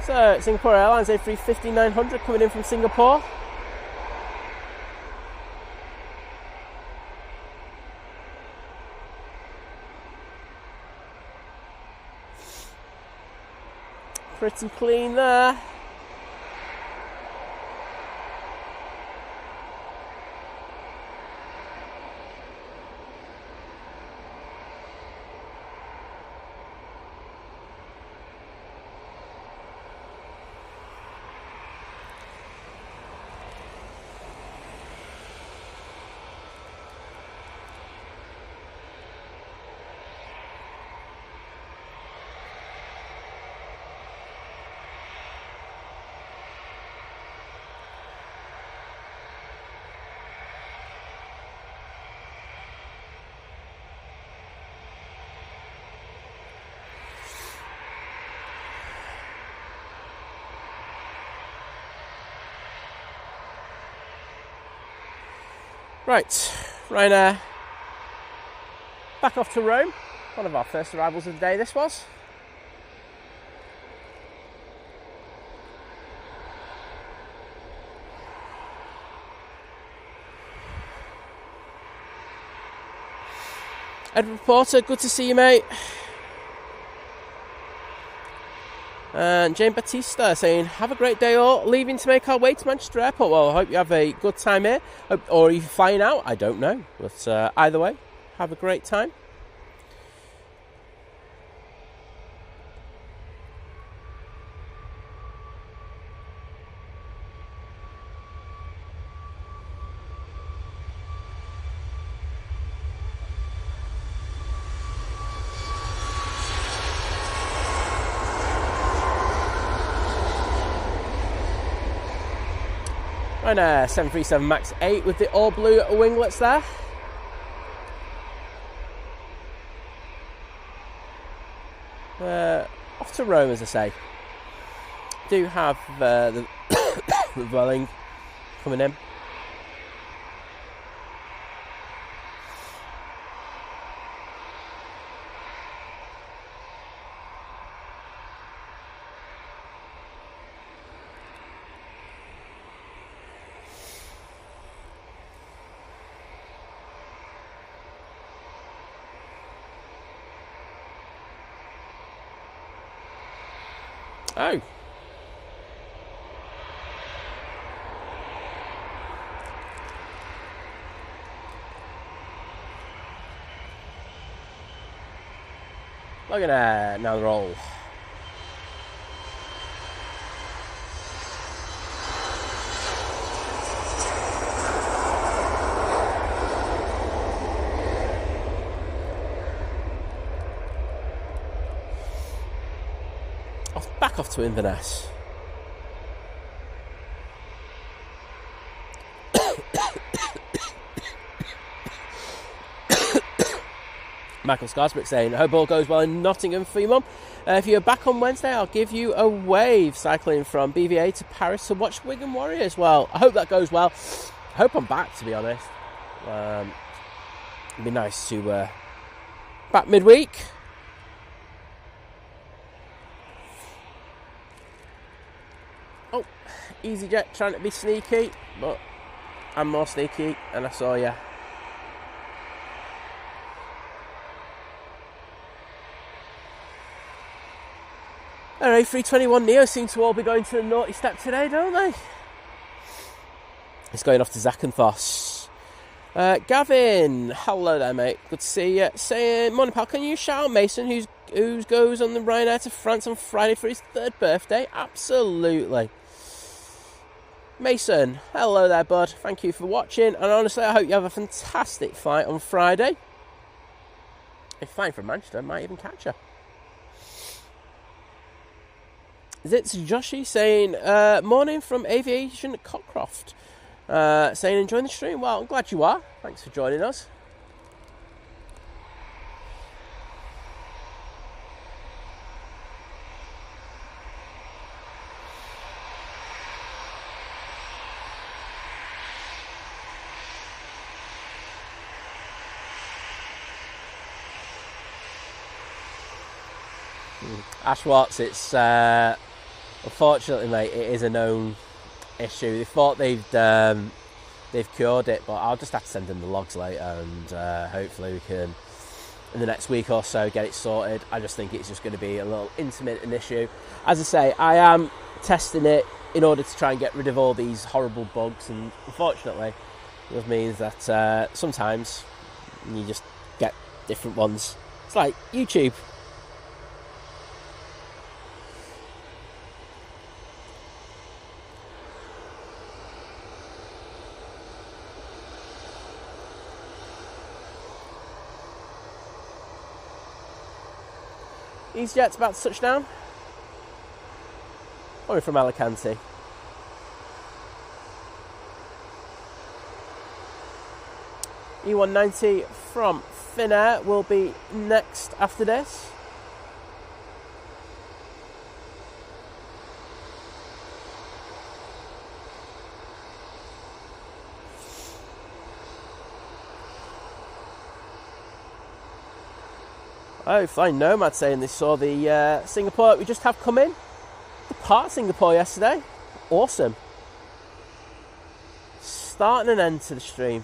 So, Singapore Airlines A350-900 coming in from Singapore. Pretty clean there. Right, Ryanair, back off to Rome. One of our first arrivals of the day, this was. Edward Porter, good to see you, mate. And Jane Batista saying, have a great day all. Leaving to make our way to Manchester Airport. Well, I hope you have a good time here. Or are you flying out? I don't know. But either way, have a great time. And 737 MAX 8 with the all blue winglets there. Off to Rome, as I say. Do have the Vueling coming in. Oh. Look at that, now roll. Back off to Inverness. Michael Scarsbrick saying, I hope all goes well in Nottingham for your mum. If you're back on Wednesday, I'll give you a wave. Cycling from BVA to Paris to watch Wigan Warriors. Well, I hope that goes well. I hope I'm back, to be honest. It'd be nice to back midweek. Oh, EasyJet trying to be sneaky, but I'm more sneaky, and I saw you. Our A321neo seem to all be going to the naughty step today, don't they? It's going off to Zakynthos. Gavin, hello there, mate. Good to see you. Saying, morning, pal. Can you shout out Mason, who goes on the Ryanair to France on Friday for his 3rd birthday? Absolutely. Mason, hello there, bud. Thank you for watching, and honestly, I hope you have a fantastic flight on Friday. If you're flying from Manchester, I might even catch you. It's Joshi saying, morning from Aviation Cockcroft. Saying, enjoying the stream. Well, I'm glad you are. Thanks for joining us. Ash Watts, it's unfortunately, mate, it is a known issue. They thought they've cured it, but I'll just have to send them the logs later, and hopefully we can, in the next week or so, get it sorted. I just think it's just going to be a little intermittent issue. As I say, I am testing it in order to try and get rid of all these horrible bugs, and unfortunately, it means that sometimes you just get different ones. It's like YouTube. EasyJet's about to touch down. Probably from Alicante. E190 from Finnair will be next after this. Oh, Flying Nomad saying they saw the Singapore we just have come in. Depart Singapore yesterday. Awesome. Start and an end to the stream.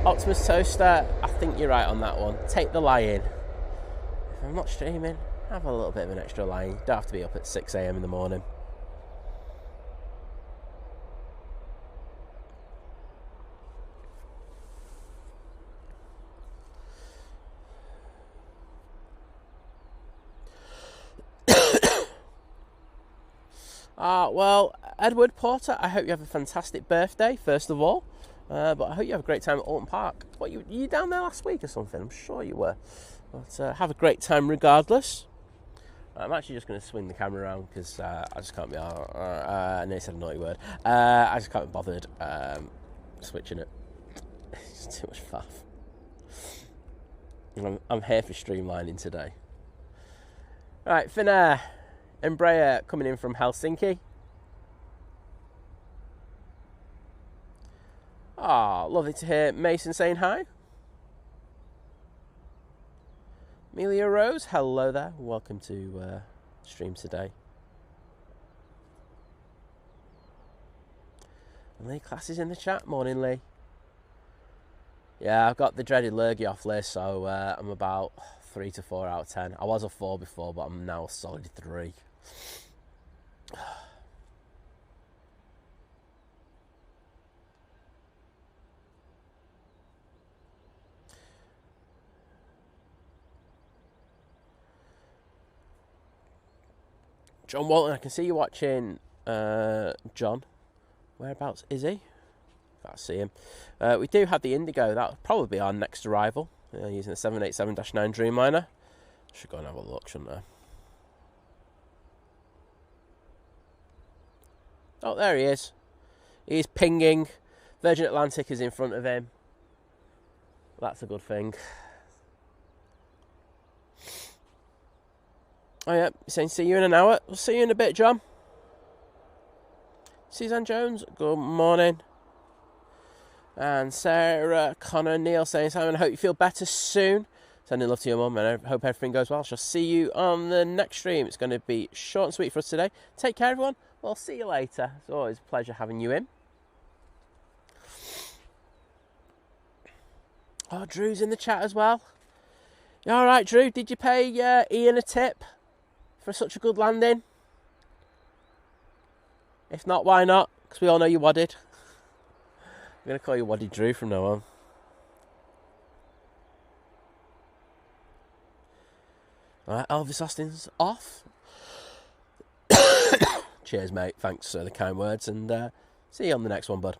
Optimus Toaster, I think you're right on that one. Take the lie-in. If I'm not streaming, have a little bit of an extra lie-in. You don't have to be up at 6 a.m. in the morning. Well, Edward Porter, I hope you have a fantastic birthday, first of all. But I hope you have a great time at Alton Park. What, you down there last week or something? I'm sure you were. But have a great time regardless. I'm actually just going to swing the camera around because I just can't be... I nearly said a naughty word. I just can't be bothered switching it. It's too much faff. I'm here for streamlining today. Right, Finnair. Embraer coming in from Helsinki. Ah, lovely to hear Mason saying hi. Amelia Rose, hello there. Welcome to stream today. And Lee Class is in the chat. Morning, Lee. Yeah, I've got the dreaded lurgy off list, so I'm about 3 to 4 out of 10. I was a 4 before, but I'm now a solid 3. John Walton, I can see you watching. John, whereabouts is he? Can't see him. We do have the Indigo. That will probably be our next arrival. Using the 787-9 Dreamliner. Should go and have a look, shouldn't I? Oh, there he is. He's pinging. Virgin Atlantic is in front of him. That's a good thing. Oh yeah, saying see you in an hour. We'll see you in a bit, John. Suzanne Jones, good morning. And Sarah Connor Neil saying, Simon, I hope you feel better soon. Sending love to your mum, and I hope everything goes well. Shall see you on the next stream. It's going to be short and sweet for us today. Take care, everyone. We'll see you later. It's always a pleasure having you in. Oh, Drew's in the chat as well. You all right, Drew? Did you pay Ian a tip for such a good landing? If not, why not? Because we all know you wadded. I'm going to call you Waddy Drew from now on. All right, Elvis Austin's off. Cheers, mate. Thanks for the kind words, and see you on the next one, bud.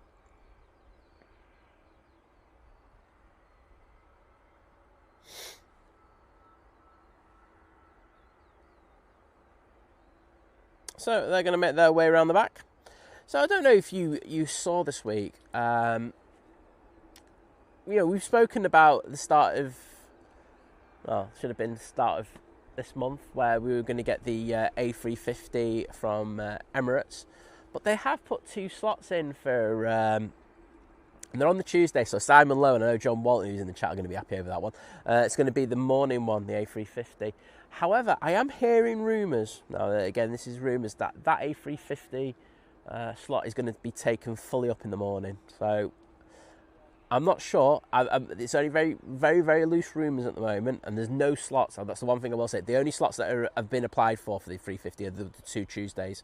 So they're going to make their way around the back. So I don't know if you saw this week. We've spoken about the start of, well, should have been the start of this month, where we were going to get the A350 from Emirates, but they have put 2 slots in for, and they're on the Tuesday. So Simon Lowe and I know John Walton, who's in the chat, are going to be happy over that one. It's going to be the morning one, the A350. However, I am hearing rumours, now again this is rumours, that A350 slot is going to be taken fully up in the morning. So I'm not sure. It's only very, very, very loose rumours at the moment, and there's no slots. That's the one thing I will say. The only slots that have been applied for the 350 are the 2 Tuesdays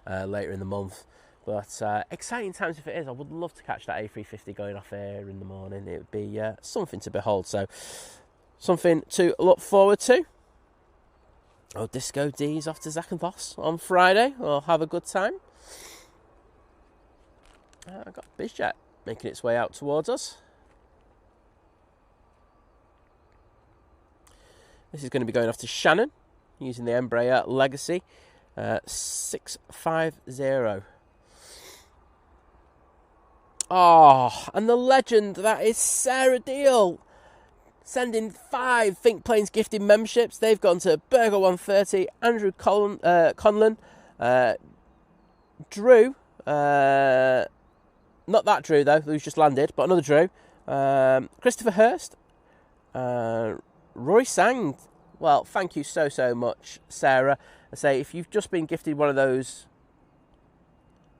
later in the month. But exciting times if it is. I would love to catch that A350 going off air in the morning. It would be something to behold. So something to look forward to. Oh, Disco D's off to Zach and Boss on Friday. We'll have a good time. I've got BizJet making its way out towards us. This is going to be going off to Shannon using the Embraer Legacy 650. Oh, and the legend that is Sarah Deal, sending 5 Think Planes gifted memberships. They've gone to Burger 130, Andrew Conlon, Drew, not that Drew though, who's just landed, but another Drew, Christopher Hurst, Roy Sang. Well, thank you so much, Sarah. I say, if you've just been gifted one of those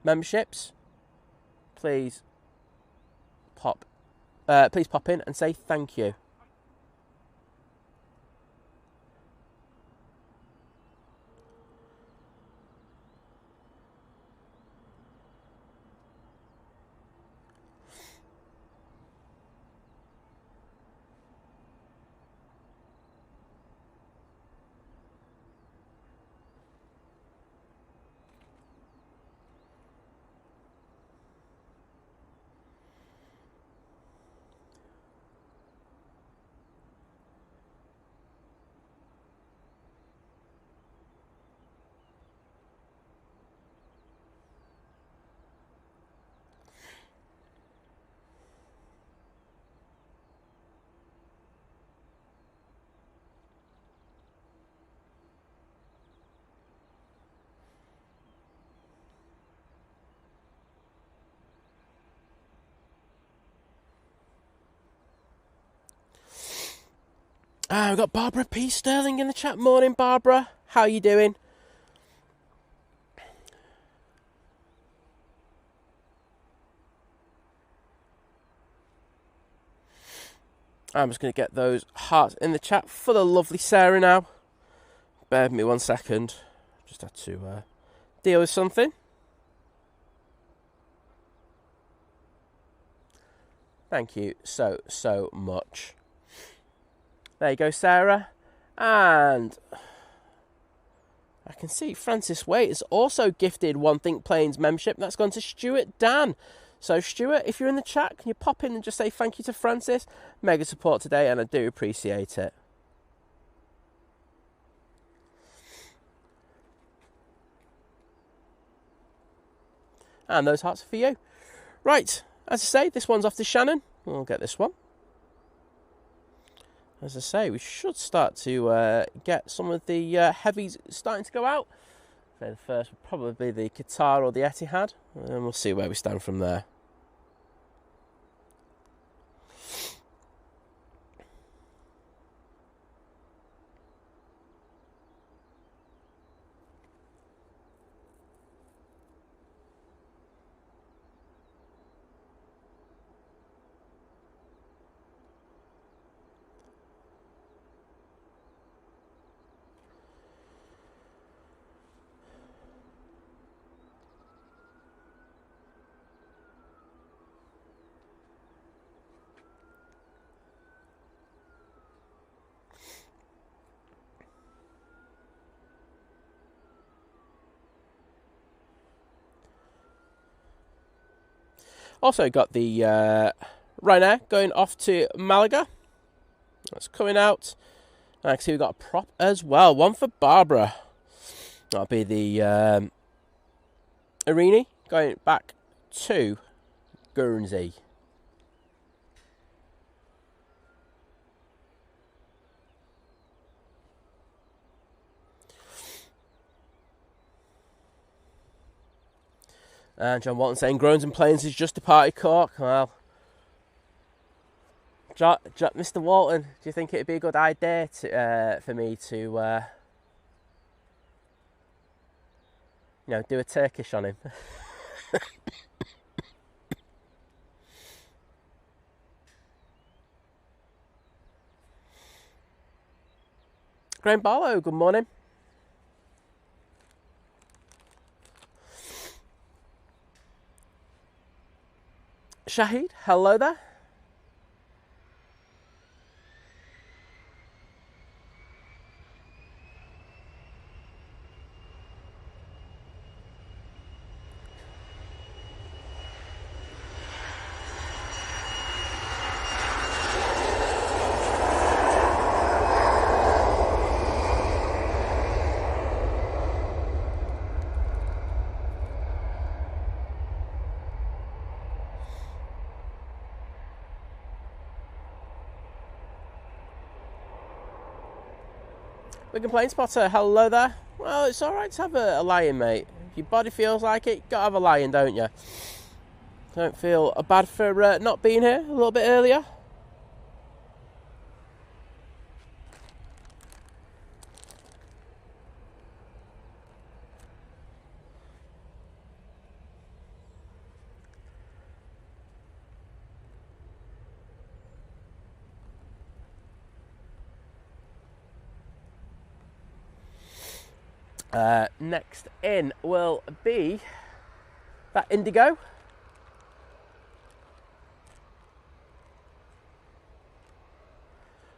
memberships, please pop in and say thank you. We've got Barbara P. Sterling in the chat. Morning, Barbara. How are you doing? I'm just going to get those hearts in the chat for the lovely Sarah now. Bear with me 1 second. Just had to deal with something. Thank you so much. There you go, Sarah. And I can see Francis Waite has also gifted 1 Think Planes membership. That's gone to Stuart Dan. So, Stuart, if you're in the chat, can you pop in and just say thank you to Francis? Mega support today, and I do appreciate it. And those hearts are for you. Right, as I say, this one's off to Shannon. We'll get this one. As I say, we should start to get some of the heavies starting to go out. So the first will probably be the Qatar or the Etihad, and we'll see where we stand from there. Also got the Ryanair going off to Malaga. That's coming out. And I can see we've got a prop as well. One for Barbara. That'll be the Arini going back to Guernsey. And John Walton saying Groans and Plains is just departed Cork. Well, Mr. Walton, do you think it'd be a good idea for me to, do a Turkish on him? Graham Barlow, good morning. Shahid, hello there. Wigan Plane Spotter, hello there. Well, it's alright to have a lie-in, mate. If your body feels like it, you gotta have a lie-in, don't you? Don't feel bad for not being here a little bit earlier. Next in will be that Indigo.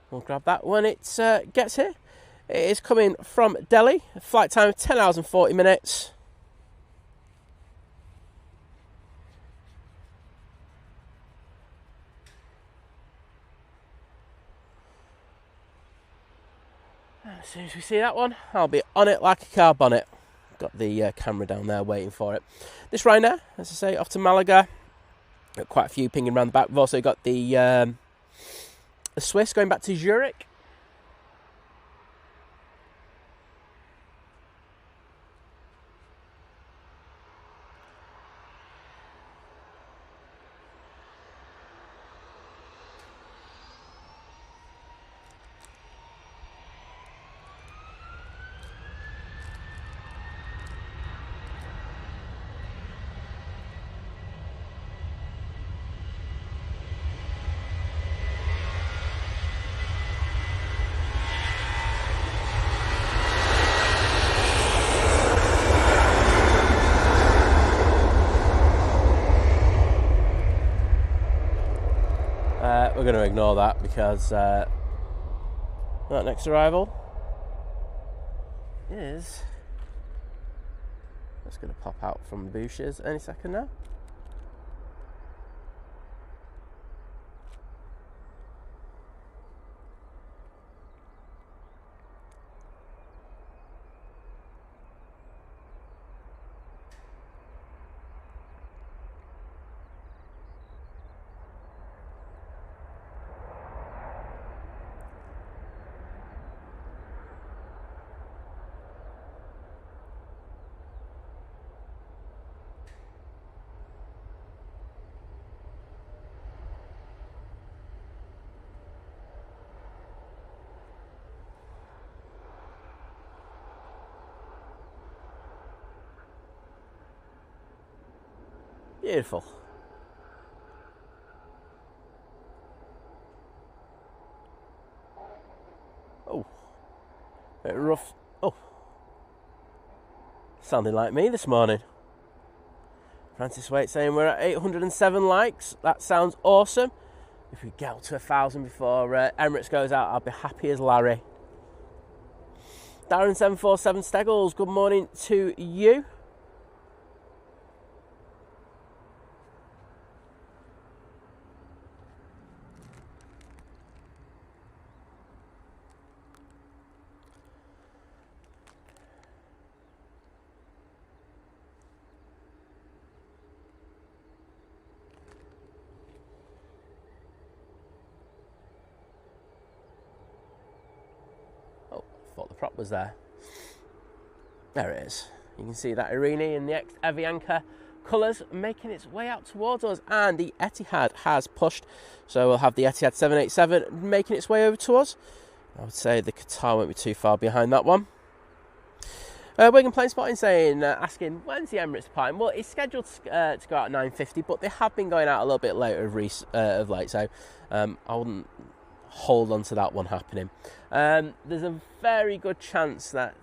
We'll grab that when it gets here. It is coming from Delhi. Flight time of 10 hours and 40 minutes. As soon as we see that one, I'll be on it like a car bonnet. Got the camera down there waiting for it. This Ryanair, as I say, off to Malaga. Got quite a few pinging around the back. We've also got the Swiss going back to Zurich. We're going to ignore that because that next arrival is just going to pop out from the bushes any second now. Beautiful. Oh, bit rough. Oh, sounding like me this morning. Francis Waite saying we're at 807 likes. That sounds awesome. If we get up to 1,000 before Emirates goes out, I'll be happy as Larry. Darren 747 Steggles, good morning to you. thought the prop was there. There it is. You can see that Irini in the Avianca colours making its way out towards us, and the Etihad has pushed. So we'll have the Etihad 787 making its way over to us. I would say the Qatar won't be too far behind that one. Wigan Plane Spotting saying, asking, when's the Emirates departing? Well, it's scheduled to go out at 9:50, but they have been going out a little bit later of late, so I wouldn't hold on to that one happening. There's a very good chance that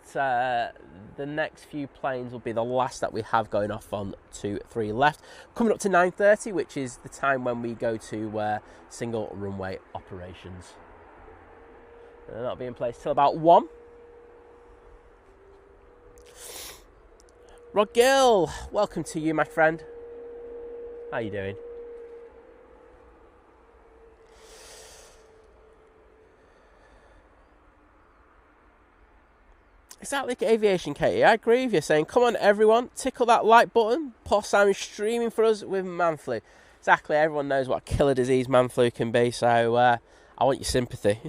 the next few planes will be the last that we have going off on 2-3 left, coming up to 9:30, which is the time when we go to single runway operations. And that'll be in place till about 1. Rod Gill, welcome to you, my friend. How you doing? Exactly, aviation, Katie. I agree with you, saying, come on, everyone, tickle that like button. Paul Simon streaming for us with man flu. Exactly, everyone knows what a killer disease man flu can be, so I want your sympathy.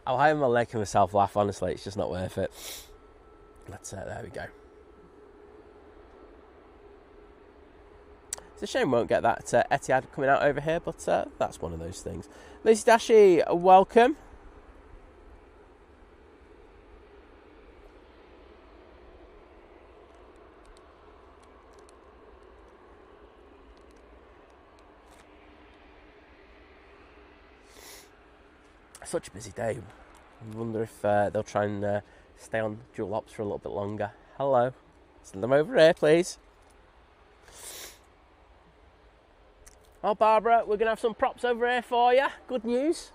Why am I making myself laugh? Honestly, it's just not worth it. There we go. It's a shame we won't get that Etihad coming out over here, but that's one of those things. Lucy Dashi, welcome. Such a busy day. I wonder if they'll try and stay on dual ops for a little bit longer. Hello. Send them over here, please. Oh, Barbara, we're going to have some props over here for you. Good news.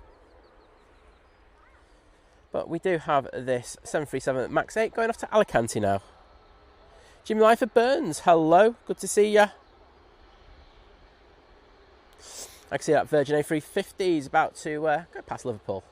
But we do have this 737 MAX 8 going off to Alicante now. Jimmy Lyford Burns, hello. Good to see you. I can see that Virgin A380 is about to go past Liverpool.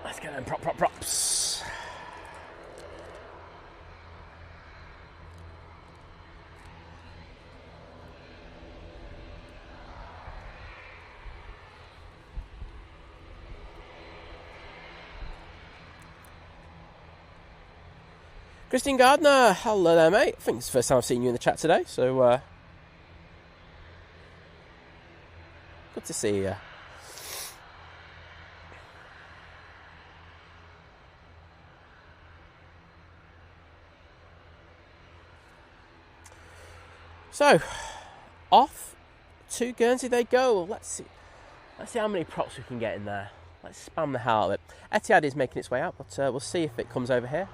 Let's get them props. Christine Gardner, hello there, mate. I think it's the first time I've seen you in the chat today, so good to see you. So, off to Guernsey they go. Let's see how many props we can get in there. Let's spam the hell out of it. Etihad is making its way out, but we'll see if it comes over here.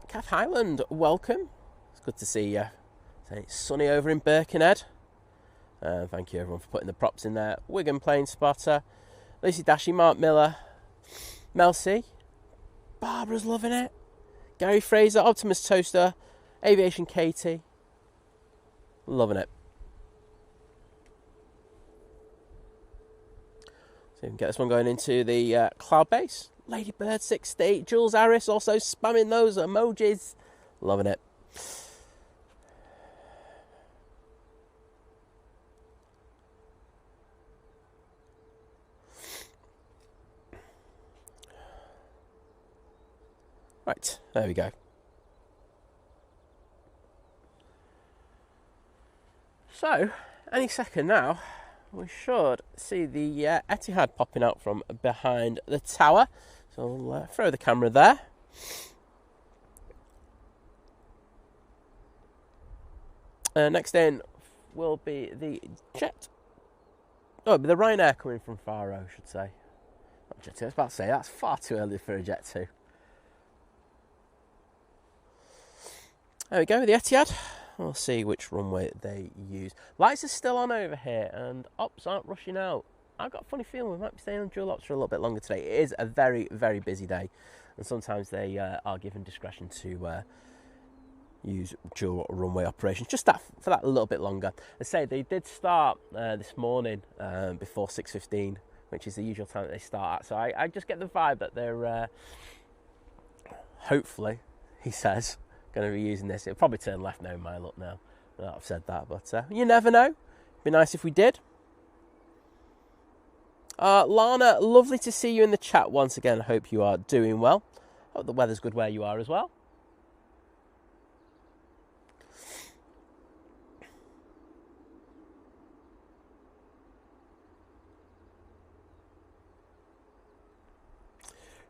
Kath Highland, welcome. It's good to see you. It's sunny over in Birkenhead. Thank you everyone for putting the props in there. Wigan Plane Spotter, Lucy Dashi, Mark Miller, Mel C, Barbara's loving it. Gary Fraser, Optimus Toaster, Aviation Katie, loving it. So we can get this one going into the cloud base. Ladybird 60, Jules Harris also spamming those emojis. Loving it. Right, there we go. So, any second now, we should see the Etihad popping out from behind the tower. So we'll throw the camera there. Next in will be the jet. Oh, the Ryanair coming from Faro, I should say. Not Jet 2, I was about to say, that's far too early for a Jet 2. There we go, the Etihad. We'll see which runway they use. Lights are still on over here and ops aren't rushing out. I've got a funny feeling we might be staying on dual ops for a little bit longer today. It is a very, very busy day, and sometimes they are given discretion to use dual runway operations, just for that a little bit longer. I say they did start this morning before 6:15, which is the usual time that they start at. So I just get the vibe that they're hopefully, he says, going to be using this. It'll probably turn left now in my look now that I've said that, but you never know. It'd be nice if we did. Lana, lovely to see you in the chat once again. I hope you are doing well. Hope the weather's good where you are as well.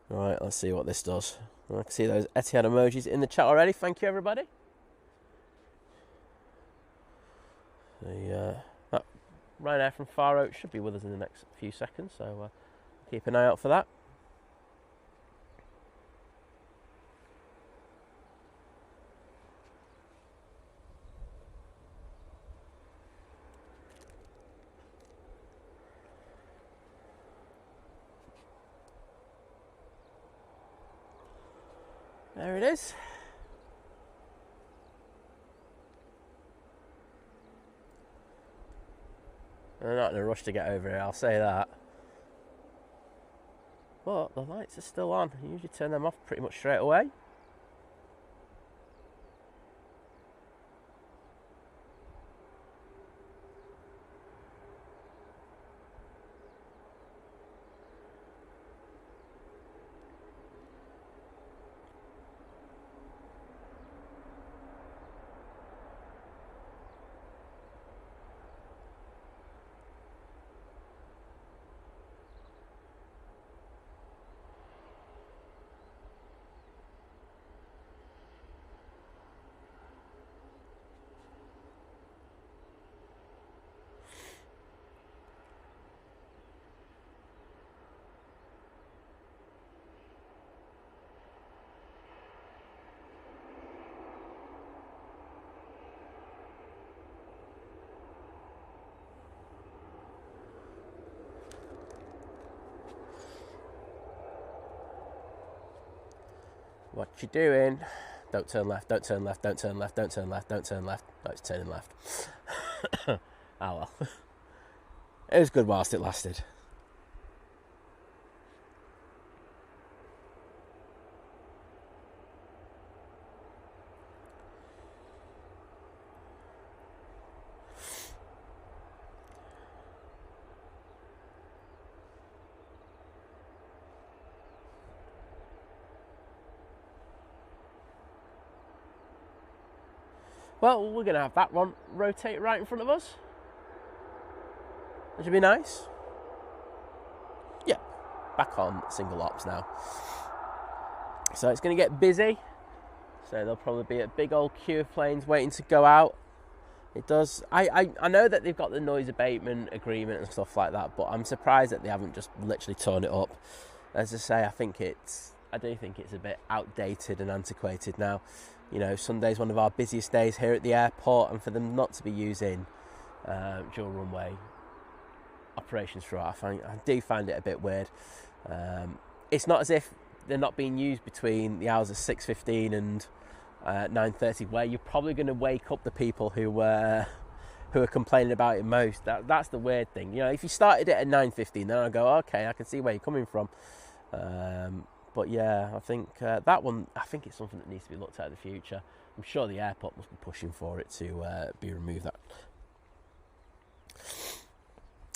Right, let's see what this does. I can see those Etihad emojis in the chat already. Thank you, everybody. That Ryanair from Faro should be with us in the next few seconds, so keep an eye out for that. There it is. I'm not in a rush to get over here, I'll say that. But the lights are still on. You usually turn them off pretty much straight away. What you doing? Don't turn left, don't turn left, don't turn left, don't turn left, don't turn left. No, it's turning left. Oh well. It was good whilst it lasted. Well, we're going to have that one rotate right in front of us. That should be nice. Yeah, back on single ops now. So it's going to get busy. So there'll probably be a big old queue of planes waiting to go out. It does. I know that they've got the noise abatement agreement and stuff like that, but I'm surprised that they haven't just literally torn it up. As I say, I do think it's a bit outdated and antiquated now. You know, Sunday's one of our busiest days here at the airport, and for them not to be using dual runway operations throughout, I do find it a bit weird. It's not as if they're not being used between the hours of 6:15 and 9:30, where you're probably going to wake up the people who who are complaining about it most. That's the weird thing. You know, if you started it at 9:15, then I go, okay, I can see where you're coming from. But yeah, I think that one, I think it's something that needs to be looked at in the future. I'm sure the airport must be pushing for it to be removed. That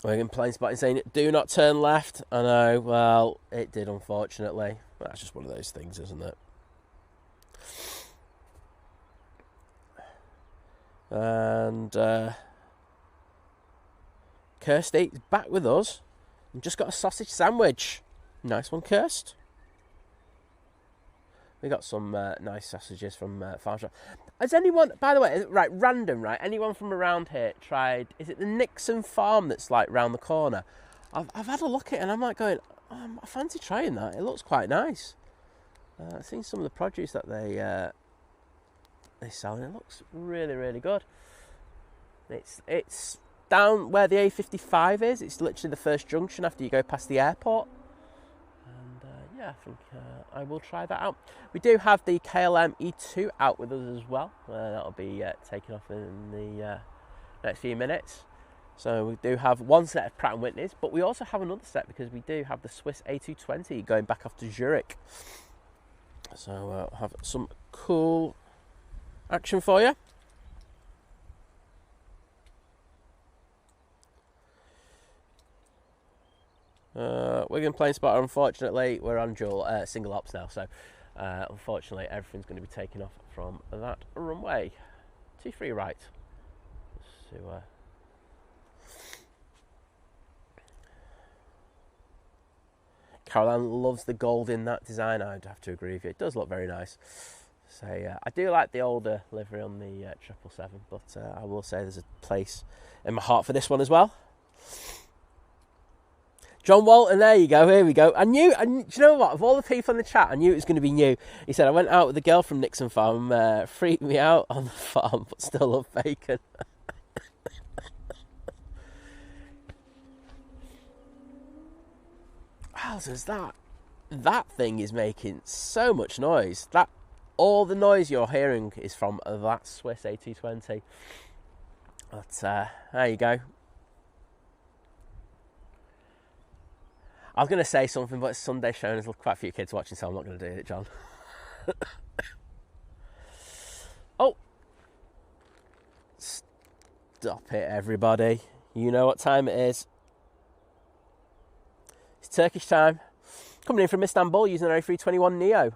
we're in plain spotting saying, do not turn left. I know, well, it did, unfortunately. That's just one of those things, isn't it? And Kirsty is back with us and just got a sausage sandwich. Nice one, Kirst. We got some nice sausages from Farm Shop. Has anyone, by the way, right, random, right? Anyone from around here tried, is it the Nixon farm that's like round the corner? I've had a look at it and I'm like going, I fancy trying that. It looks quite nice. I've seen some of the produce that they sell and it looks really, really good. It's down where the A55 is. It's literally the first junction after you go past the airport. Yeah, I think I will try that out. We do have the KLM E2 out with us as well. That'll be taking off in the next few minutes. So we do have one set of Pratt & Whitneys, but we also have another set because we do have the Swiss A220 going back off to Zurich. So I'll have some cool action for you. Wigan Plain Spotter, unfortunately, we're on dual single ops now, so unfortunately everything's going to be taken off from that runway. 23 right. So, Caroline loves the gold in that design. I'd have to agree with you. It does look very nice. So I do like the older livery on the 777, but I will say there's a place in my heart for this one as well. John Walton, there you go, here we go. And do you know what? Of all the people in the chat, I knew it was going to be you. He said, I went out with a girl from Nixon Farm, freaked me out on the farm, but still love bacon. How's that thing is making so much noise. All the noise you're hearing is from that Swiss A220. But there you go. I was going to say something, but it's Sunday show and there's quite a few kids watching, so I'm not going to do it, John. Oh. Stop it, everybody. You know what time it is. It's Turkish time. Coming in from Istanbul using an A321 Neo.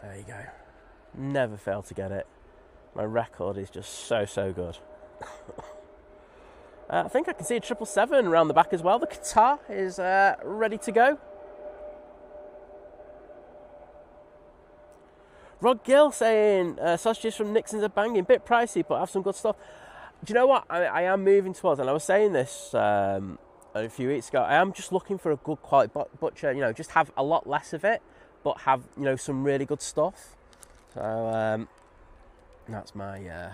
There you go. Never fail to get it. My record is just so good. I think I can see a 777 around the back as well. The Qatar is ready to go. Rod Gill saying sausages from Nixon's are banging, bit pricey, but have some good stuff. Do you know what? I am moving towards, and I was saying this a few weeks ago. I am just looking for a good quality butcher. You know, just have a lot less of it, but have, you know, some really good stuff. So that's my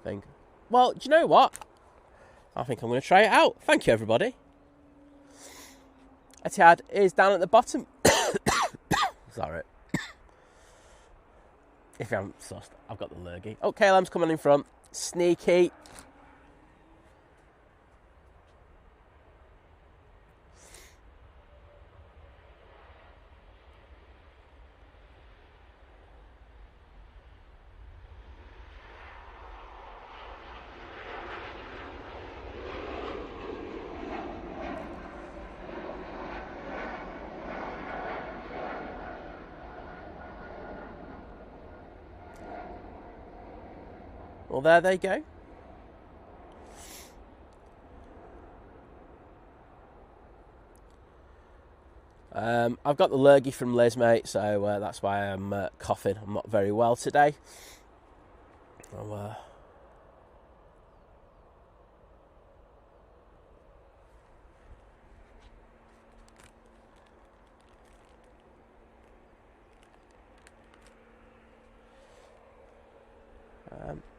thing. Well, do you know what? I think I'm going to try it out. Thank you, everybody. Etihad is down at the bottom. Sorry. If you haven't sussed, I've got the lurgy. Oh, KLM's coming in front. Sneaky. Well, Well, there they go. I've got the lurgy from Liz, mate, so that's why I'm coughing. I'm not very well today.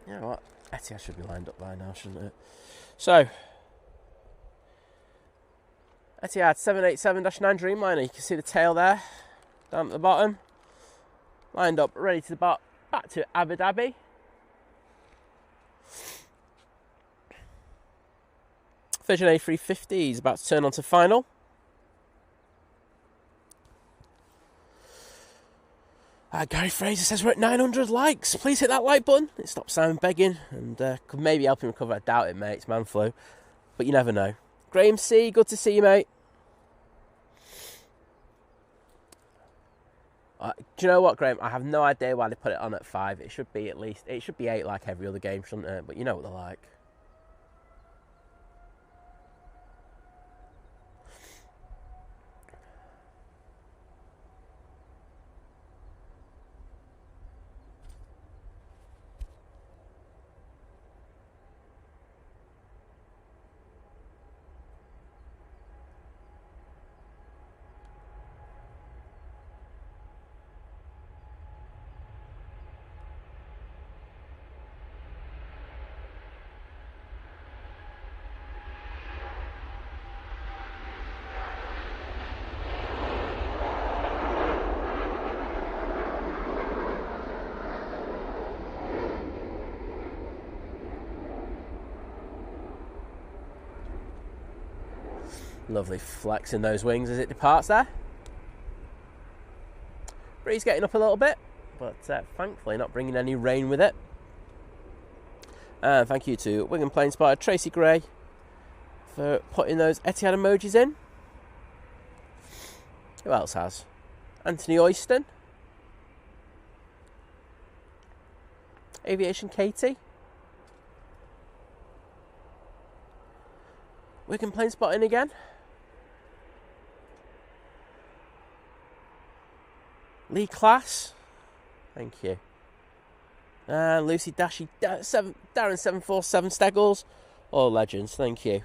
You know what? Etihad should be lined up by now, shouldn't it? So, Etihad 787-9 Dreamliner. You can see the tail there, down at the bottom. Lined up, ready to depart back to Abu Dhabi. Vision A350 is about to turn on to final. Gary Fraser says we're at 900 likes. Please hit that like button. It stops Simon begging and could maybe help him recover. I doubt it, mate. It's man flu. But you never know. Graham C, good to see you, mate. Do you know what, Graham? I have no idea why they put it on at 5. It should be 8 like every other game, shouldn't it? But you know what they're like. Lovely flex in those wings as it departs there. Breeze getting up a little bit, but thankfully not bringing any rain with it. And thank you to Wigan Plane Spotter Tracy Gray for putting those Etihad emojis in. Who else has? Anthony Oyston. Aviation Katie. Wigan Plane Spotting again. Lee Class, thank you. And Lucy Dashy, Darren 747 Steggles, all legends, thank you.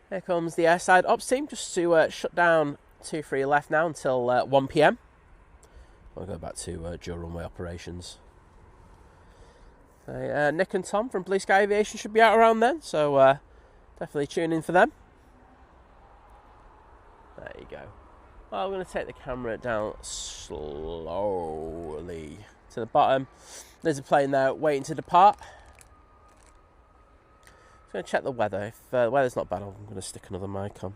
Here comes the airside ops team just to shut down 2-3 left now until 1 PM. I'll go back to dual runway operations. Nick and Tom from Blue Sky Aviation should be out around then, so definitely tune in for them. There you go. Well, I'm going to take the camera down slowly to the bottom. There's a plane there waiting to depart. Just going to check the weather. If the weather's not bad, I'm going to stick another mic on.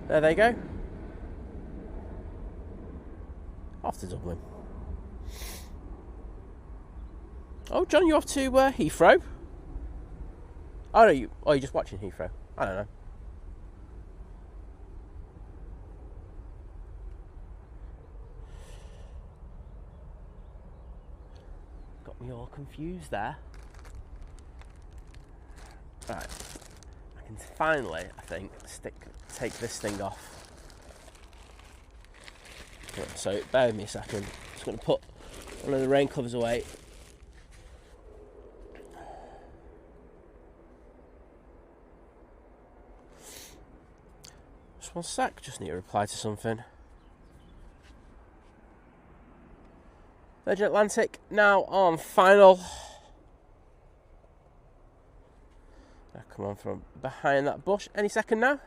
There they go. Off to Dublin. Oh, John, you off to Heathrow? Oh, no, you're just watching Heathrow. I don't know. Got me all confused there. Right. I can finally, I think, take this thing off. So bear with me a second. Just going to put one of the rain covers away. Just one sec, just need to reply to something. Virgin Atlantic now on final. Now come on from behind that bush any second now.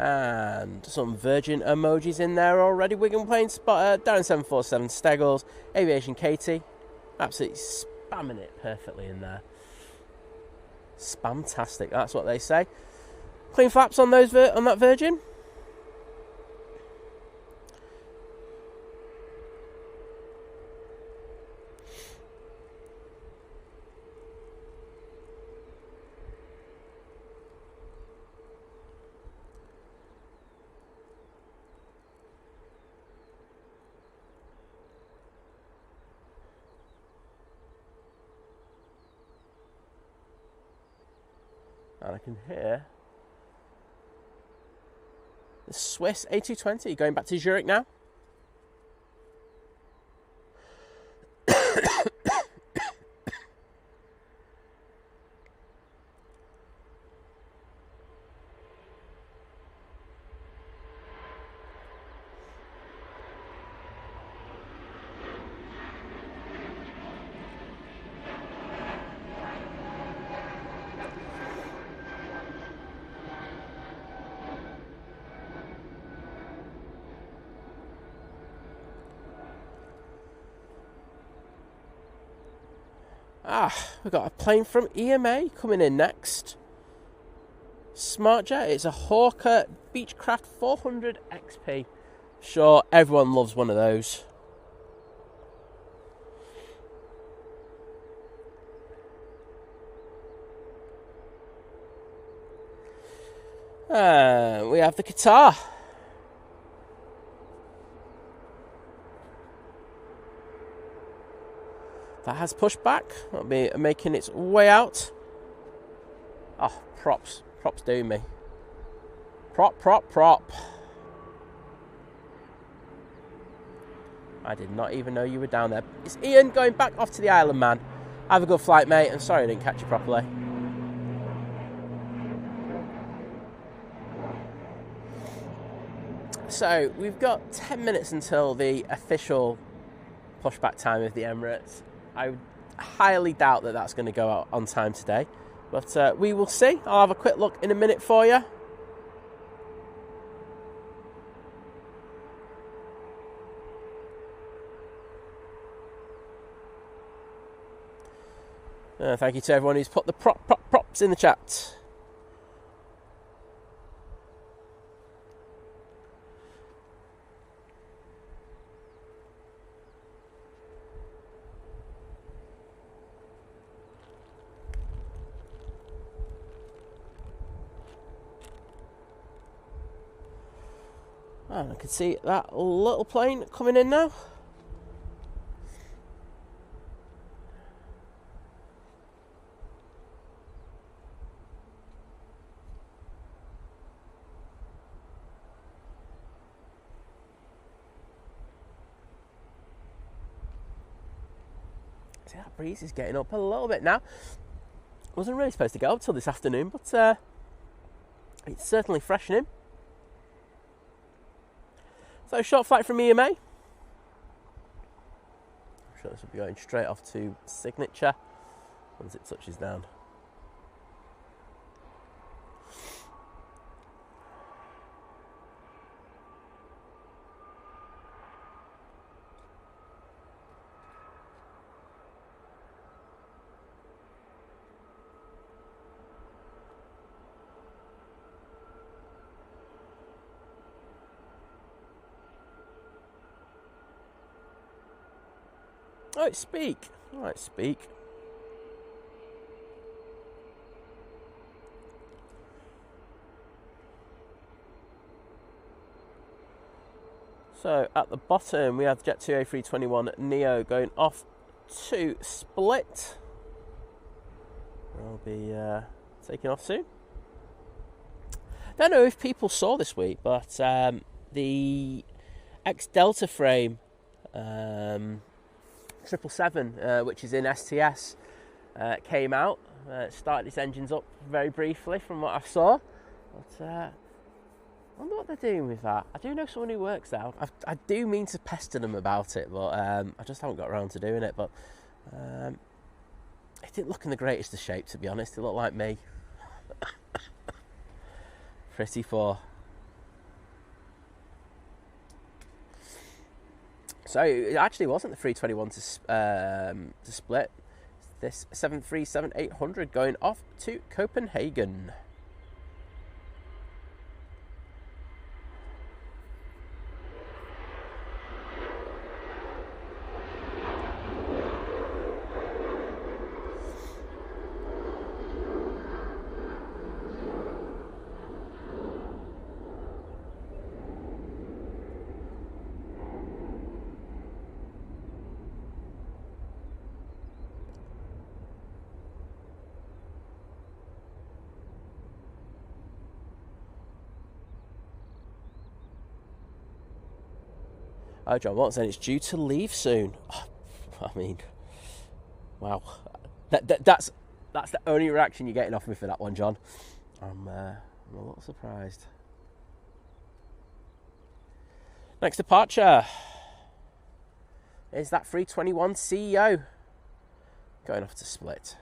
And some Virgin emojis in there already. Wigan Plane Spotter, Darren 747 Steggles, Aviation Katie. Absolutely spamming it perfectly in there. Spamtastic, that's what they say. Clean flaps on those on that Virgin. And I can hear the Swiss A380 going back to Zurich now. We've got a plane from EMA coming in next. Smartjet. It's a Hawker Beechcraft 400 XP. Sure, everyone loves one of those. We have the Qatar. That has pushed back. That'll be making its way out. Oh, props. Props doing me. Prop. I did not even know you were down there. It's Ian going back off to the island, man. Have a good flight, mate. I'm sorry I didn't catch you properly. So, we've got 10 minutes until the official pushback time of the Emirates. I highly doubt that that's going to go out on time today. But we will see. I'll have a quick look in a minute for you. Thank you to everyone who's put the props in the chat. And I can see that little plane coming in now. See, that breeze is getting up a little bit now. Wasn't really supposed to get up till this afternoon, but it's certainly freshening. So, short flight from EMA. I'm sure this will be going straight off to signature once it touches down. Oh, it's Speak. All right, Speak. So at the bottom we have Jet2 A321 Neo going off to Split. I'll be taking off soon. Don't know if people saw this week, but the X-Delta frame 777, which is in STS, came out. Started its engines up very briefly from what I saw. But I wonder what they're doing with that. I do know someone who works there. I do mean to pester them about it, but I just haven't got around to doing it. But it didn't look in the greatest of shape, to be honest. It looked like me. Pretty poor. So it actually wasn't the 321 to Split. This 737-800 going off to Copenhagen. Oh, John Watson, it's due to leave soon. Oh, I mean, wow. That's the only reaction you're getting off me for that one, John. I'm a little surprised. Next departure is that 321 CEO going off to Split.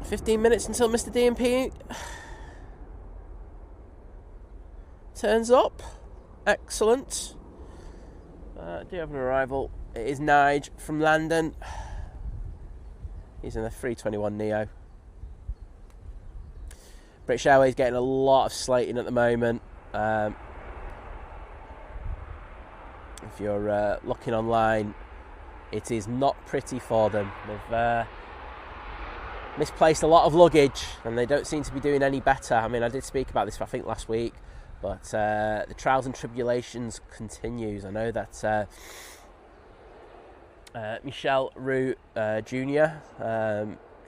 "15 minutes until Mr. DMP turns up." Excellent. Do have an arrival. It is Nige from London. He's in the 321 Neo. British Airways getting a lot of slating at the moment. If you're looking online, it is not pretty for them. They've misplaced a lot of luggage and they don't seem to be doing any better. I mean, I did speak about this I think last week, but the trials and tribulations continues. I know that Michel Roux Jr.,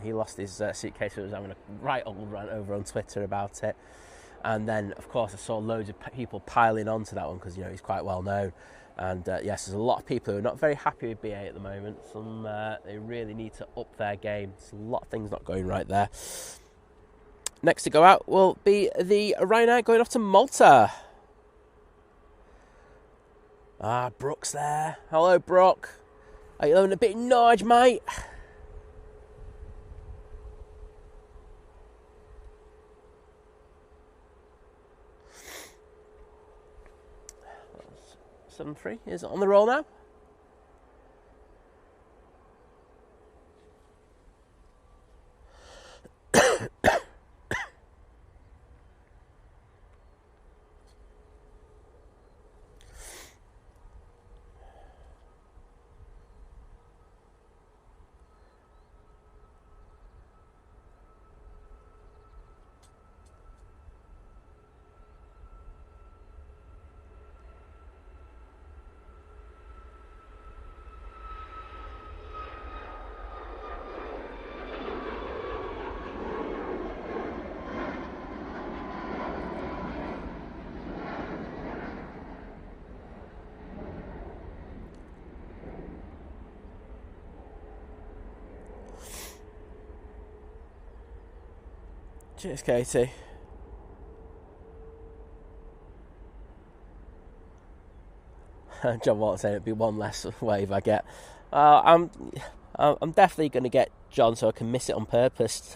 he lost his suitcase, so he was having a right old rant over on Twitter about it. And then, of course, I saw loads of people piling onto that one because, you know, he's quite well known. And yes, there's a lot of people who are not very happy with BA at the moment. Some they really need to up their game. There's a lot of things not going right there. Next to go out will be the Ryanair going off to Malta. Ah, Brooke's there. Hello, Brooke. Are you having a bit Nige, mate? Seven 3 is on the roll now. Cheers, Katie. John Walton saying it'd be one less wave I get. I'm definitely going to get John so I can miss it on purpose.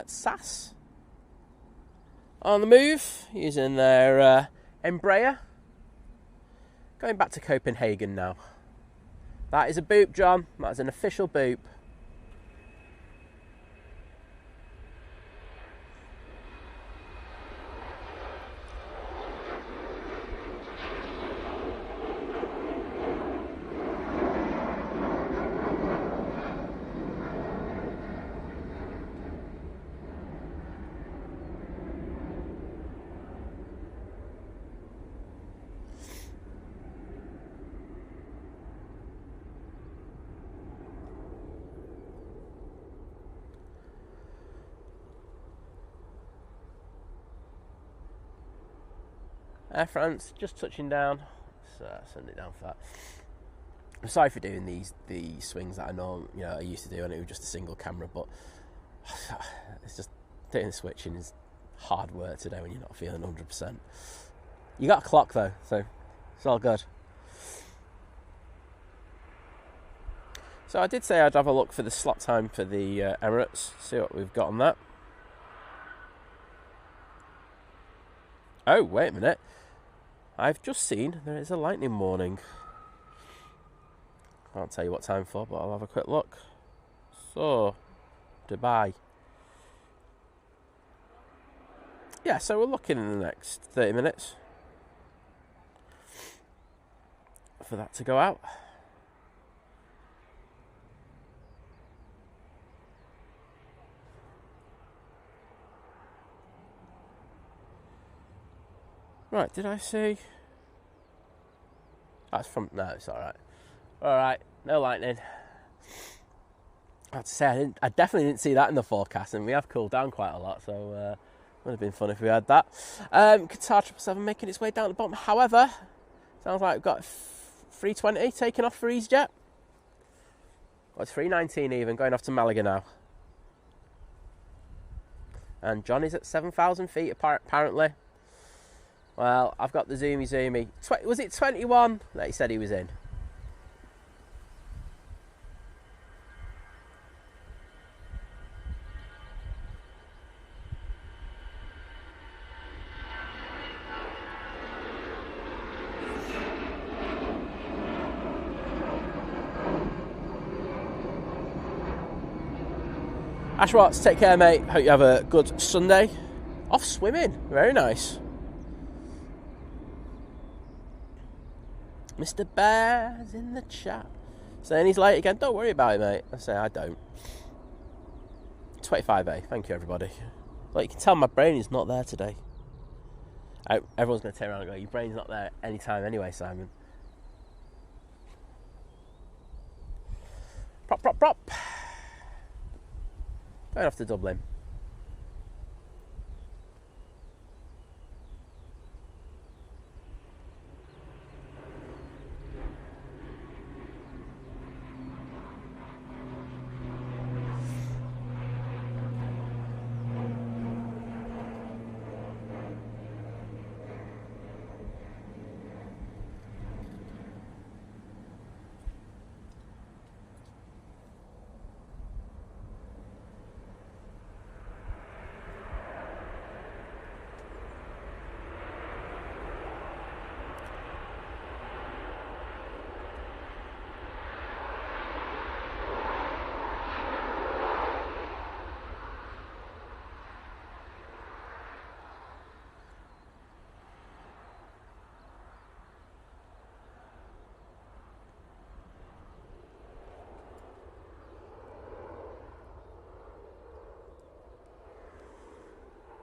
SAS on the move using their Embraer. Going back to Copenhagen now. That is a boop, John. That is an official boop. Air France just touching down, so send it down for that. I'm sorry for doing the swings that I used to do, and it was just a single camera. But it's just doing the switching is hard work today when you're not feeling 100%. You got a clock though, so it's all good. So I did say I'd have a look for the slot time for the Emirates. See what we've got on that. Oh, wait a minute. I've just seen there is a lightning warning. Can't tell you what time for, but I'll have a quick look. So, Dubai. Yeah, so we're looking in the next 30 minutes for that to go out. Right, did I see? That's from... No, it's alright. Alright, no lightning. I have to say, I definitely didn't see that in the forecast, and we have cooled down quite a lot, so would have been fun if we had that. Qatar 777 making its way down to the bottom. However, sounds like we've got 320 taking off for EasyJet. Well, it's 319 even, going off to Malaga now. And John is at 7,000 feet apparently. Well, I've got the zoomy. Was it 21 that he said he was in? Ash Watts, take care, mate. Hope you have a good Sunday. Off swimming. Very nice. Mr. Bear's in the chat. Saying he's late again. Don't worry about it, mate. I say I don't. 25A. Thank you, everybody. Like, you can tell my brain is not there today. Everyone's going to turn around and go, your brain's not there anytime anyway, Simon. Prop. Going off to Dublin.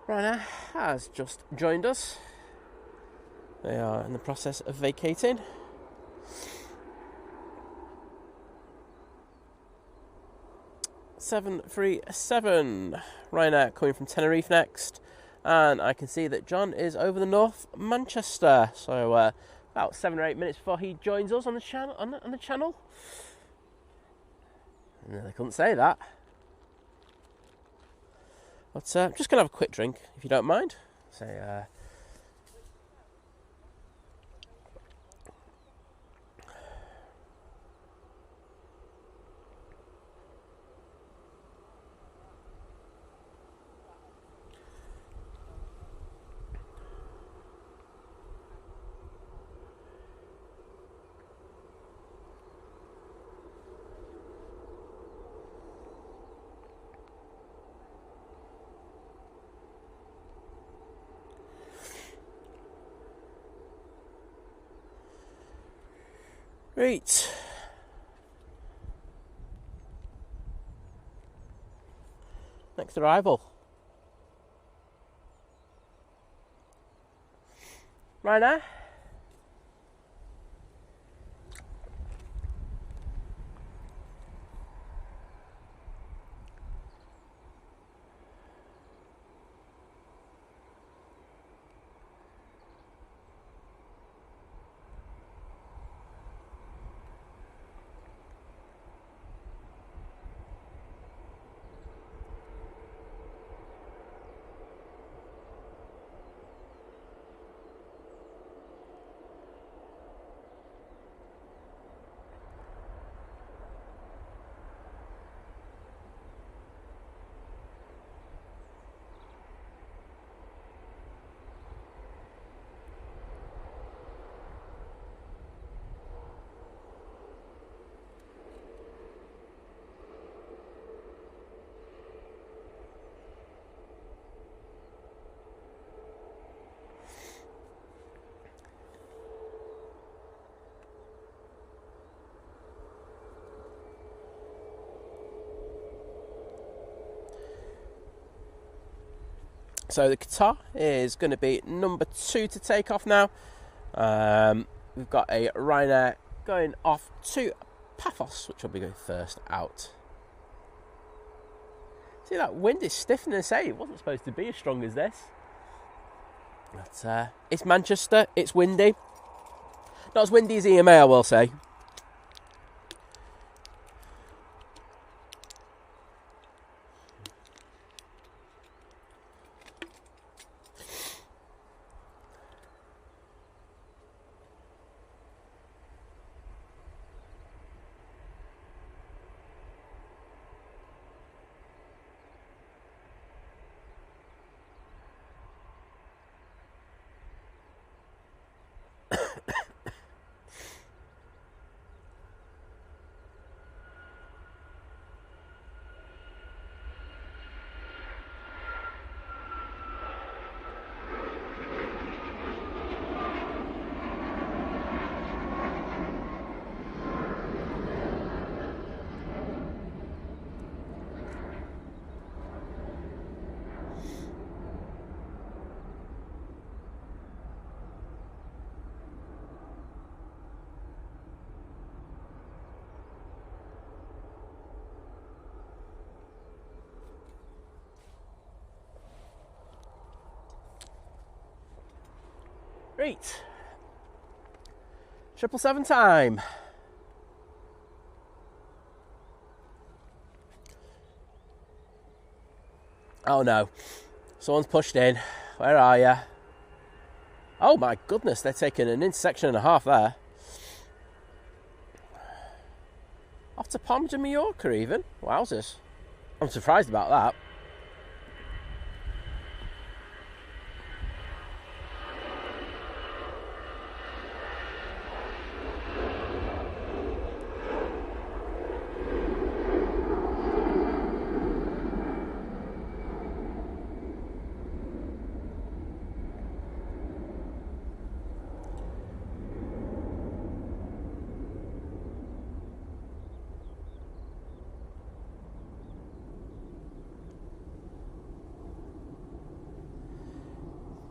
Ryanair has just joined us. They are in the process of vacating. .737 Ryanair coming from Tenerife next, and I can see that John is over the North Manchester. So about 7 or 8 minutes before he joins us on the channel. On the channel. No, they couldn't say that. But I'm just going to have a quick drink, if you don't mind. So, right. Next arrival. Ryanair. So the Qatar is going to be number 2 to take off now. We've got a Ryanair going off to Paphos, which will be going first out. See, that wind is stiffening us. It wasn't supposed to be as strong as this. But it's Manchester, it's windy. Not as windy as EMA, I will say. Right. 777 time. Oh no. Someone's pushed in. Where are you? Oh my goodness, they're taking an intersection and a half there. Off to Palma de Mallorca even. Wowzers. I'm surprised about that.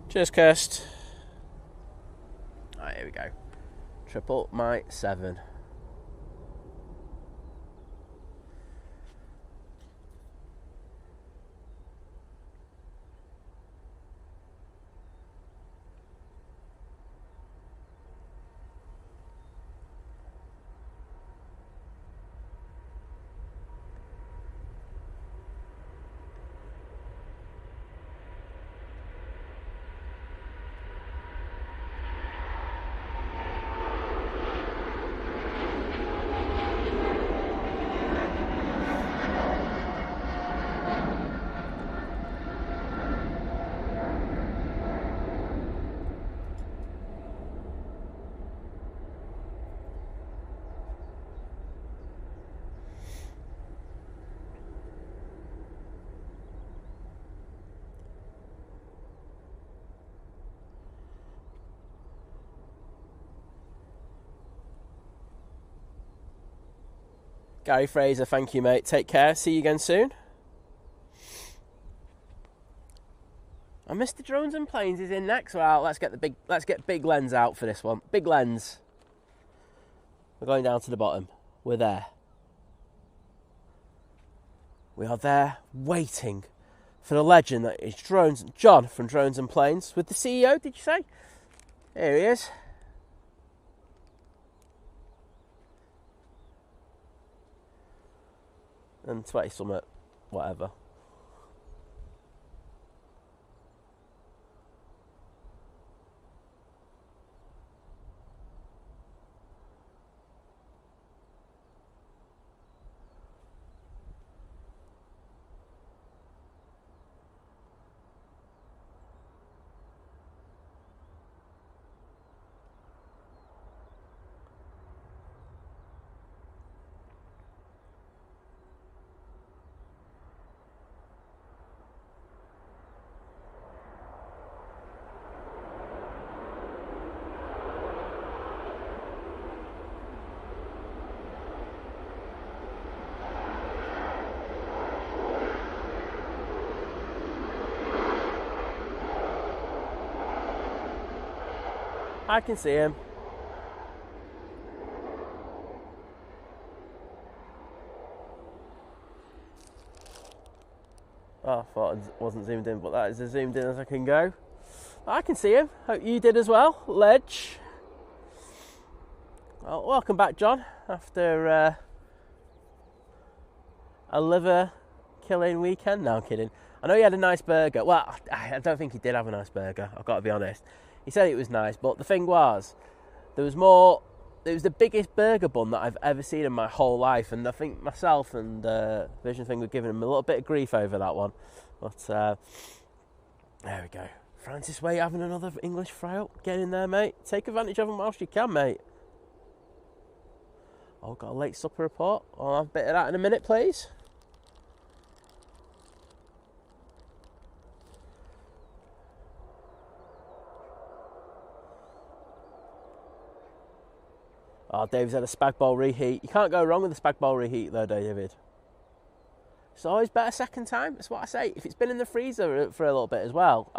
Cheers, Kirst. Alright, here we go. 777. Gary Fraser, thank you, mate. Take care. See you again soon. And Mr. Drones and Planes is in next. Well, let's get Big Lens out for this one. Big Lens. We're going down to the bottom. We're there. We are there waiting for the legend that is John from Drones and Planes with the CEO, did you say? Here he is. And 20 summit, whatever. I can see him. Oh, I thought it wasn't zoomed in, but that is as zoomed in as I can go. I can see him. Hope you did as well. Ledge. Well, welcome back, John. After a liver killing weekend. No, I'm kidding. I know he had a nice burger. Well, I don't think he did have a nice burger. I've got to be honest. He said it was nice, but the thing was, there was more. It was the biggest burger bun that I've ever seen in my whole life, and I think myself and Vision Thing were giving him a little bit of grief over that one. But there we go. Francis Wade having another English fry up. Get in there, mate. Take advantage of them whilst you can, mate. Oh, got a late supper report. I'll have a bit of that in a minute, please. Oh, David's had a spag bowl reheat. You can't go wrong with a spag bowl reheat though, David. It's always better second time. That's what I say. If it's been in the freezer for a little bit as well.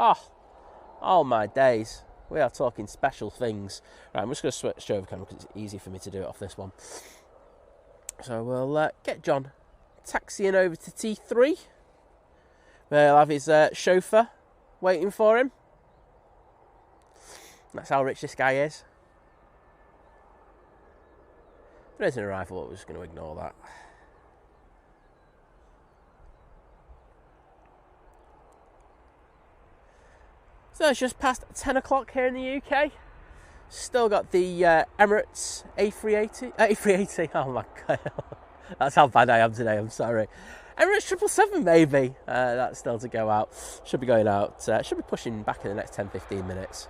Oh my days. We are talking special things. Right, I'm just going to switch over camera because it's easy for me to do it off this one. So we'll get John taxiing over to T3. We'll have his chauffeur waiting for him. That's how rich this guy is. There is an arrival, we're just going to ignore that. So it's just past 10 o'clock here in the UK. Still got the Emirates A380. A380, oh my god. That's how bad I am today, I'm sorry. Emirates 777 maybe. That's still to go out. Should be going out, should be pushing back in the next 10-15 minutes.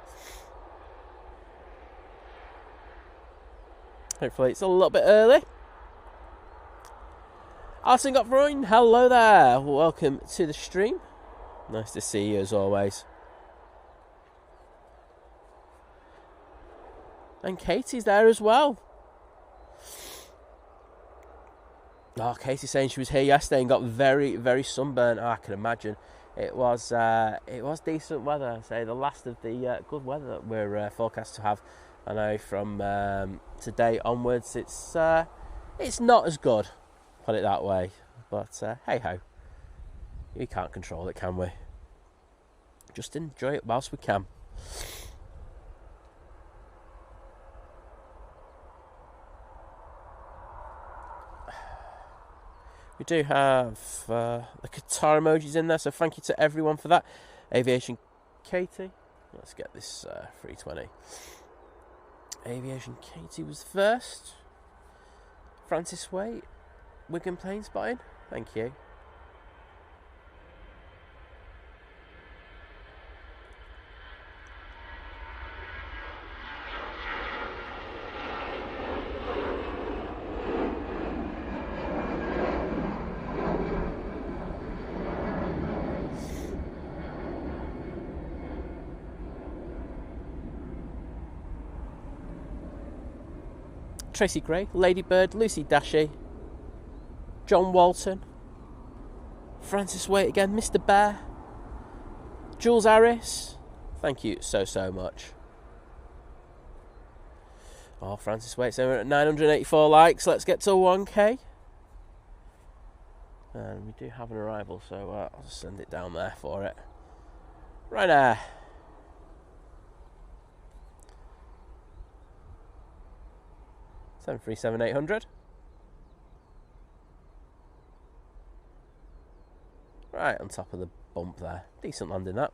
Hopefully it's a little bit early. Arsene Gotfroin, hello there. Welcome to the stream. Nice to see you as always. And Katie's there as well. Oh, Katie's saying she was here yesterday and got very, very sunburnt. Oh, I can imagine. It was decent weather. I say the last of the good weather that we're forecast to have. I know from today onwards, it's not as good, put it that way. But hey ho, we can't control it, can we? Just enjoy it whilst we can. We do have the Qatar emojis in there, so thank you to everyone for that. Aviation Katie, let's get this 320. Aviation Katie was first. Francis Wade, Wigan plane spotting. Thank you. Tracy Gray, Ladybird, Lucy Dashy. John Walton, Francis Waite again, Mr. Bear, Jules Harris, thank you so much. Oh, Francis Waite's over at 984 likes. Let's get to 1k. And we do have an arrival, so I'll just send it down there for it. Ryanair. $737-800. Right on top of the bump there. Decent landing that.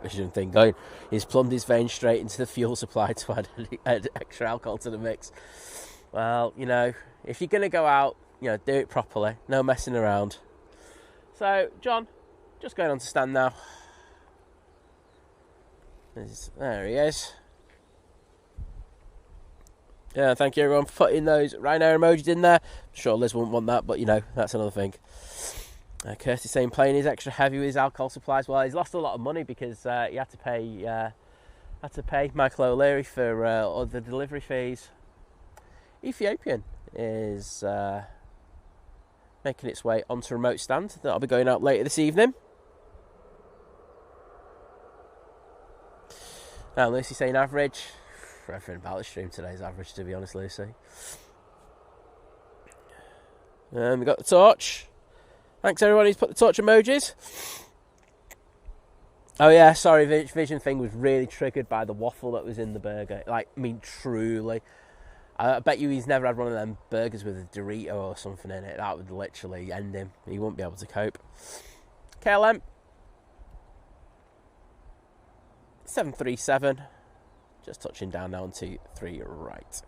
Vision thing going. He's plumbed his vein straight into the fuel supply to add extra alcohol to the mix. Well, you know, if you're going to go out, you know, do it properly. No messing around. So, John, just going on to stand now. There he is. Yeah, thank you everyone for putting those Ryanair emojis in there. I'm sure Liz wouldn't want that, but you know, that's another thing. Kirsty's saying plane is extra heavy with his alcohol supplies. Well, he's lost a lot of money because he had to pay Michael O'Leary for all the delivery fees. Ethiopian is making its way onto a remote stand. That'll be going out later this evening. Now, Lucy saying average. Everything about the stream today is average, to be honest, Lucy. And we got the torch. Thanks everyone who's put the torch emojis. Oh yeah, sorry, Vision thing was really triggered by the waffle that was in the burger. Like, I mean, truly. I bet you he's never had one of them burgers with a Dorito or something in it. That would literally end him. He wouldn't be able to cope. KLM. 737. Just touching down now on 23 right.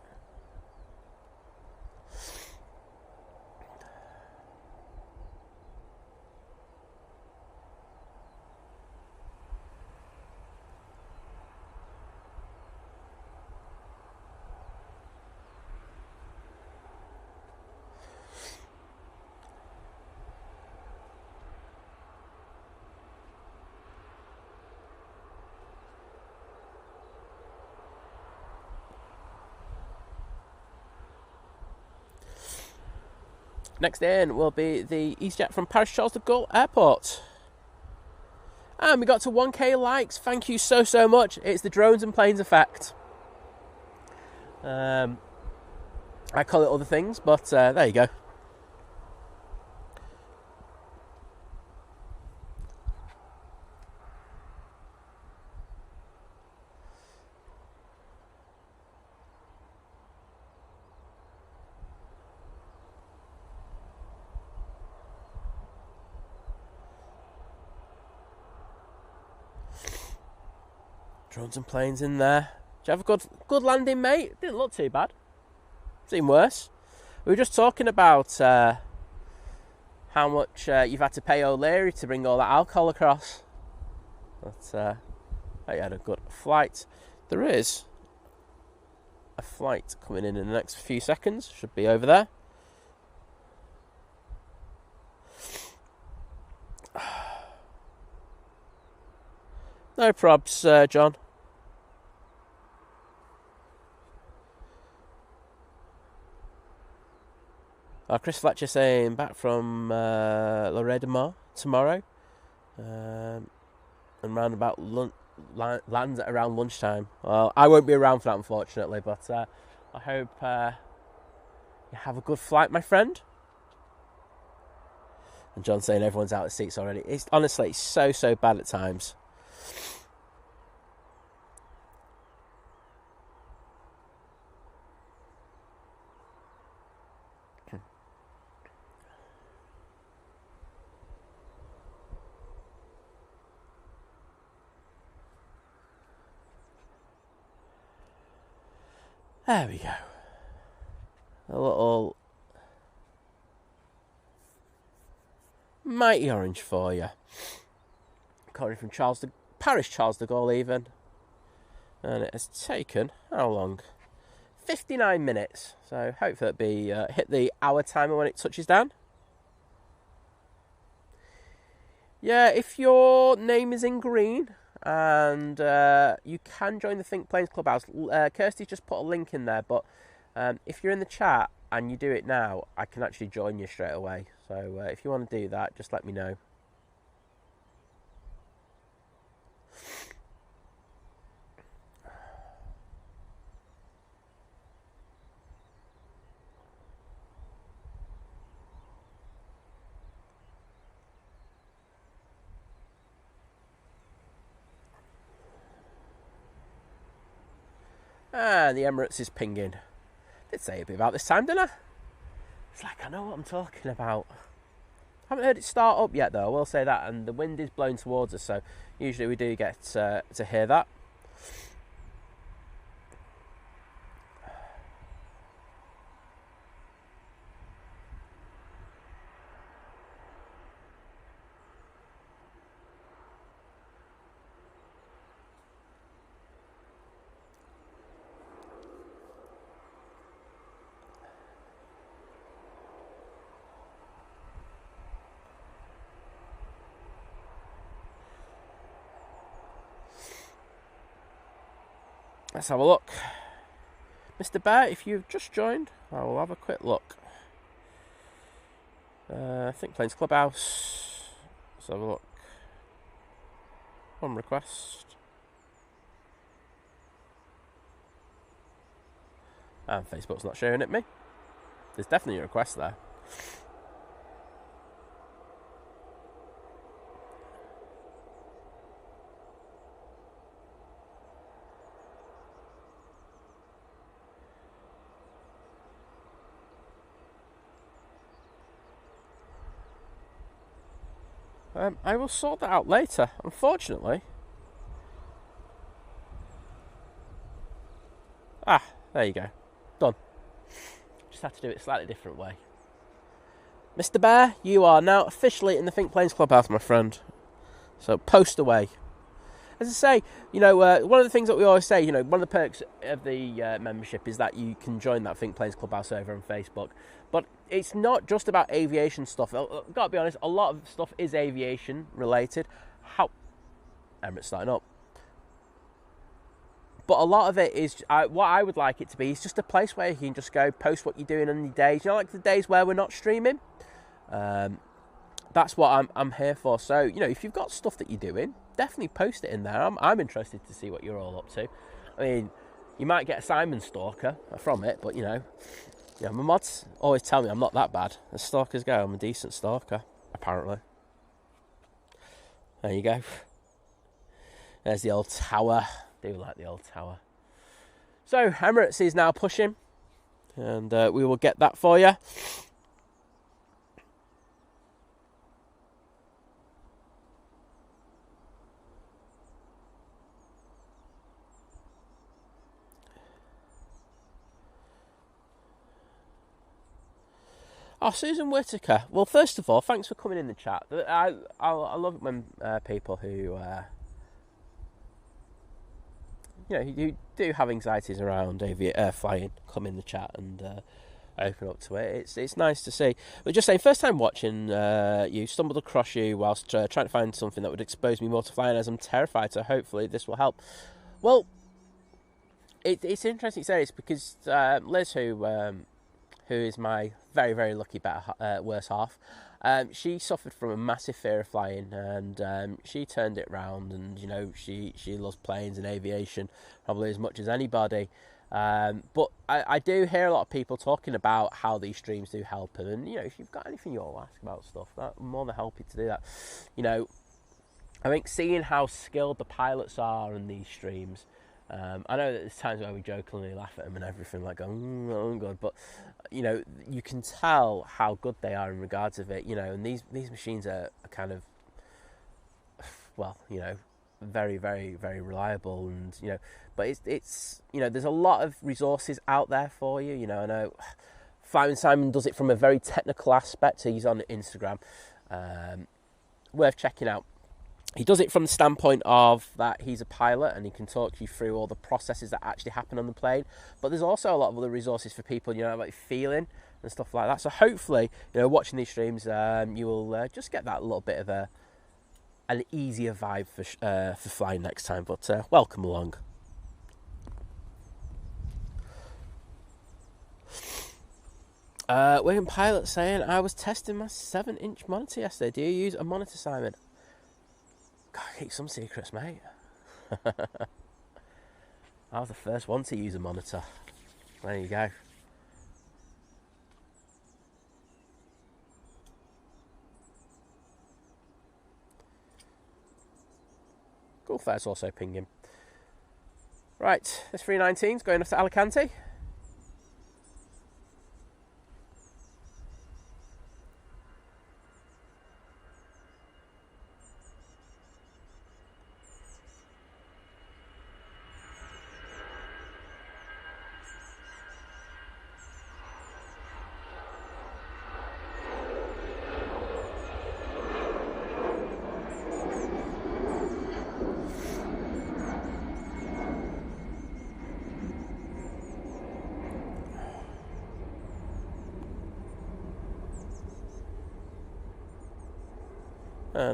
Next in will be the EasyJet from Paris Charles de Gaulle Airport. And we got to 1k likes. Thank you so much. It's the drones and planes effect. I call it other things, but there you go. Drones and planes in there. Did you have a good landing, mate? Didn't look too bad. Seemed worse. We were just talking about how much you've had to pay O'Leary to bring all that alcohol across. But you had a good flight. There is a flight coming in the next few seconds. Should be over there. No probs, John. Chris Fletcher saying back from Lloret de Mar tomorrow, and round about lands at around lunchtime. Well, I won't be around for that, unfortunately, but I hope you have a good flight, my friend. And John saying everyone's out of seats already. It's honestly so bad at times. There we go. A little mighty orange for you. According from Paris Charles de Gaulle even. And it has taken, how long? 59 minutes. So hopefully it'll be hit the hour timer when it touches down. Yeah, if your name is in green and you can join the Think Planes Clubhouse. Kirsty's just put a link in there, but if you're in the chat and you do it now, I can actually join you straight away. So if you want to do that, just let me know. And the Emirates is pinging. Did say a bit about this time, didn't I? It's like I know what I'm talking about. Haven't heard it start up yet though, I will say that, and the wind is blowing towards us, so usually we do get to hear that. Let's have a look. Mr. Bear, if you've just joined, I will have a quick look. Think Planes Clubhouse. Let's have a look. One request. And Facebook's not sharing it me. There's definitely a request there. I will sort that out later, unfortunately. Ah, there you go. Done. Just have to do it a slightly different way. Mr. Bear, you are now officially in the Think Planes Clubhouse, my friend. So post away. As I say, you know, one of the things that we always say, you know, one of the perks of the membership is that you can join that Think Planes Clubhouse over on Facebook. But it's not just about aviation stuff. I've got to be honest, a lot of stuff is aviation related. Emirates starting up. But a lot of it is, what I would like it to be, is just a place where you can just go post what you're doing on your days. You know, like the days where we're not streaming. That's what I'm here for. So, you know, if you've got stuff that you're doing, definitely post it in there. I'm interested to see what you're all up to. I mean, you might get a Simon stalker from it, but, you know, my mods always tell me I'm not that bad. As stalkers go, I'm a decent stalker, apparently. There you go. There's the old tower. I do like the old tower. So, Emirates is now pushing, and we will get that for you. Oh, Susan Whittaker. Well, first of all, thanks for coming in the chat. I love it when people who who do have anxieties around flying come in the chat and open up to it. It's nice to see. But just saying, first time watching, you stumbled across you whilst trying to find something that would expose me more to flying, as I'm terrified. So hopefully this will help. Well, it's interesting to say this because Liz, who is my very, very lucky worse half, she suffered from a massive fear of flying, and she turned it round, and, you know, she loves planes and aviation probably as much as anybody. But I do hear a lot of people talking about how these streams do help them, and, you know, if you've got anything you want to ask about stuff, I'm more than happy to do that. You know, I think seeing how skilled the pilots are in these streams, I know that there's times where we jokingly laugh at them and everything, like, oh God, but, you know, you can tell how good they are in regards of it, you know, and these machines are kind of, well, you know, very, very, very reliable, and but it's there's a lot of resources out there for you. I know Flying Simon does it from a very technical aspect. He's on Instagram, worth checking out. He does it from the standpoint of that he's a pilot and he can talk you through all the processes that actually happen on the plane. But there's also a lot of other resources for people, like feeling and stuff like that. So hopefully, watching these streams, you will just get that little bit of an easier vibe for flying next time. But welcome along. William Pilot saying, I was testing my 7-inch monitor yesterday. Do you use a monitor, Simon? God, keep some secrets, mate. I was the first one to use a monitor. There you go. Gulfair's also pinging. Right, this 319's going off to Alicante.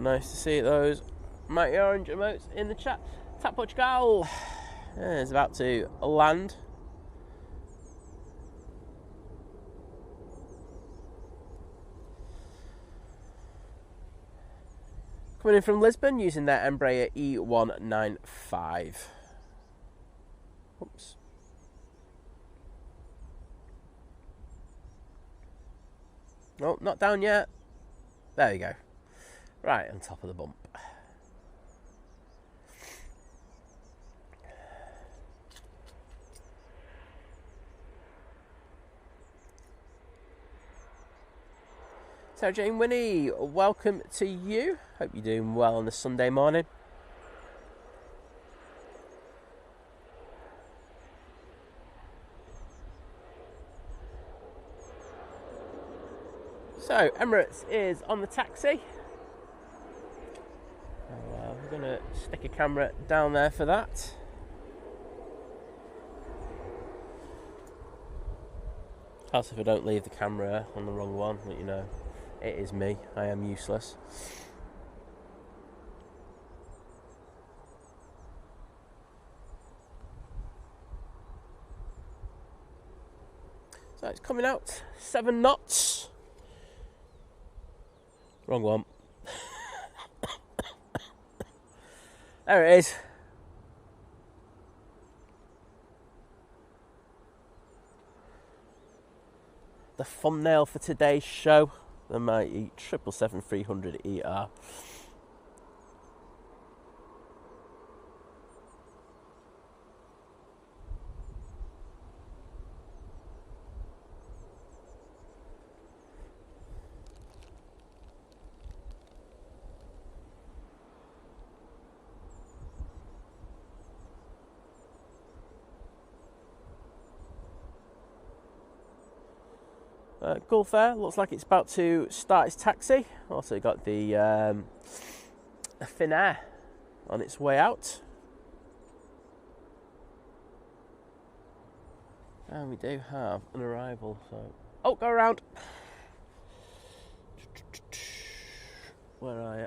Nice to see those mighty orange emotes in the chat. Tap Portugal is about to land. Coming in from Lisbon using their Embraer E195. Oops. No, not down yet. There you go. Right on top of the bump. Sarah Jane Winnie, welcome to you. Hope you're doing well on this Sunday morning. So, Emirates is on the taxi. We're going to stick a camera down there for that. Else if I don't leave the camera on the wrong one, let you know, it is me. I am useless. So it's coming out 7 knots. Wrong one. There it is. The thumbnail for today's show, the mighty 777-300ER. Gulfair looks like it's about to start its taxi. Also got the Finnair on its way out. And we do have an arrival. So, oh, go around. Where are you?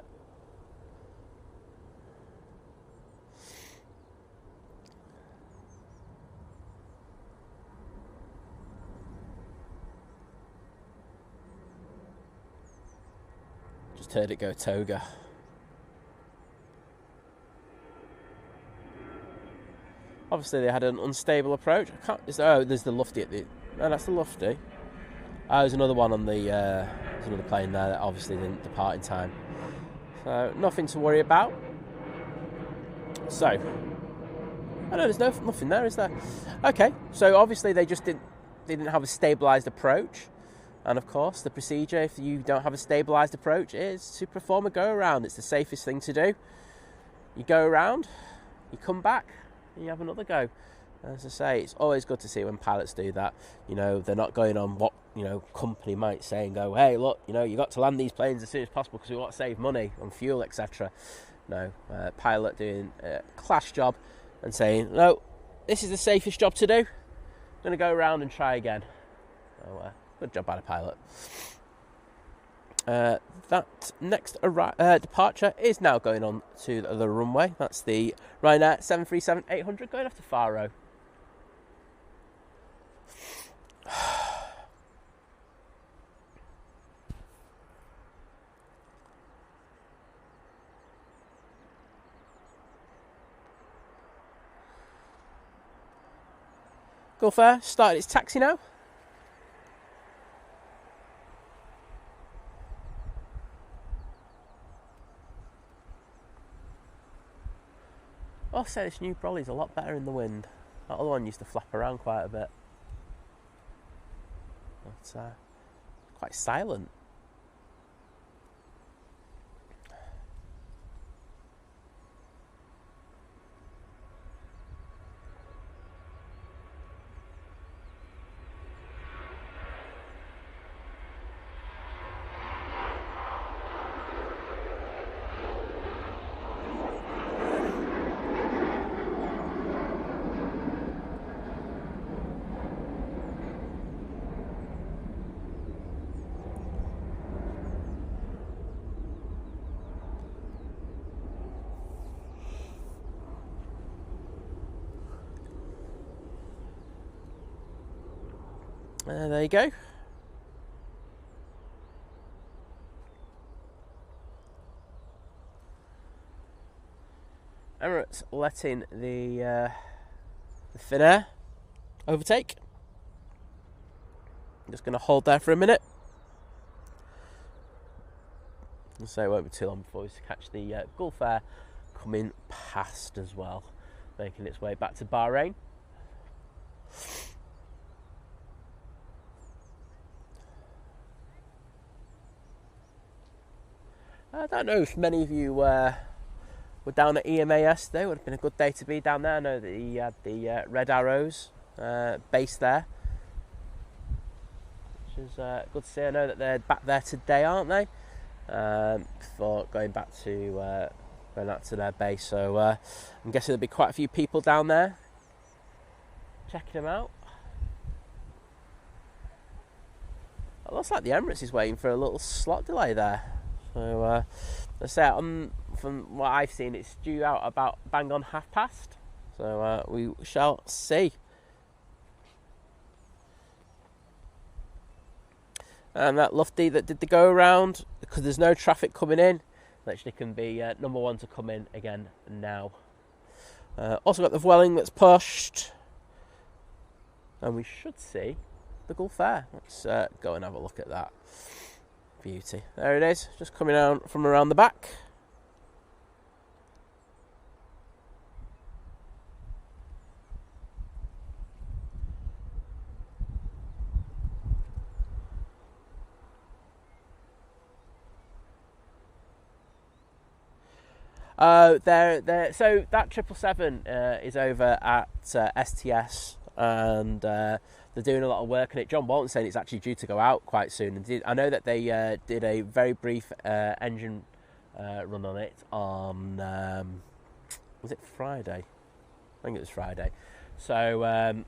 Just heard it go toga. Obviously they had an unstable approach. There's the Lufty at the... No, that's the Lufty. There's another one on the... there's another plane there that obviously didn't depart in time. So, nothing to worry about. So... Oh no, there's nothing there, is there? Okay, so obviously they didn't have a stabilised approach. And of course, the procedure, if you don't have a stabilised approach, is to perform a go-around. It's the safest thing to do. you go around, you come back, and you have another go. As I say, it's always good to see when pilots do that. You know, they're not going on what, you know, company might say and go, hey, look, you know, you got to land these planes as soon as possible because we want to save money on fuel, etc. No, pilot doing a class job and saying, no, this is the safest job to do. I'm going to go around and try again. So, good job by the pilot. That next departure is now going on to the runway. That's the Ryanair 737-800 going off to Faro. Gulf Air started its taxi now. Also, this new Brolly's a lot better in the wind. That other one used to flap around quite a bit. It's quite silent. There you go. Emirates letting the Finnair overtake. I'm just going to hold there for a minute. So it won't be too long before we catch the Gulf Air coming past as well, making its way back to Bahrain. I don't know if many of you were down at EMA yesterday. Would have been a good day to be down there. I know that he had the Red Arrows base there, which is good to see. I know that they're back there today, aren't they? Before going back to their base. So I'm guessing there'll be quite a few people down there checking them out. It looks like the Emirates is waiting for a little slot delay there. So, let's say from what I've seen, it's due out about bang on past. So we shall see. And that Lufty that did the go around, because there's no traffic coming in, literally can be number one to come in again now. Also got the Vueling that's pushed, and we should see the Gulf Air. Let's go and have a look at that. Beauty. There it is, just coming out from around the back. So that 777 is over at STS, and they're doing a lot of work on it. John Walton's saying it's actually due to go out quite soon. And I know that they did a very brief engine run on it on, was it Friday? I think it was Friday. So,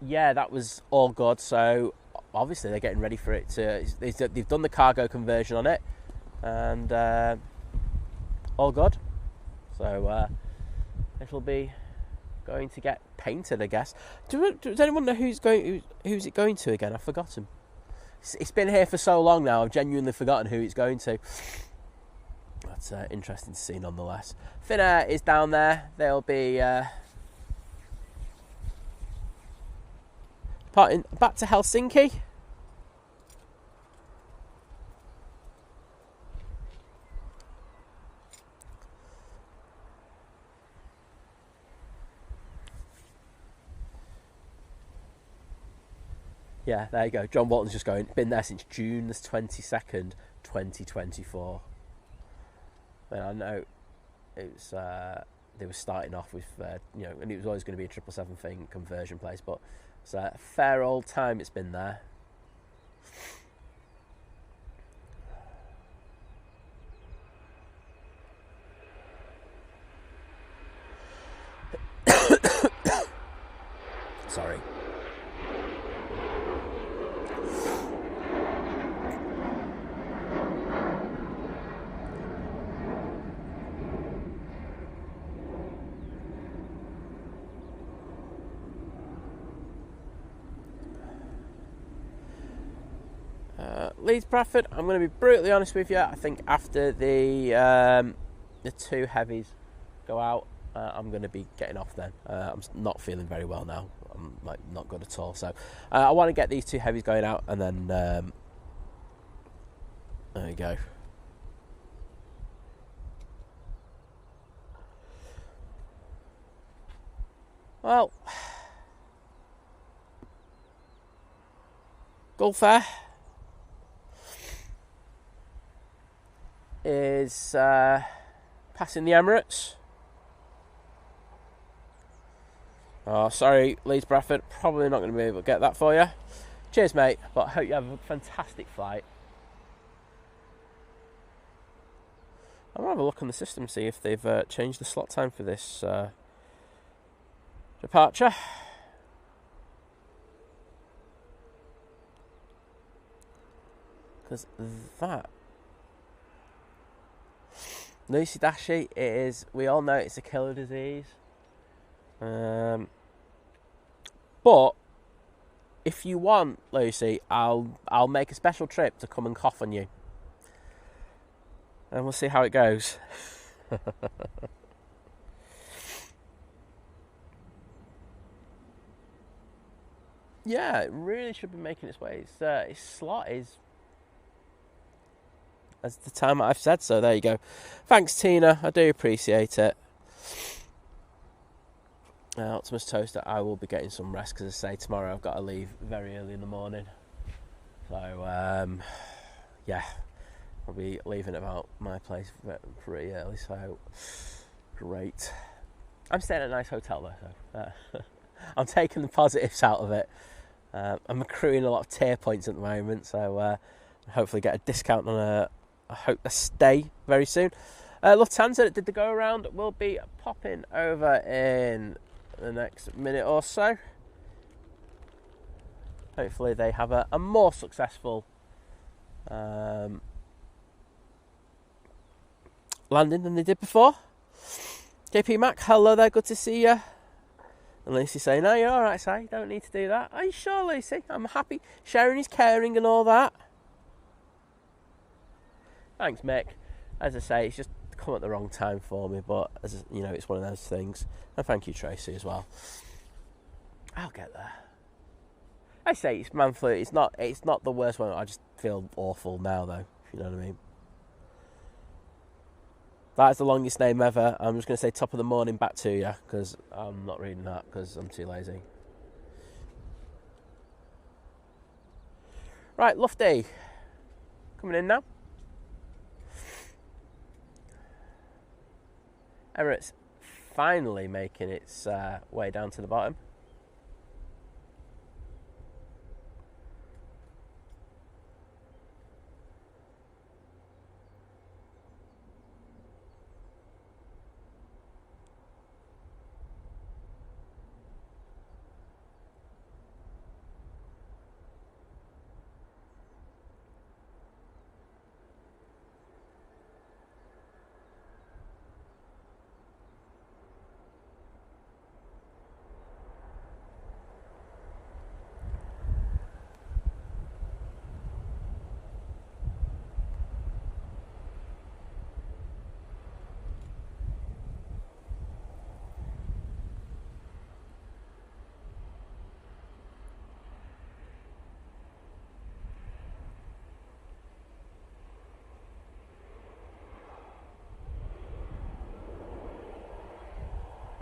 yeah, that was all good. So, obviously, they're getting ready for it. They've done the cargo conversion on it, and all good. So, it'll be going to get painted, I guess. Does anyone know who's it going to again? I've forgotten. It's been here for so long now, I've genuinely forgotten who it's going to. That's interesting to see nonetheless. Finnair is down there. They'll be departing back to Helsinki. Yeah, there you go. John Walton's just going, been there since June the 22nd, 2024. And I know it was they were starting off with you know, and it was always going to be a 777 thing, conversion place, but it's a fair old time it's been there. Sorry. Leeds Bradford, I'm going to be brutally honest with you. I think after the two heavies go out, I'm going to be getting off then. I'm not feeling very well now. I'm like not good at all. So I want to get these two heavies going out, and then there you go. Well, Gulfair is passing the Emirates. Oh, sorry, Leeds Bradford, probably not going to be able to get that for you. Cheers, mate, but I hope you have a fantastic flight. I'm going to have a look on the system, see if they've changed the slot time for this departure. Because that... Lucy Dashi, it is, we all know it's a killer disease. But if you want, Lucy, I'll make a special trip to come and cough on you, and we'll see how it goes. Yeah, it really should be making its way. Its slot is as the time I've said, so there you go. Thanks, Tina, I do appreciate it. Optimus Toaster, I will be getting some rest because I say tomorrow I've got to leave very early in the morning. So, yeah, I'll be leaving about my place pretty early, so great. I'm staying at a nice hotel though, so I'm taking the positives out of it. I'm accruing a lot of tier points at the moment, so hopefully get a discount on a stay very soon. Lufthansa that did the go around will be popping over in the next minute or so. Hopefully they have a more successful landing than they did before. JP Mac, hello there, good to see you. And Lucy saying, no, you're alright, Si, don't need to do that. Are you sure, Lucy? I'm happy. Sharing is caring and all that. Thanks, Mick. As I say, it's just come at the wrong time for me, but as you know, it's one of those things. And thank you, Tracy, as well. I'll get there. I say it's man flu. It's not the worst one. I just feel awful now, though. If you know what I mean. That's the longest name ever. I'm just going to say top of the morning back to you, because I'm not reading that because I'm too lazy. Right, Lufty. Coming in now. Emirates finally making its way down to the bottom.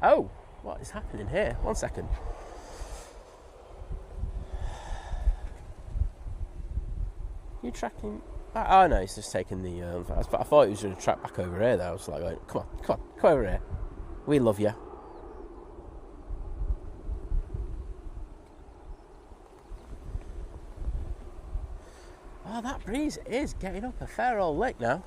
Oh, what is happening here? 1 second. You tracking? Oh no, he's just taking the. I thought he was going to track back over here. Though I was like, come on. Come over here. We love you. Oh, that breeze is getting up a fair old lick now.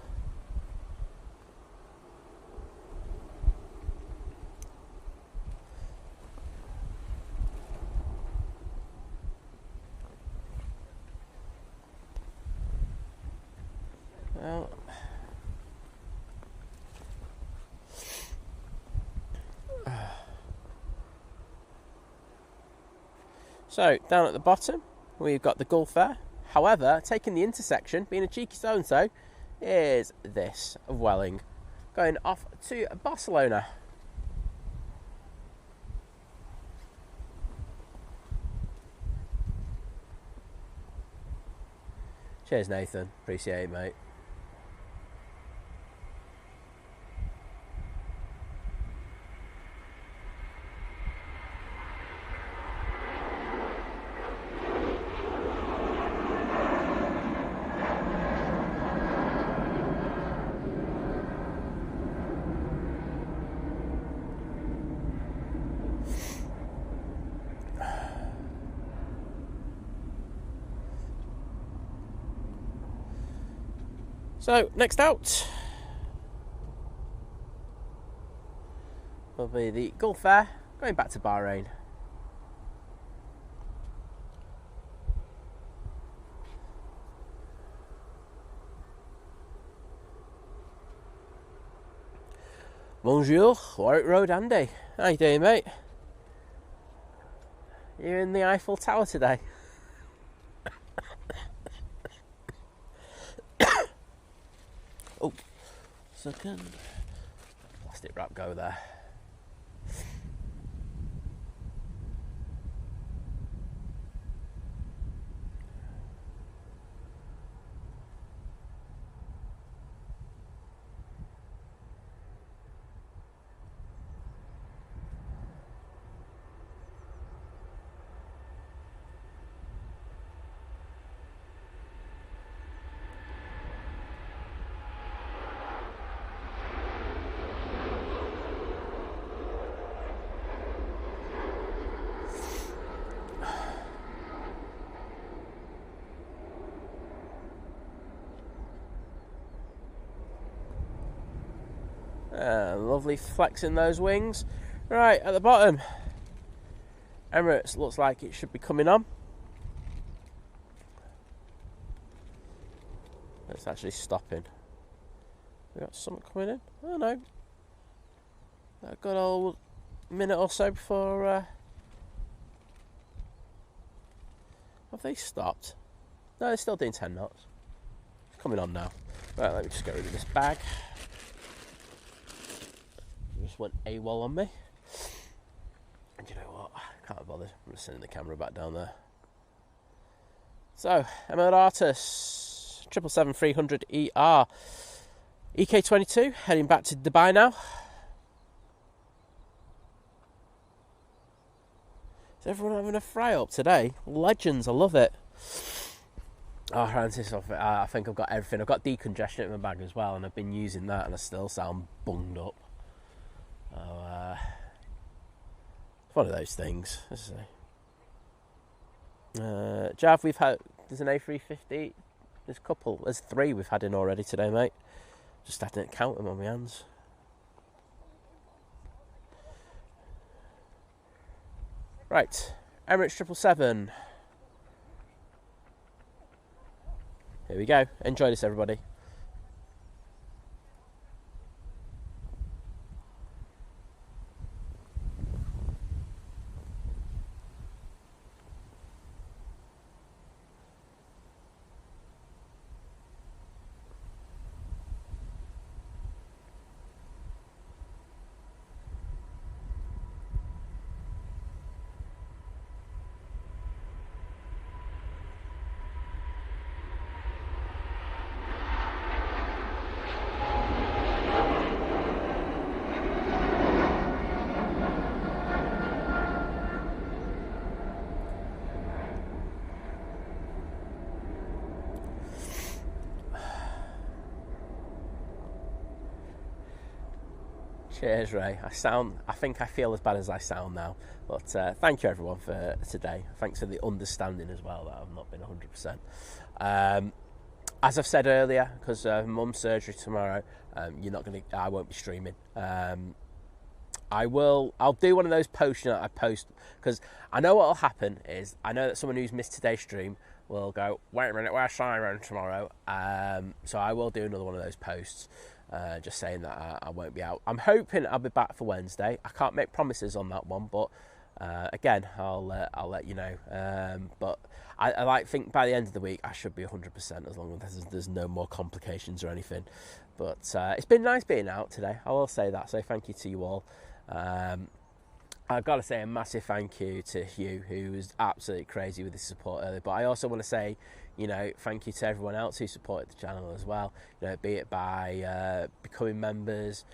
Well, so down at the bottom we've got the Gulf Air. However, taking the intersection, being a cheeky so-and-so, is this of Welling, going off to Barcelona. Cheers, Nathan. Appreciate it, mate. So, next out will be the Gulf Air going back to Bahrain. Bonjour, Warwick Road Andy. How you doing, mate? You're in the Eiffel Tower today. Oh, second. Plastic wrap go there. Lovely flexing those wings. Right, at the bottom, Emirates looks like it should be coming on. It's actually stopping. We got something coming in? Oh no. A good old minute or so before. Have they stopped? No, they're still doing 10 knots. It's coming on now. Right, let me just get rid of this bag. Just went AWOL on me. And you know what? I can't bother. I'm just sending the camera back down there. So, Emirates 777-300ER EK22 heading back to Dubai now. Is everyone having a fry up today? Legends, I love it. Oh, Francis, I think I've got everything. I've got decongestion in my bag as well, and I've been using that, and I still sound bunged up. Oh, it's one of those things. Jav, there's an A350. There's 3 we've had in already today, mate. Just had to count them on my hands. Right, Emirates 777. Here we go. Enjoy this, everybody. Cheers, Ray. I think I feel as bad as I sound now. But thank you, everyone, for today. Thanks for the understanding as well that I've not been 100%. As I've said earlier, because mum's surgery tomorrow, I won't be streaming. I'll do one of those posts that I post, because I know what will happen is, I know that someone who's missed today's stream will go, wait a minute, where's Siren tomorrow? So I will do another one of those posts, just saying that I won't be out. I'm hoping I'll be back for Wednesday. I can't make promises on that one, but again, I'll let you know. But I think by the end of the week I should be 100%, as long as there's no more complications or anything. But it's been nice being out today, I will say that, so thank you to you all. I've got to say a massive thank you to Hugh, who was absolutely crazy with his support earlier. But I also want to say, thank you to everyone else who supported the channel as well. Be it by becoming members,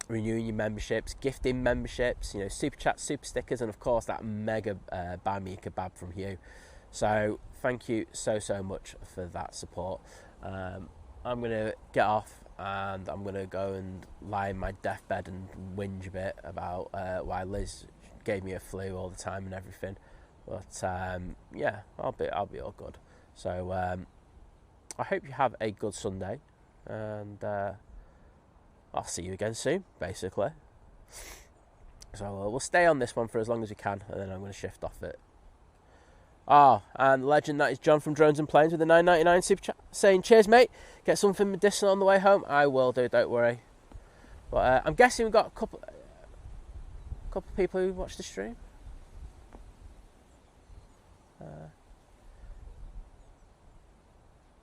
renewing your memberships, gifting memberships, super chats, super stickers, and of course that mega buy me a kebab from Hugh. So thank you so much for that support. I'm going to get off, and I'm going to go and lie in my deathbed and whinge a bit about why Liz gave me a flu all the time and everything. But yeah, I'll be all good. So I hope you have a good Sunday, and I'll see you again soon, basically. So we'll stay on this one for as long as we can, and then I'm going to shift off it. And the legend, that is John from Drones and Planes with the $9.99 super chat, saying, cheers mate, get something medicinal on the way home. I will do, don't worry. But I'm guessing we've got a couple of people who watch the stream. Do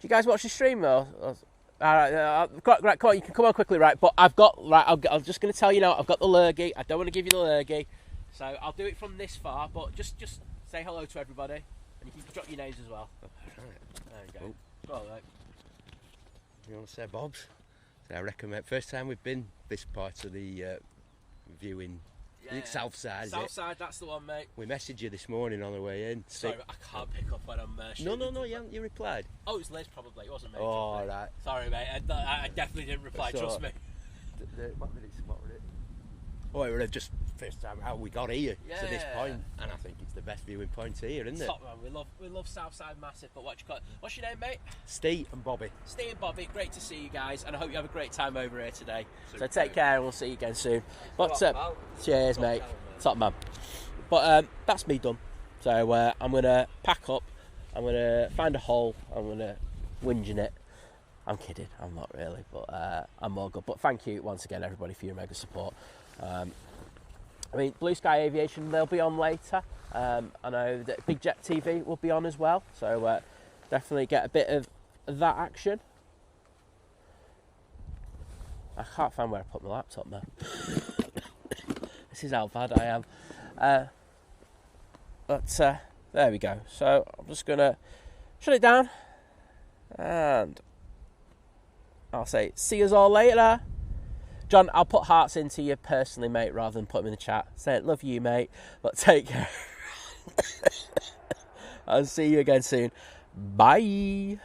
you guys watch the stream or right, come on, you can come on quickly, right? But I'm just going to tell you now, I've got the lurgy. I don't want to give you the lurgy, so I'll do it from this far. But just say hello to everybody, and you can drop your names as well. There you go. Go on, mate. You want to say Bob's? I recommend. First time we've been this part of the viewing. Yeah. South side. South side, that's the one, mate. We messaged you this morning on the way in. Sorry, I can't pick up when I'm No, you replied. Oh, it was Liz probably. It wasn't me. Oh, right. Sorry, mate. I definitely didn't reply. So, trust me. What was it? Oh, it was just first time how we got here to this point, and I think it's the best viewing point here, isn't it? Top man, we love Southside massive. But what's your name, mate? Steve and Bobby. Steve and Bobby, great to see you guys, and I hope you have a great time over here today. Super. So take care, and we'll see you again soon. But cheers, mate. Top man. But that's me done. So I'm gonna pack up. I'm gonna find a hole. I'm gonna whinge in it. I'm kidding. I'm not really, but I'm all good. But thank you once again, everybody, for your mega support. I mean, Blue Sky Aviation, they'll be on later. I know that Big Jet TV will be on as well, so definitely get a bit of that action. I can't find where I put my laptop now. This is how bad I am. But there we go. So I'm just going to shut it down, and I'll say see you all later. John, I'll put hearts into you personally, mate, rather than put them in the chat. Say, love you, mate, but take care. I'll see you again soon. Bye.